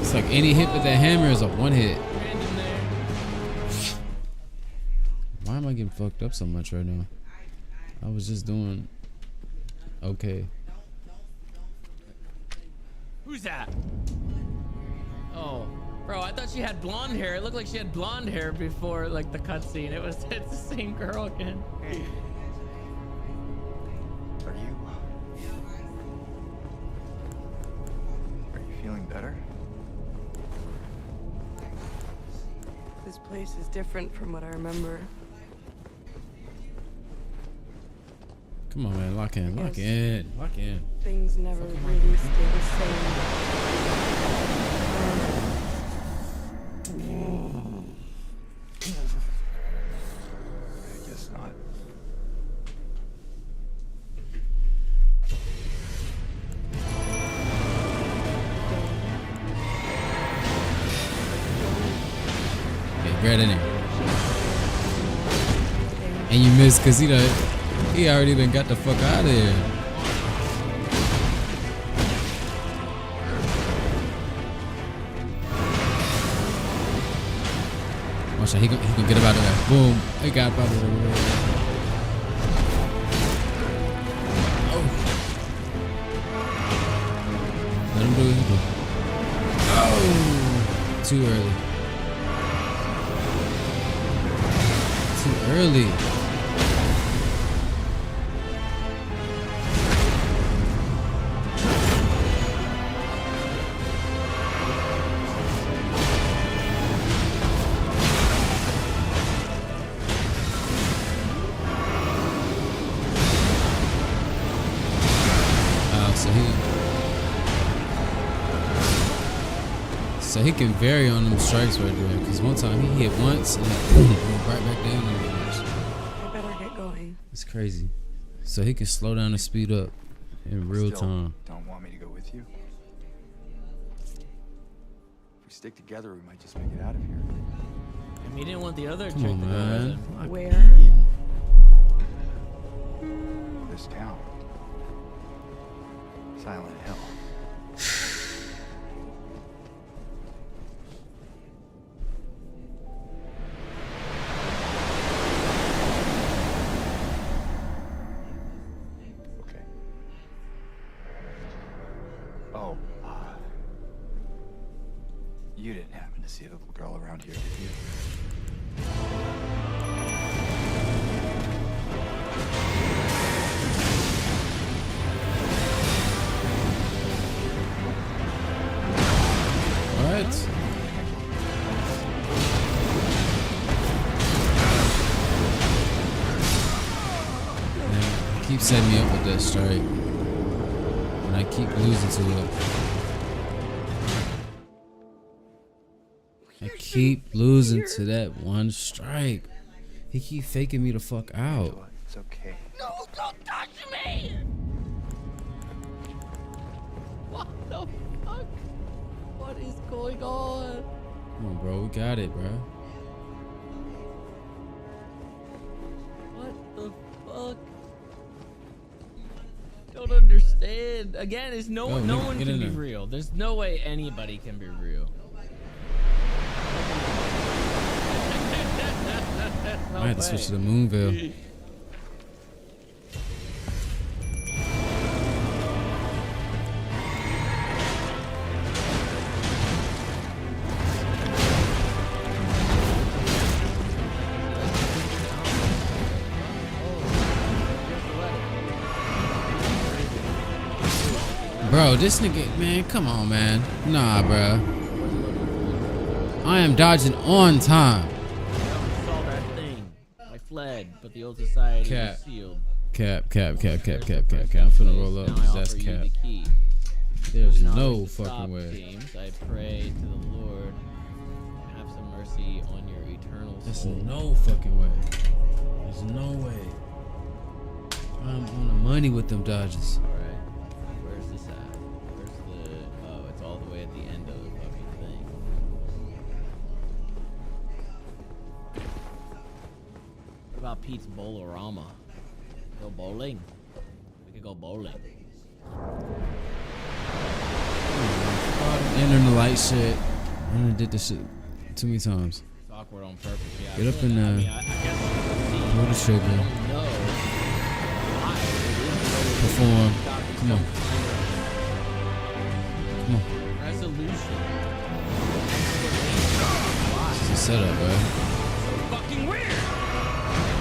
It's like any hit with that hammer is a one hit. Why am I getting fucked up so much right now? I was just doing okay. Who's that? Oh, bro, I thought she had blonde hair. It looked like she had blonde hair before like the cutscene. It's the same girl again. Are you feeling better? This place is different from what I remember. Come on, man. Lock in. Lock in. Lock in. Things never really stay the same. I guess not. Okay, grab in there. And you missed because he already done got the fuck out of here. Watch out, he gonna get up out of there. Boom. He got up out of there. Oh. Let him do what he do. Oh. Too early. Too early. So he can vary on them strikes right there. Because one time he hit once and boom, went right back down on the bench. I better get going. It's crazy. So he can slow down and speed up in real time. Don't want me to go with you? If we stick together, we might just make it out of here. I mean, he didn't want the other Come chick on, to go man. with him. Where? This town. Silent Hill. Oh, you didn't happen to see a little girl around here, did you? What? Man, keep setting me up with that strike. And I keep losing to it. I keep losing to that one strike. He keep faking me the fuck out. It's okay. No, don't touch me! What the fuck? What is going on? Come on, bro. We got it, bro. What the fuck? Don't understand. Again, is no one get can in be there. real. There's no way anybody can be real. No I had to way. switch to the Moonville. Bro, this nigga, man, come on, man. Nah, bro. I am dodging on time. I saw that thing. I fled, but the old society Cap. was sealed. Cap. I'm finna roll up because that's cap. There's no fucking way. James, I pray to the Lord, have some mercy on your eternal soul. There's no fucking way. There's no way. I'm on the money with them dodges. Alright. Where's this at? Where's the... Oh, it's all the way at the end of the fucking thing. What about Pete's Bowlerama? Go bowling? We could go bowling. Entering the light shit. I done did this shit too many times. It's awkward on purpose, yeah. Get up in there. I guess Pull the trigger. Perform. Come on. Resolution. It's a setup, bro. So fucking weird.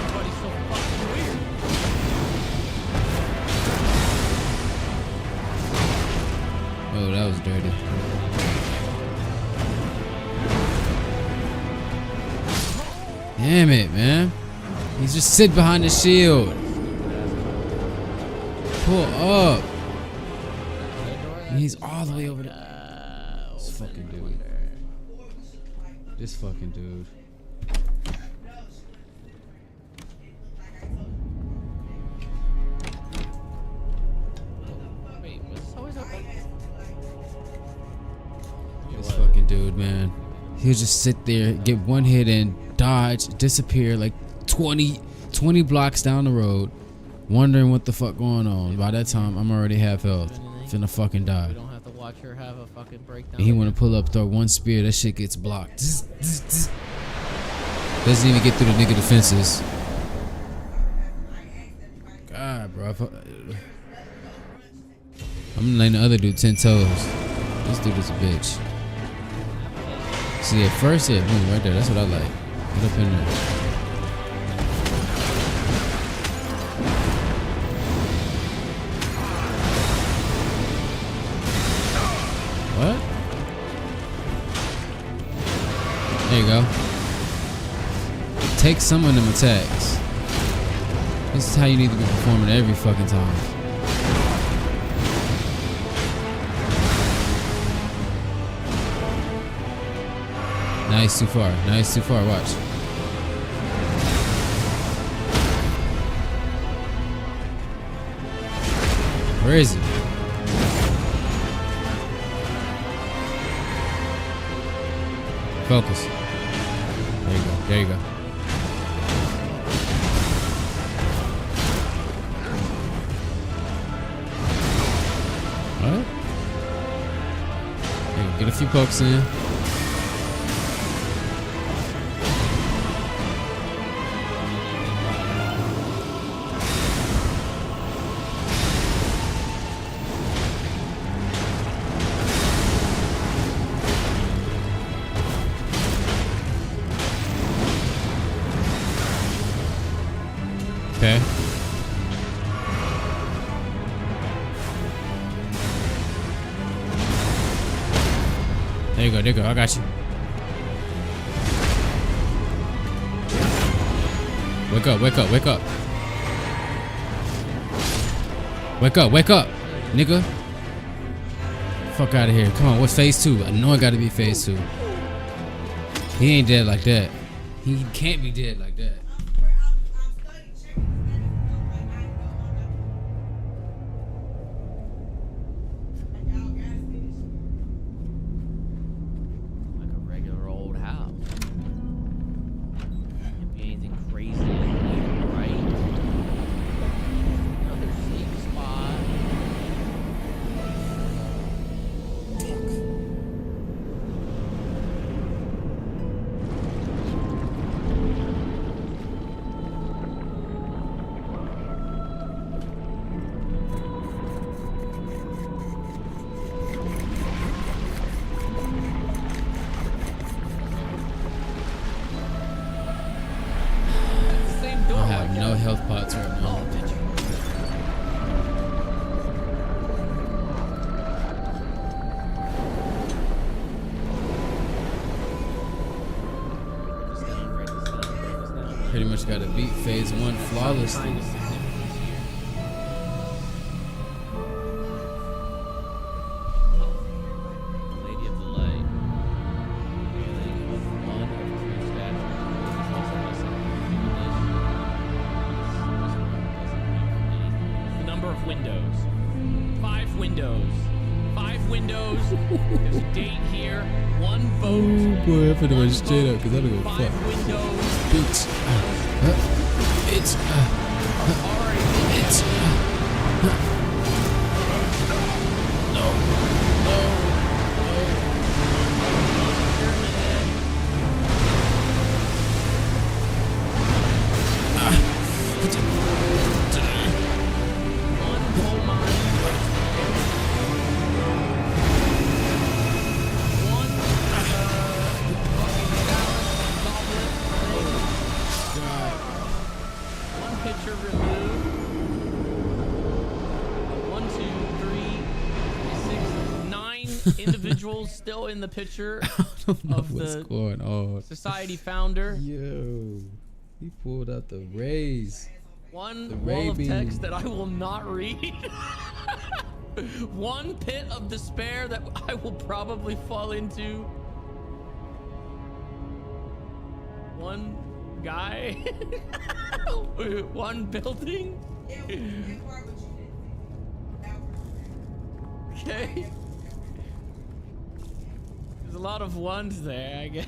Everybody's so fucking weird. Oh, that was dirty. Damn it, man. He's just sit behind the shield. Pull up. And he's all the way over there. This fucking dude. This fucking dude. Wait, what's always up? This fucking dude, man. He'll just sit there, get one hit in, dodge, disappear like 20 blocks down the road, wondering what the fuck going on. By that time, I'm already half health. Finna fucking die. We don't have to watch her have a fucking breakdown. And he wanna pull up, throw one spear, that shit gets blocked. Doesn't even get through the nigga defenses. God, bro. I'm letting the other dude 10 toes. This dude is a bitch. See, at first, yeah, boom, right there. That's what I like. Get up in there. What? There you go. Take some of them attacks. This is how you need to be performing every fucking time. Nice, too far. Nice, too far. Watch. Where is he? Focus. There you go. There you go. What? There you go. Get a few pokes in. Okay. There you go, there you go. I got you. Wake up, wake up, wake up. Wake up, wake up, nigga. Fuck out of here. Come on, what's phase 2? I know it gotta be phase 2. He ain't dead like that. He can't be dead like that. much got to beat phase 1 flawlessly. Lady of the Light. One of two statues. It's also missing the number of windows. 5 windows. 5 windows. There's a date here. 1 boat. Oh boy, I'm finna go straight up because I don't give a fuck. 5 windows. Bitch. Bitch. Bitch. No. Picture removed. 1, 2, 3, 6, 9 individuals still in the picture of What's the going on? society founder. Yo, he pulled out the rays. One The wall of ray text beam. that I will not read. 1 pit of despair that I will probably fall into. 1 guy. 1 building. Okay. There's a lot of 1s there, I guess.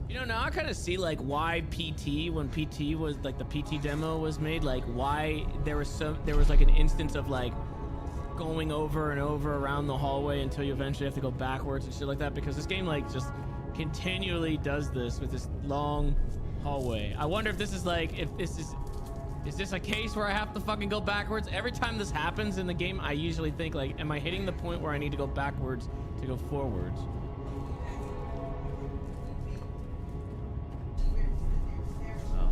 You know, now I kind of see like why PT, when PT was like the PT demo was made, like why there was like an instance of like going over and over around the hallway until you eventually have to go backwards and shit like that, because this game like just continually does this with this long hallway. I wonder if this is like, if this is this a case where I have to fucking go backwards? Every time this happens in the game, I usually think like, am I hitting the point where I need to go backwards to go forwards?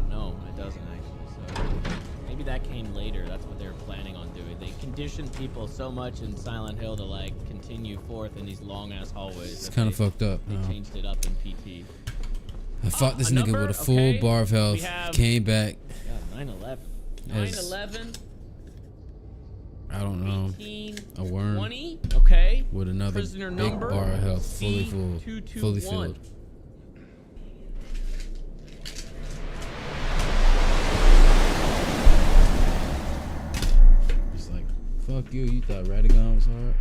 No, it doesn't actually. So maybe that came later. That's what they were planning on doing. They conditioned people so much in Silent Hill to like continue forth in these long ass hallways. It's kind of fucked up. They No. changed it up in PT. I fought this a nigga number? with a full Okay. bar of health. We have- Came back. Yeah, 9/11. As- 9/11. I don't know. 18, A worm. 20. Okay. With another Prisoner big number bar of health, fully full, C221. fully filled. It's like, fuck you. You thought Radagon was hard?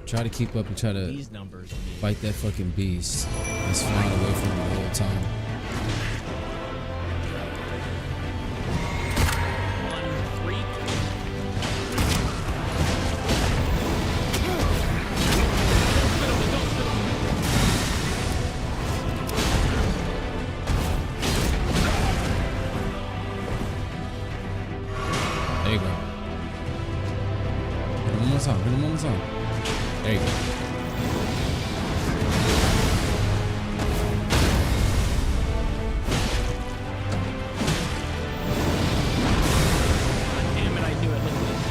Try to keep up and try to These numbers, I mean. fight that fucking beast that's flying away from you the whole time. There you go. Hit him one more time. Hit him one more time. There you go. Damn it, I do it. Look at this.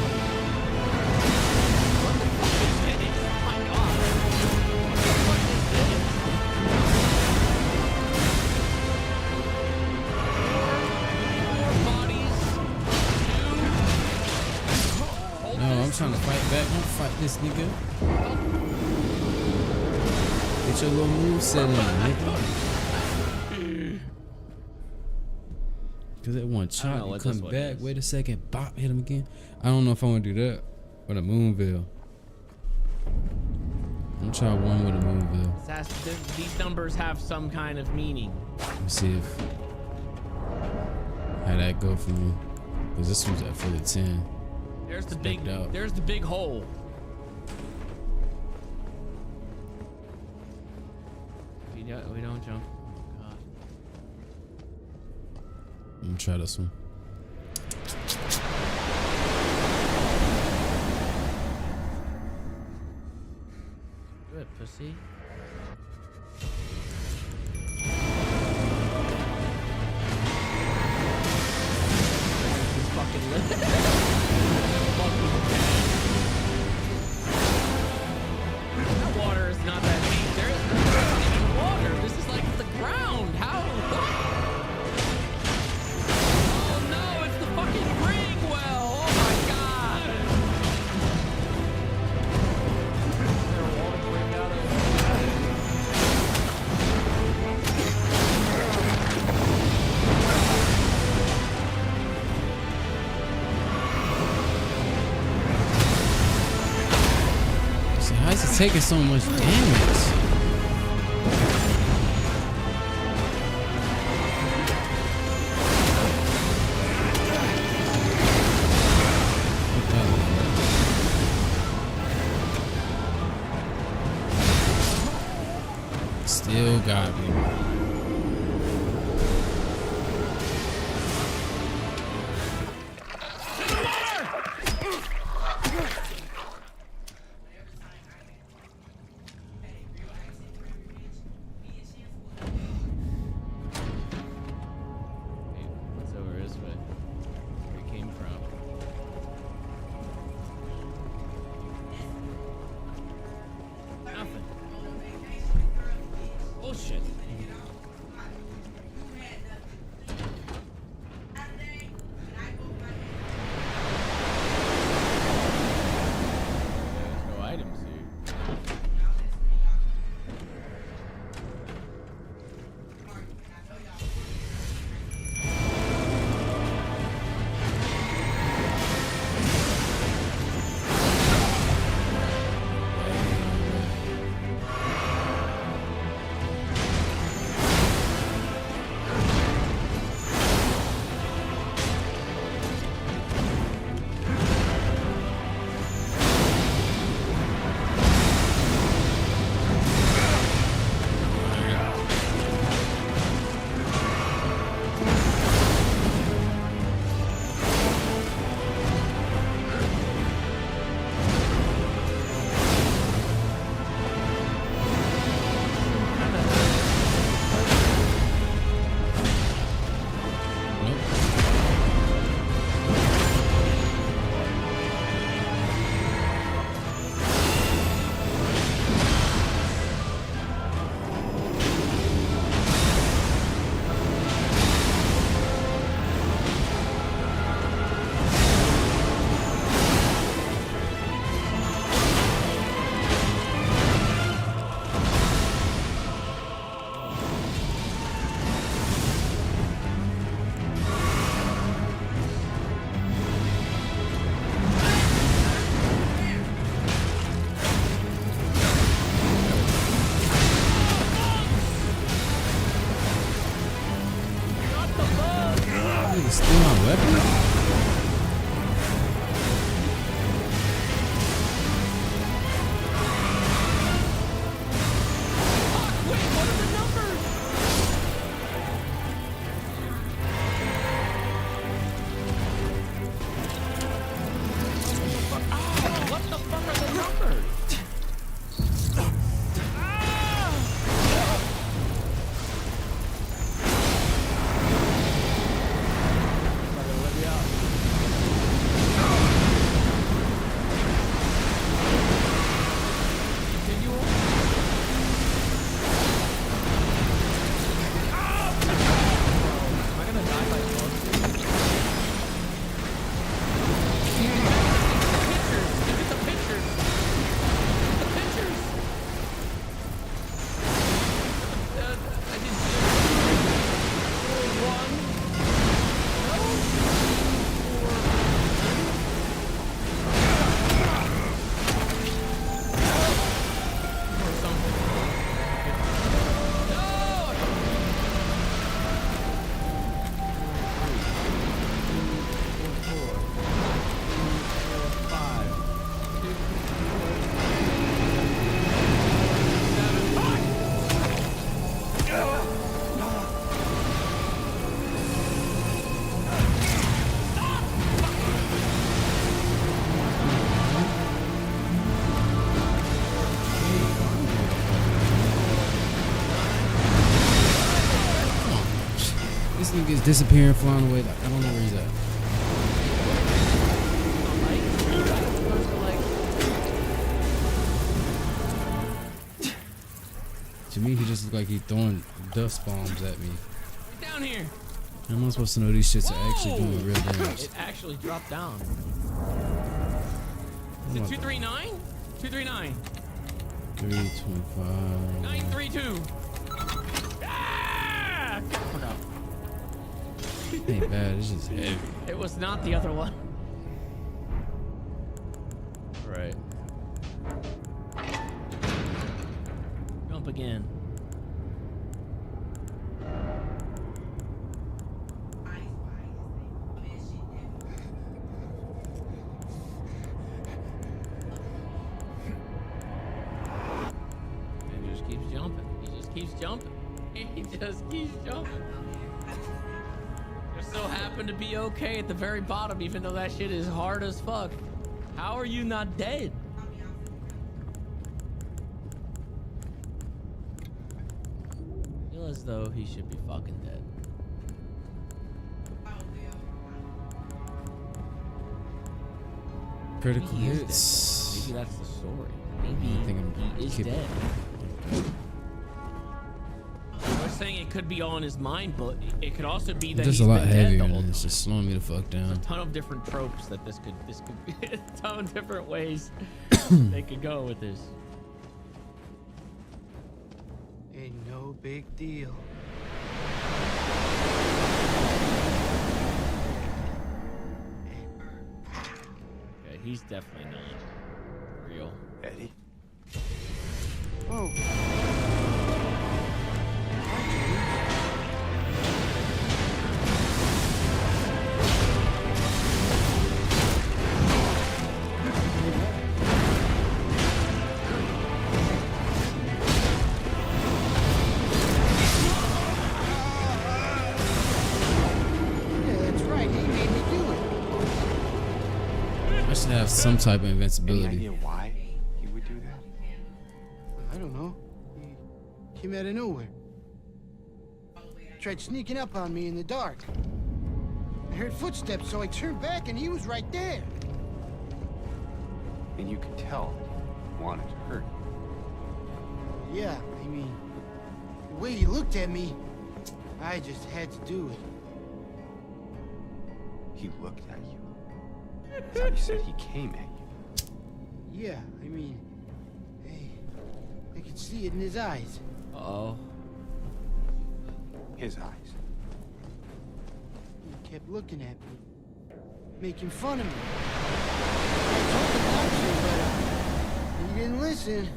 What the fuck is this? Oh my god. What the fuck is this? Four bodies. No, I'm trying to fight back. Don't fight this nigga. Get your little move set in, nigga. Cause that one know shot, you what come this one back, is. wait a second, bop, hit him again. I don't know if I want to do that or the Moonville. I'm trying one with a Moonville. These numbers have some kind of meaning. Let's see if how that go for me. Cause this one's at fully 10. There's the It's big. decked out. There's the big hole. We don't jump. Oh I'm gonna try this one. Good pussy. This fucking lit. That water is not that deep. There isn't even water. This is like the ground. How? Oh no, it's the fucking ring well. Oh my god. Is there a water break out of So how is it taking so much damage? Still got me. what's over this way? Where we came from? Nothing. Bullshit. Nigga's disappearing, flying away. Like, I don't know where he's at. To me, he just looked like he's throwing dust bombs at me. Get down here. How am I supposed to know these shits are actually doing real damage? It actually dropped down. Is it 239? 239. 325. 932. Ah! Fuck up. Ain't bad, it's just heavy. It was not the other one. Right. Jump again. He just keeps jumping. He just keeps jumping. He just keeps jumping. Just so happen to be okay at the very bottom, even though that shit is hard as fuck. How are you not dead? I feel as though he should be fucking dead. Critical Maybe he is hits. dead. Maybe that's the story. Maybe I think he is keep it. dead. I was saying it could be all in his mind, but it could also be that Just he's a lot been dead heavier, the whole and it's time. just slowing me the fuck down. There's a ton of different tropes that this could be a ton of different ways they could go with this. Ain't no big deal. Okay, he's definitely not real. Eddie? Whoa. I should have some type of Any invincibility. idea why he would do that? I don't know. He came out of nowhere. Tried sneaking up on me in the dark. I heard footsteps, so I turned back and he was right there. And you could tell he wanted to hurt you. Yeah, I mean, the way he looked at me, I just had to do it. He looked at you. I thought you said he came at you. Yeah, I mean, hey, I could see it in his eyes. Uh-oh. His eyes. He kept looking at me, making fun of me. I told him not to, but he didn't listen.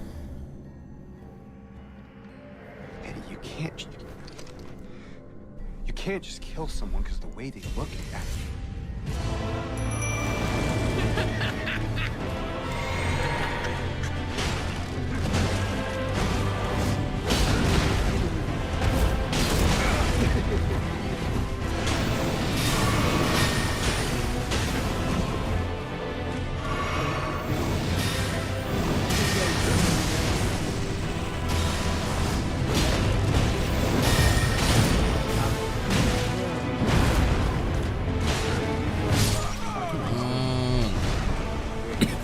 Eddie, you can't just kill someone because the way they look at you.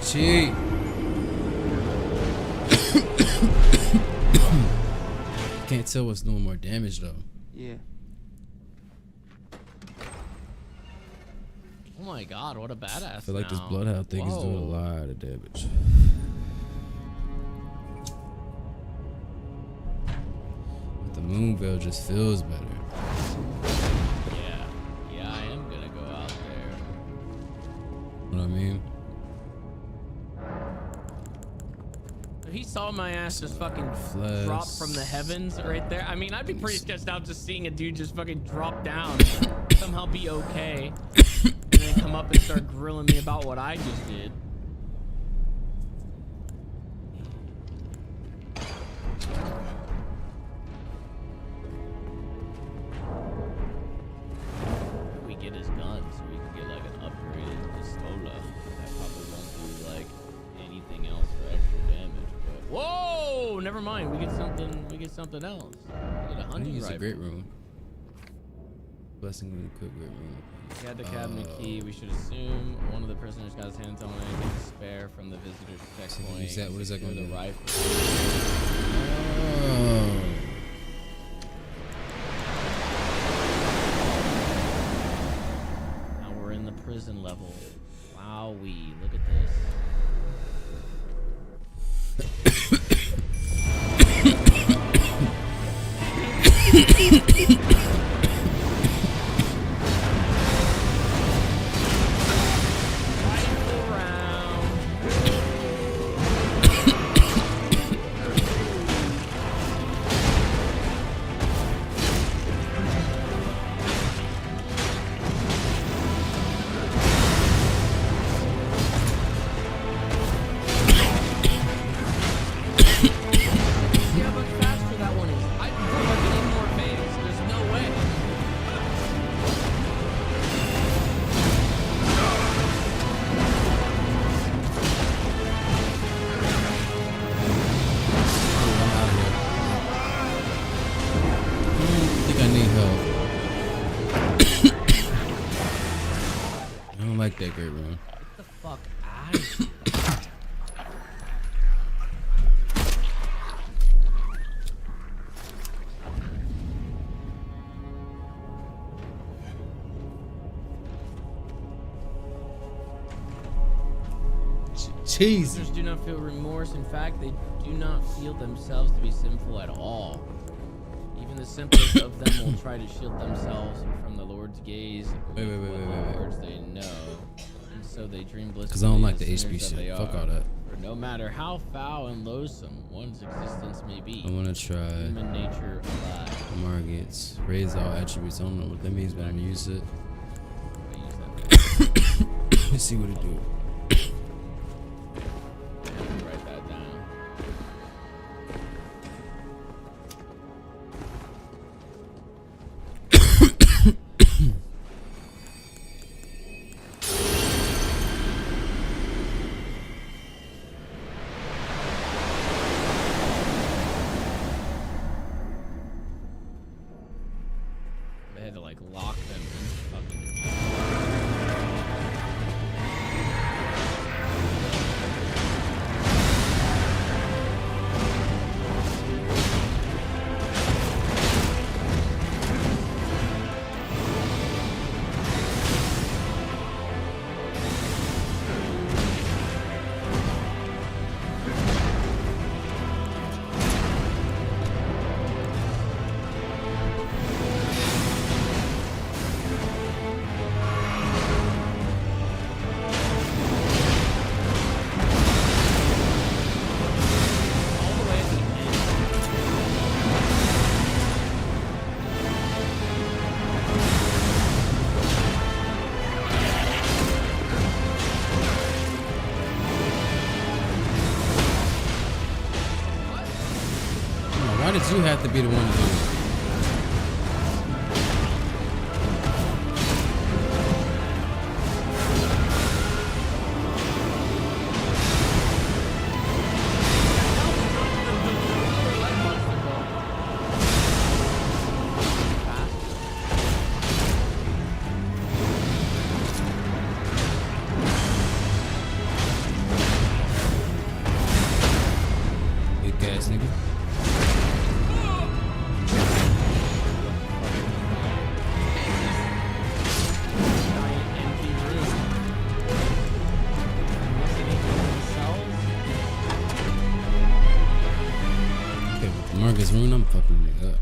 Cheat. Can't tell what's doing more damage though. Yeah. Oh my god, what a badass. I feel like this now. bloodhound thing is doing a Whoa. lot of damage. But the moon veil just feels better. Yeah, I am gonna go out there. You know what I mean? If he saw my ass just fucking Flesh. drop from the heavens right there, I mean, I'd be pretty sketched out just seeing a dude just fucking drop down, somehow be okay, and then come up and start grilling me about what I just did. We get his gun so we can get like an upgraded pistola. That probably won't do like anything else for extra damage. But whoa, never mind. We get something. We get something else. We get a I hunting use a rifle. great room. But blessing with a quick great room. He had the cabinet key. We should assume one of the prisoners got his hands on anything to spare from the visitor's checkpoint. Use that. What is that going to do? The rifle. Oh. Now we're in the prison level. Wowee, look at this. See how much faster that one is. I feel like I need more phase. There's no way. I think I need help. I don't like that great room. Get the fuck out of here. Cheesy. Prisoners do not feel remorse. In fact, they do not feel themselves to be sinful at all. Even the simplest of them will try to shield themselves from the Lord's gaze. Wait. Words they know, and so they dream blissfully. 'Cause I don't like the as HB sinners that shit. they Fuck are. all that. For no matter how foul and loathsome one's existence may be, I want to try human nature alive. Margits. Raise all attributes. I don't know what that means, but I'm gonna use it. Let's see what it do. Write that down. They had to like lock them in fucking. Why did you have to be the one to do it? Big ass nigga. Okay, with the Marcus rune, I'm fucking it up.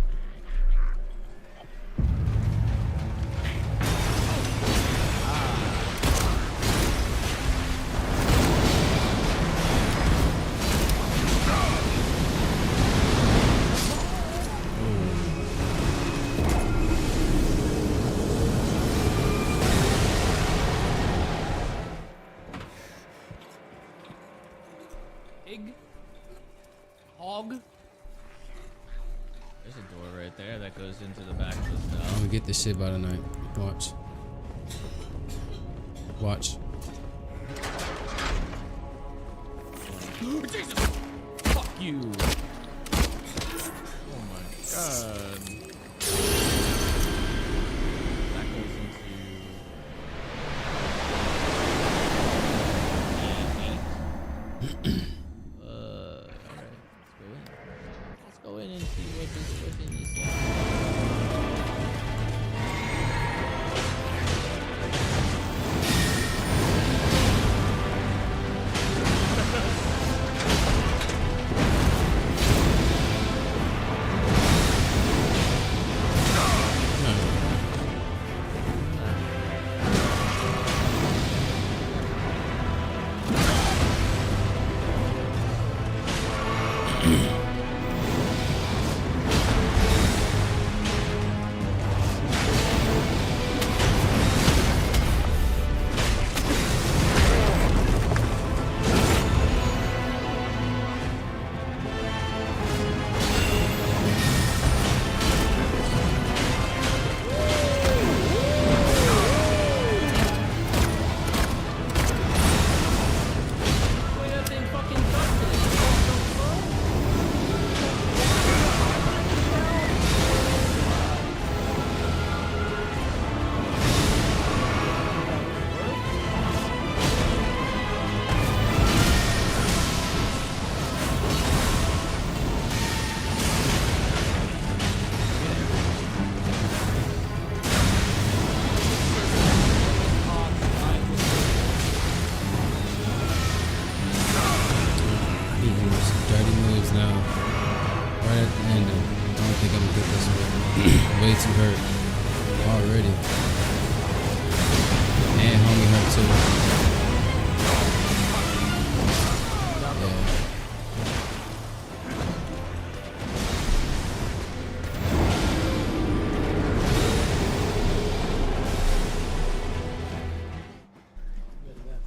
Pig? Hog? There's a door right there that goes into the back of the I'm cell. gonna get this shit by tonight. Watch. Watch. Jesus! Fuck you! Oh my god. That Alright, let's go in and see what's in this.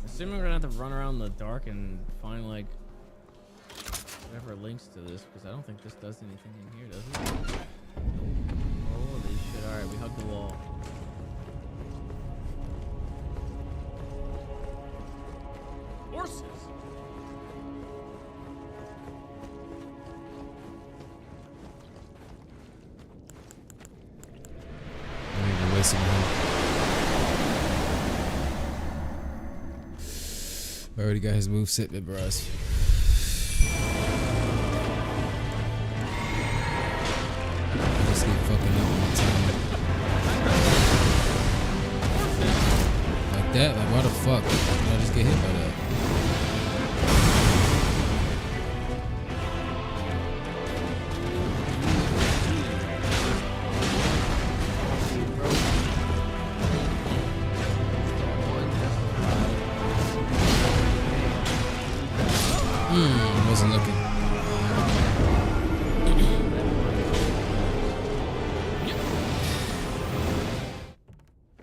Assuming we're gonna have to run around in the dark and find like whatever links to this, because I don't think this does anything in here, does it? Holy shit! All right, we hugged the wall. Horses. Already got his move set, bros. Just keep fucking up all the time. Like that? Like why the fuck did I just get hit by that? Wasn't looking.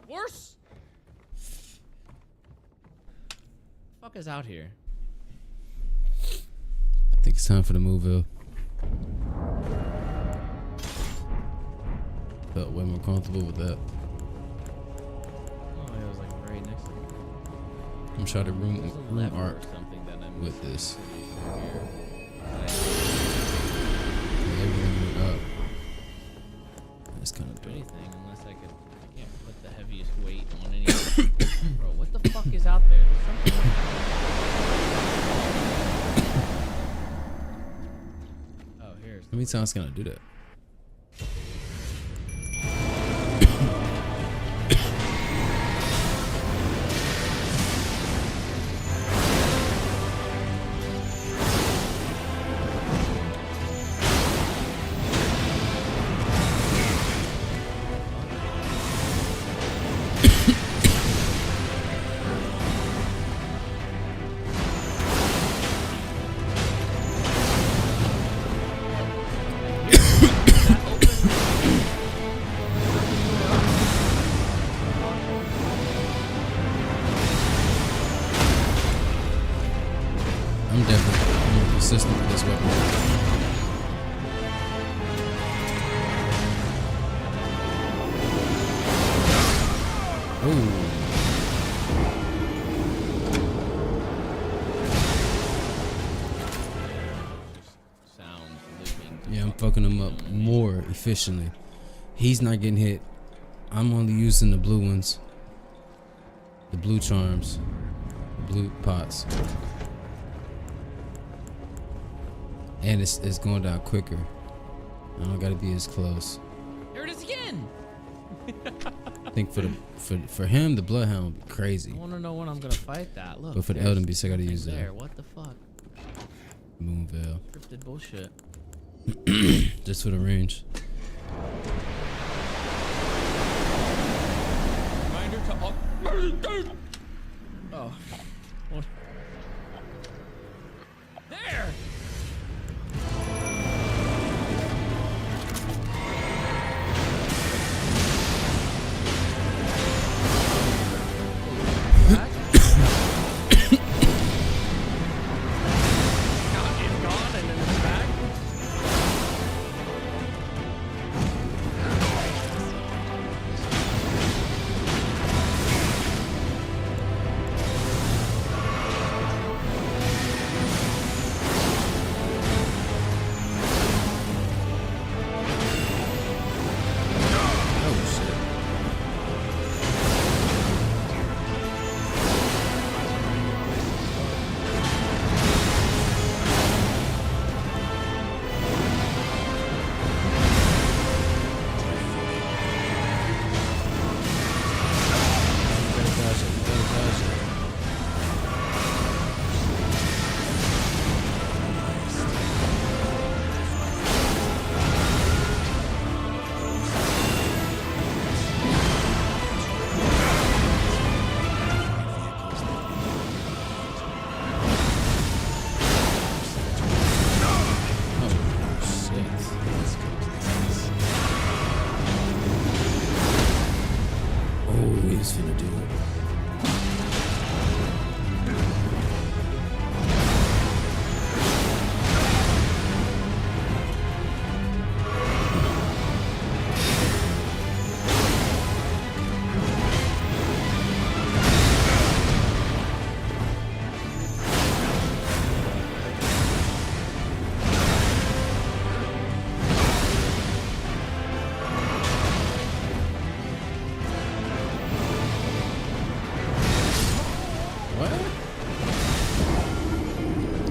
Worse. Fuck is out here? I think it's time for the move. Felt way more comfortable with that. Oh, it was like right next to me. I'm trying to room art with this. Everything went up. That's kind of dope. Anything unless I can't put the heaviest weight on anything. Bro, what the fuck is out there? There's something. Oh, here's. How many times can I do that? I'm definitely more consistent with this weapon. Ooh. Yeah, I'm fucking him up more efficiently. He's not getting hit. I'm only using the blue ones. The blue charms. The blue pots. And it's going down quicker. I don't gotta be as close. There it is again. I think for him the Bloodhound would be crazy. I want to know when I'm gonna fight that. Look. But for the Elden Beast, I gotta use there. that. What the fuck? Moonveil. Scripted bullshit. Just for the range. Reminder to up. Oh. What? There.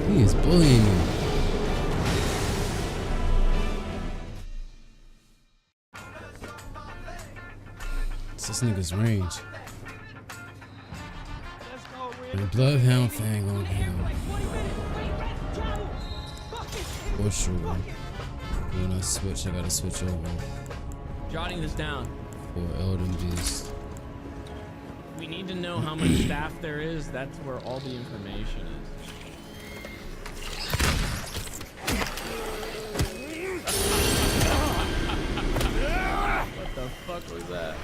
He is bullying me. It's this nigga's range. And Bloodhound Fang on him. For sure. When I switch, I gotta switch over. Jotting this down. For Elden Beast. We need to know how much staff there is. That's where all the information is. What the fuck was that?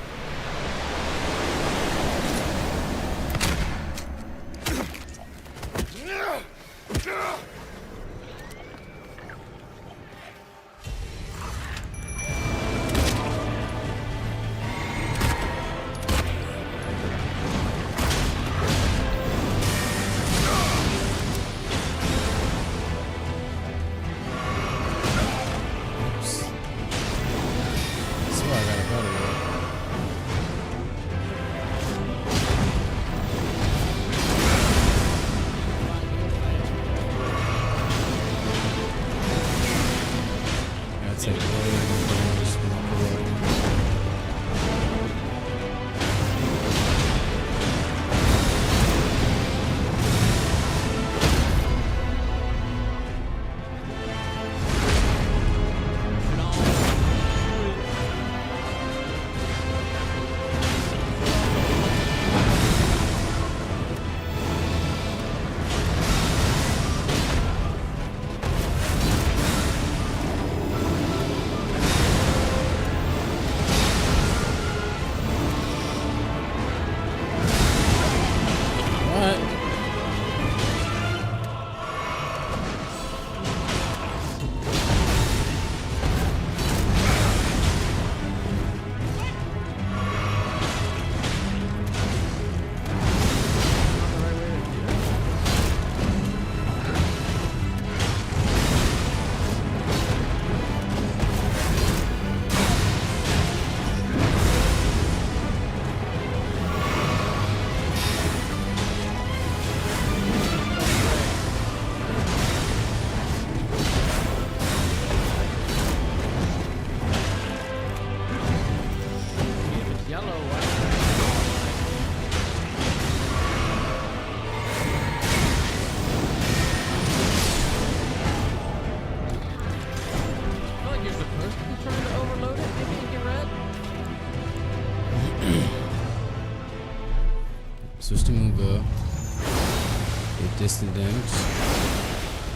Distant damage.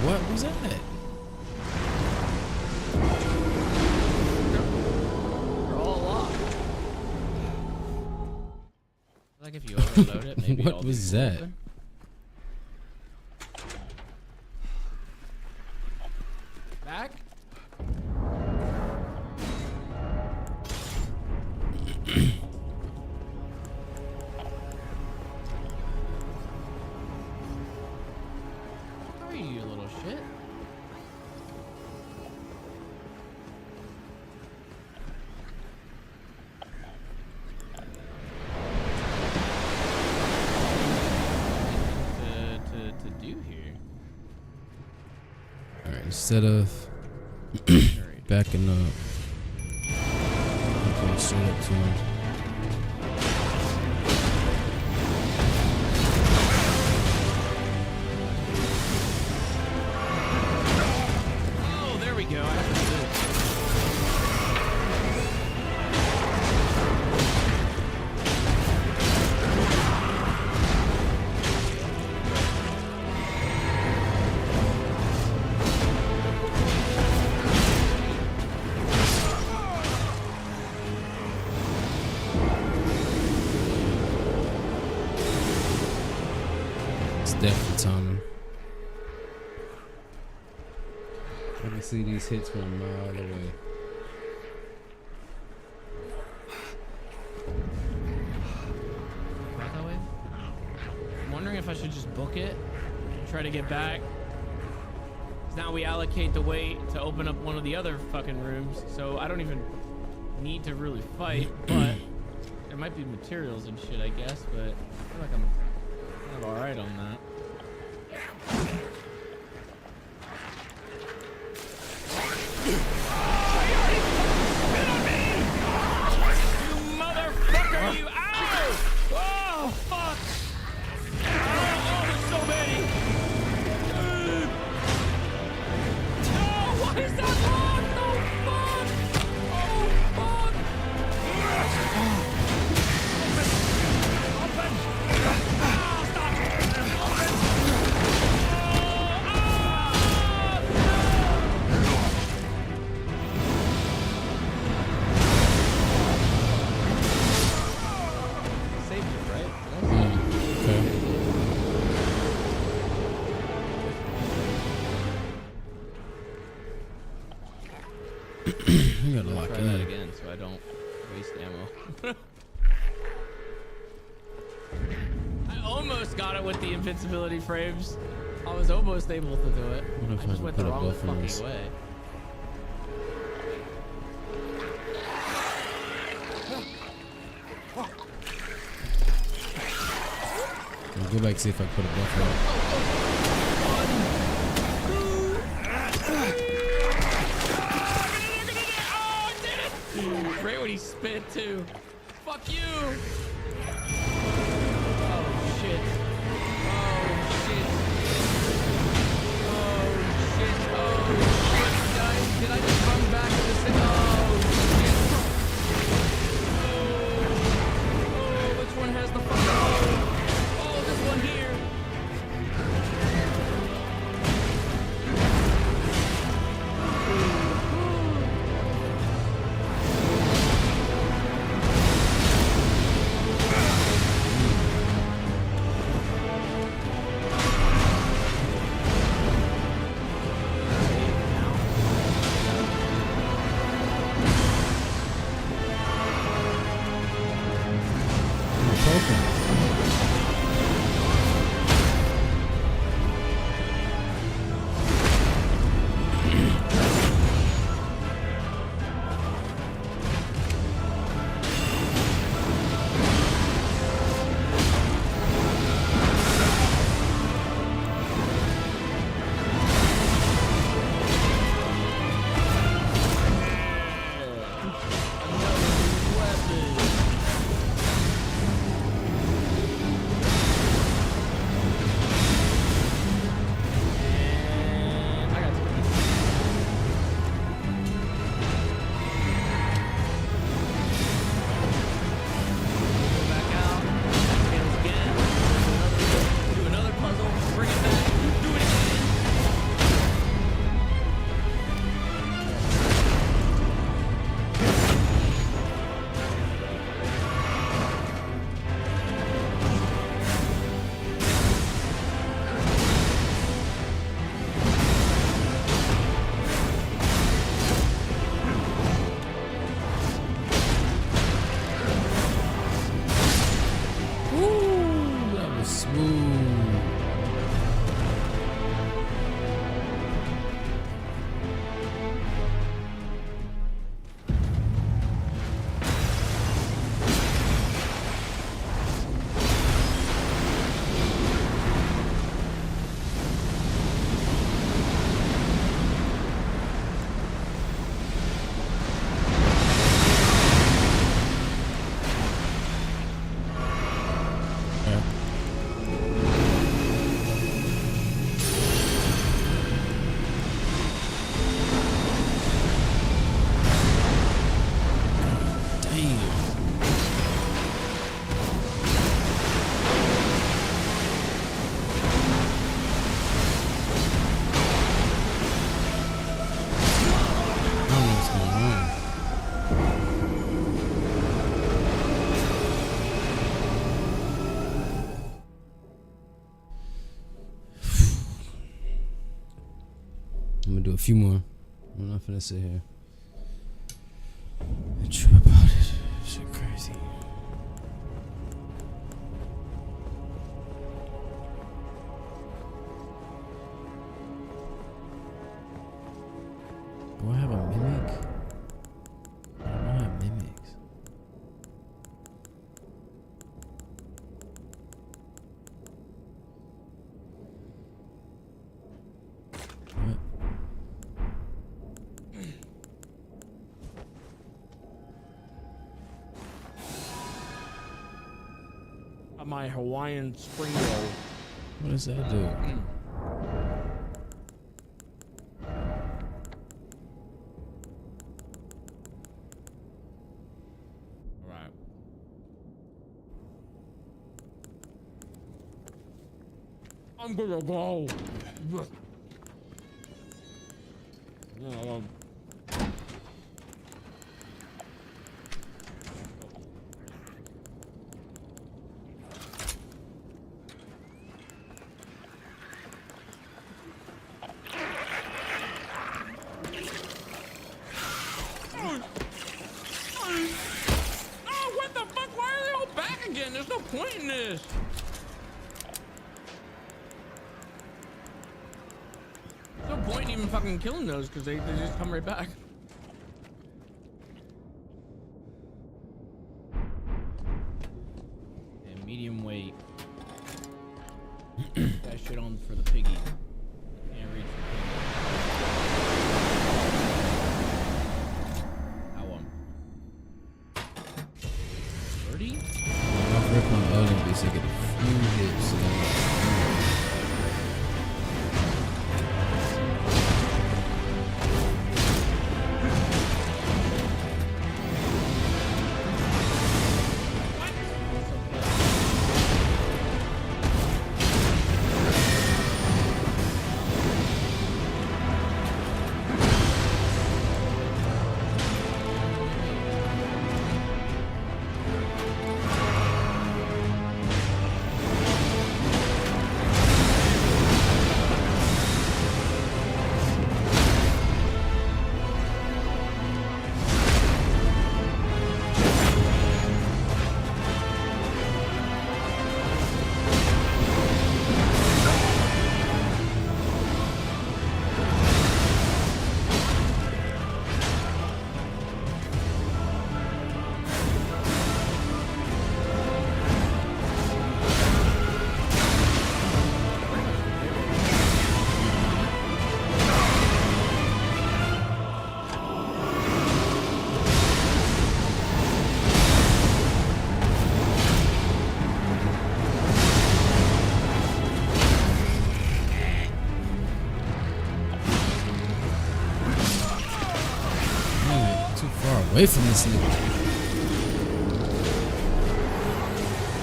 What was that? They're all locked. Like if you overload it, maybe What all was these that? open. Back? What are you, little shit? To do here? Alright, instead of backing up, I'm going straight up to him. Oh, there we go. I have to do it. It's definitely timing. I can see these hits from a mile away. Back that way? I'm wondering if I should just book it, try to get back. 'Cause now we allocate the weight to open up one of the other fucking rooms, so I don't even need to really fight, but there might be materials and shit, I guess, but I feel like I'm kind of alright on that. You motherfucker, you! Ow! Oh, fuck! Oh, there's so many! Oh, why is that wrong? No, fuck! Oh, fuck! Open! Oh, stop! Open! Saved it, right? Okay. You gotta lock Try in. that again so I don't waste ammo. I almost got it with the invincibility frames. I was almost able to do it. What if I I just can went put the a wrong buffer on this? fucking way. I'll go back and see if I put a buffer on. Right when he spit too. Fuck you! Oh shit. Oh shit. Oh shit. Oh shit. Did I just run back to the city? Oh shit. Oh, which one has the fucking oh, this one here. I'm gonna do a few more. I'm not gonna sit here and trip about it. Shit crazy. Do I have a mimic? I don't have mimics. What? My Hawaiian spring roll. What does that do? Alright. I'm gonna go. Oh, what the fuck? Why are they all back again? There's no point in this. There's no point in even fucking killing those because they just come right back. And medium weight. That shit on for the piggy. Can't reach the piggy. How 30? I'll rip on the other beast. I get a few hits. Away from this nigga.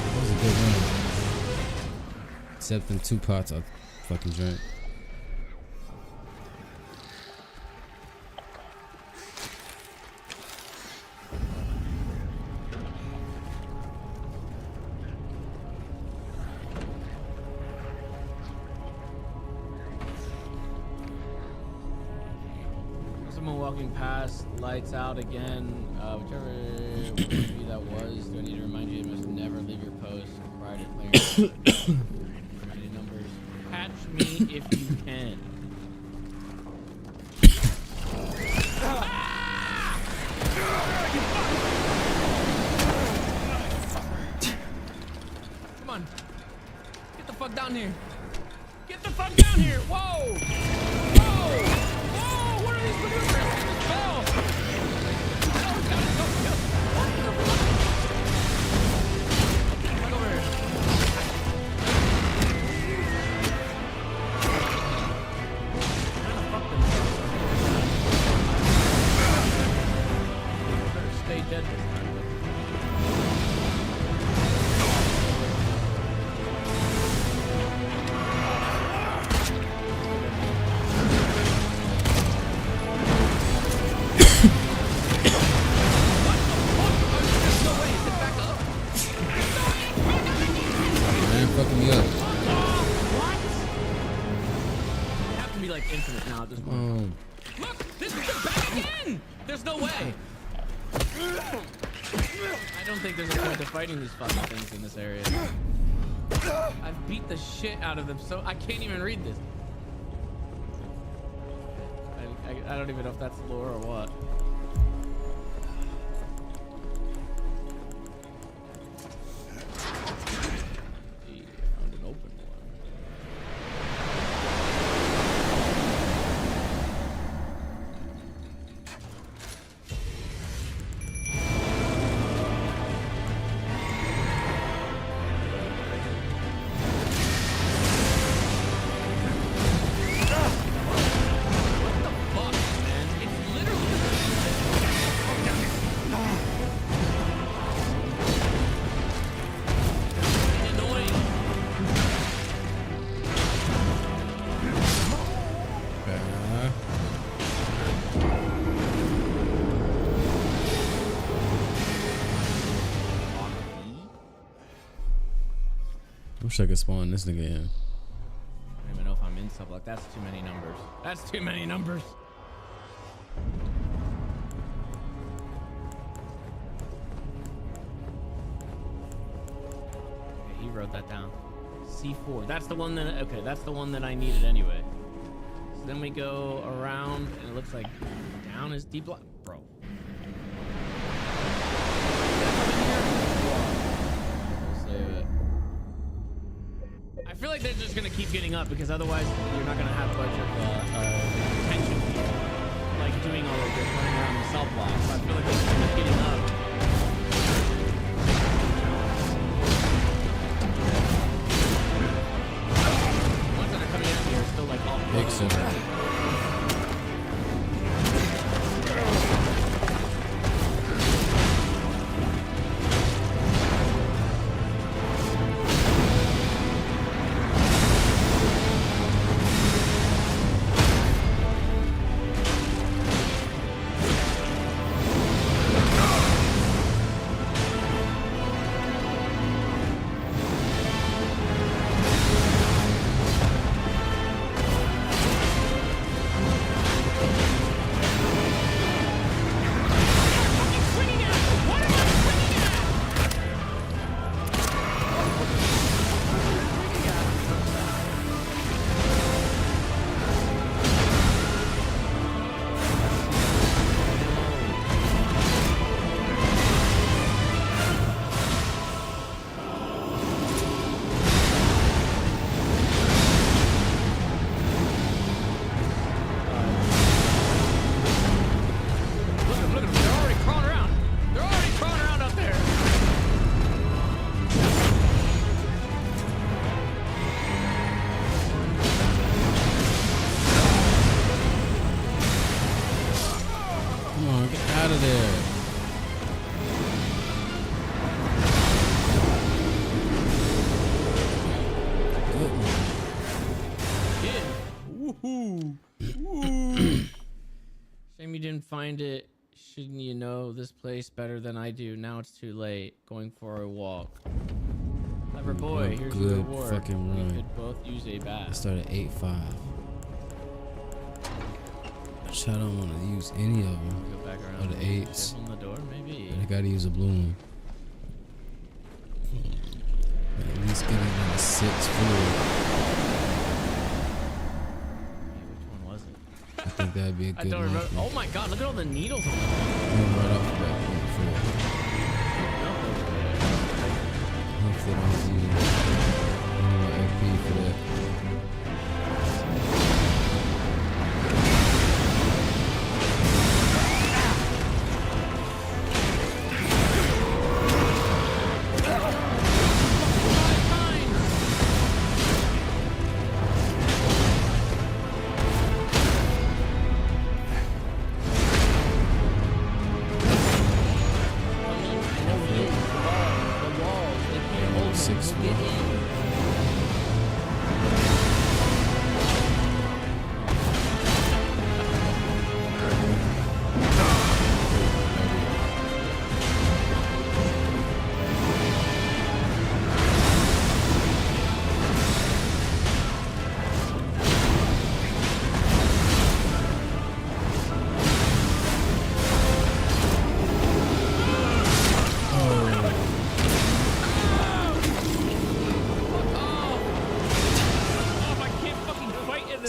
That was a good one. Except them 2 pots I fucking drank. Someone walking past, lights out again. Whichever movie that was, do I need to remind you you must never leave your post prior to clearing any numbers. Catch me if you can. Come on. Get the fuck down here. Get the fuck down here. Whoa. Whoa. Whoa. What are these maneuvers? This bell. Right over here. Better stay dead this time. Come on. Look, this is back again. There's no way. I don't think there's a point to fighting these fucking things in this area. I've beat the shit out of them, so I can't even read this. I don't even know if that's lore or what. Found an open one. Wish I could spawn this nigga in. I don't even know if I'm in stuff like that's too many numbers. That's too many numbers. Okay, he wrote that down. C4. That's the one that okay, that's the one that I needed anyway. So then we go around and it looks like down is deep block. Bro. I feel like they're just gonna keep getting up because otherwise you're not gonna have much of tension here. Like doing all of this running around the cell block. So I feel like they're just keep getting up. The ones that are coming at me are still like all Big center. Out of there. Shame you didn't find it. Shouldn't you know this place better than I do? Now it's too late. Going for a walk. Clever boy, here's your reward. Fucking run. We could both use a bath. I started 8-5. I don't want to use any of them. Go back around. Or the 8s. On the door, maybe. I gotta use a blue one. At least get it on a 6 full. Which one was it? I think that'd be a good I don't one. remember. Oh my god, look at all the needles on the Right off the bat, hopefully I don't see any more FP for that.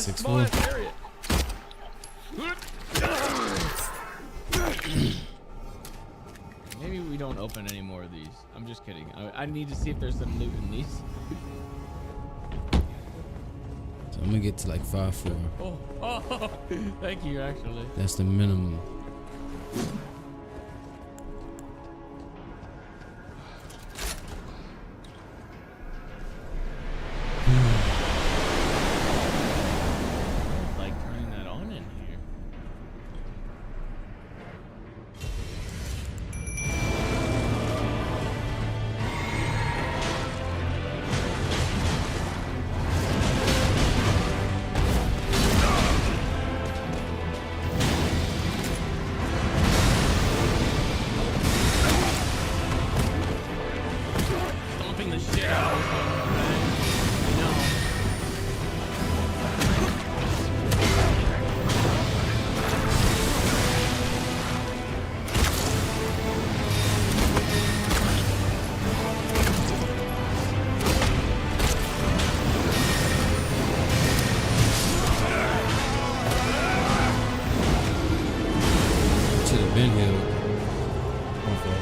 this 6'4". small ass area. Maybe we don't open any more of these. I'm just kidding. I need to see if there's some loot in these. So I'm gonna get to like 5'4". Oh, thank you, actually. That's the minimum. Like turning that on in here. Stomping the shit out of this one, right? I know. Should have been healed. My fault.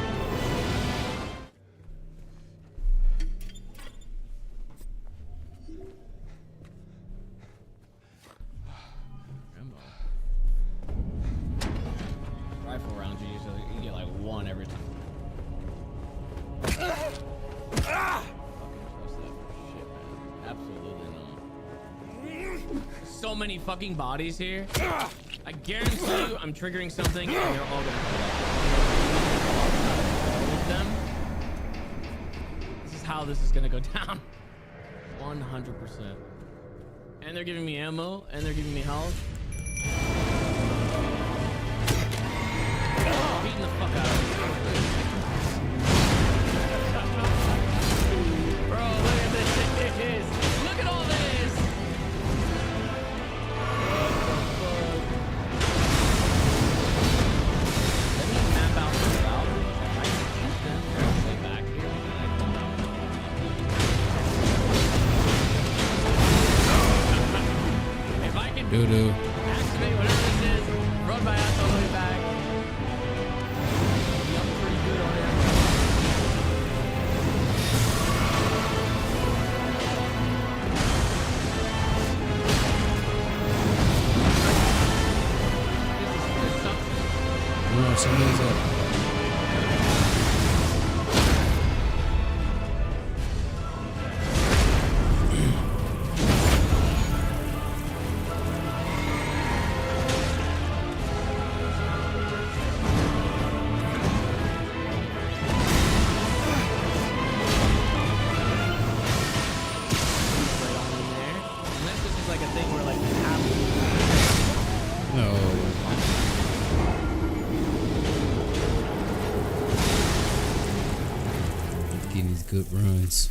Rifle rounds, you get like one every time. Fucking trust that for shit, man. Absolutely not. So many fucking bodies here. I guarantee you, I'm triggering something, and they're all gonna pull up. All of them. This is how this is gonna go down. 100%. And they're giving me ammo, and they're giving me health. Beating the fuck out of me. Bro, look at this. Look at all this. What the fuck? Let me map out the route. I can shoot them. They're way back here. And I come out. If I can Doo-doo. activate whatever this is, run my ass all the way back. I'm pretty good on it. No, somebody's up. Unless this is like a thing where like you have No. Getting these good runs.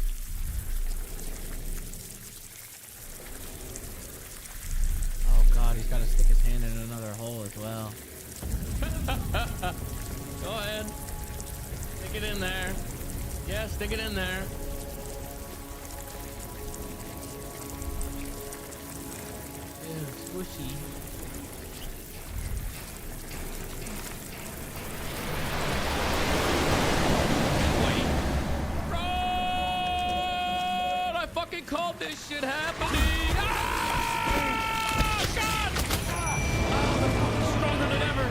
Oh god, he's got to stick his hand in another hole as well. Go ahead. Stick it in there. Yeah, stick it in there. Ew, squishy. Wait. Run! I fucking called this shit happening! Ah! God! Oh, they're fucking stronger than ever.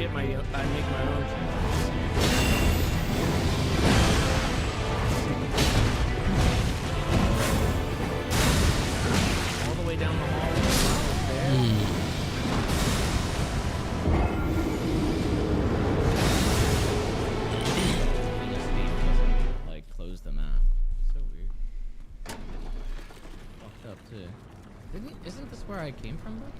get my, I make my own. All the way down the hall. Like close the map. So weird. Fucked up too. Isn't this where I came from though?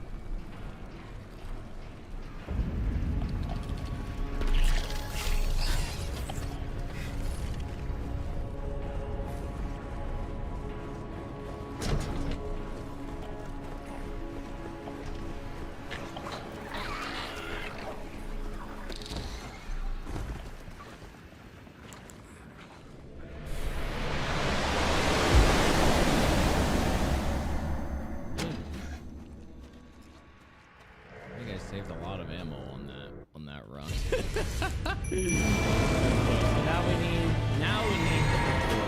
Saved a lot of ammo on that run. Now we need the control.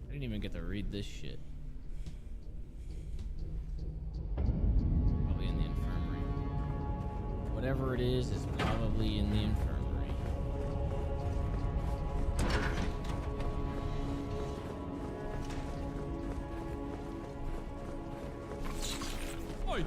I didn't even get to read this shit. Probably in the infirmary. Whatever it is probably in the infirmary. Oi!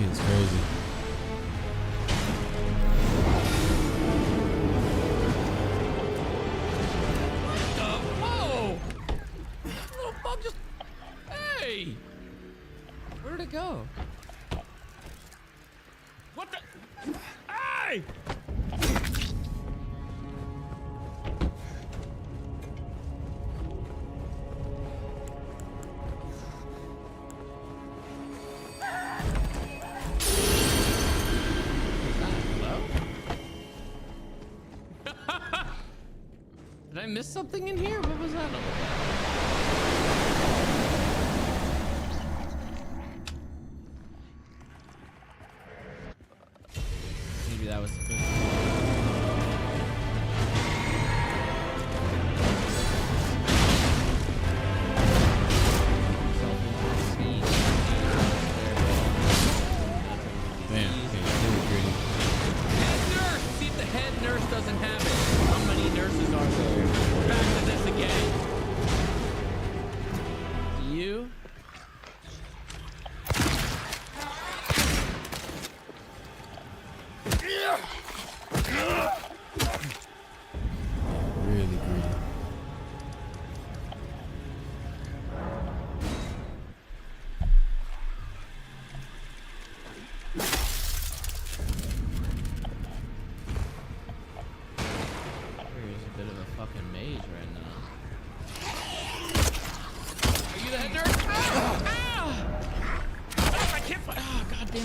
It's crazy. Whoa! Little bug just... Hey! Where did it go? What the... Hey! Did I miss something in here? What was that all about? Maybe that was the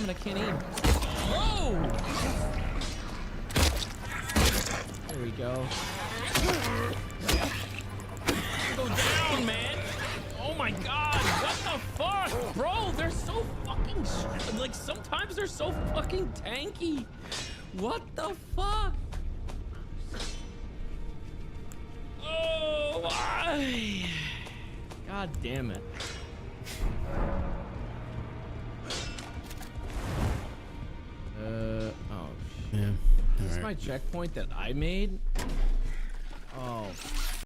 damn it, I can't aim. Bro! There we go. Go down, man. Oh my god, what the fuck? Bro, they're so fucking, like, sometimes they're so fucking tanky. What the fuck? Oh, why? God damn it. Oh, shit. Yeah. Is this my checkpoint that I made? Oh.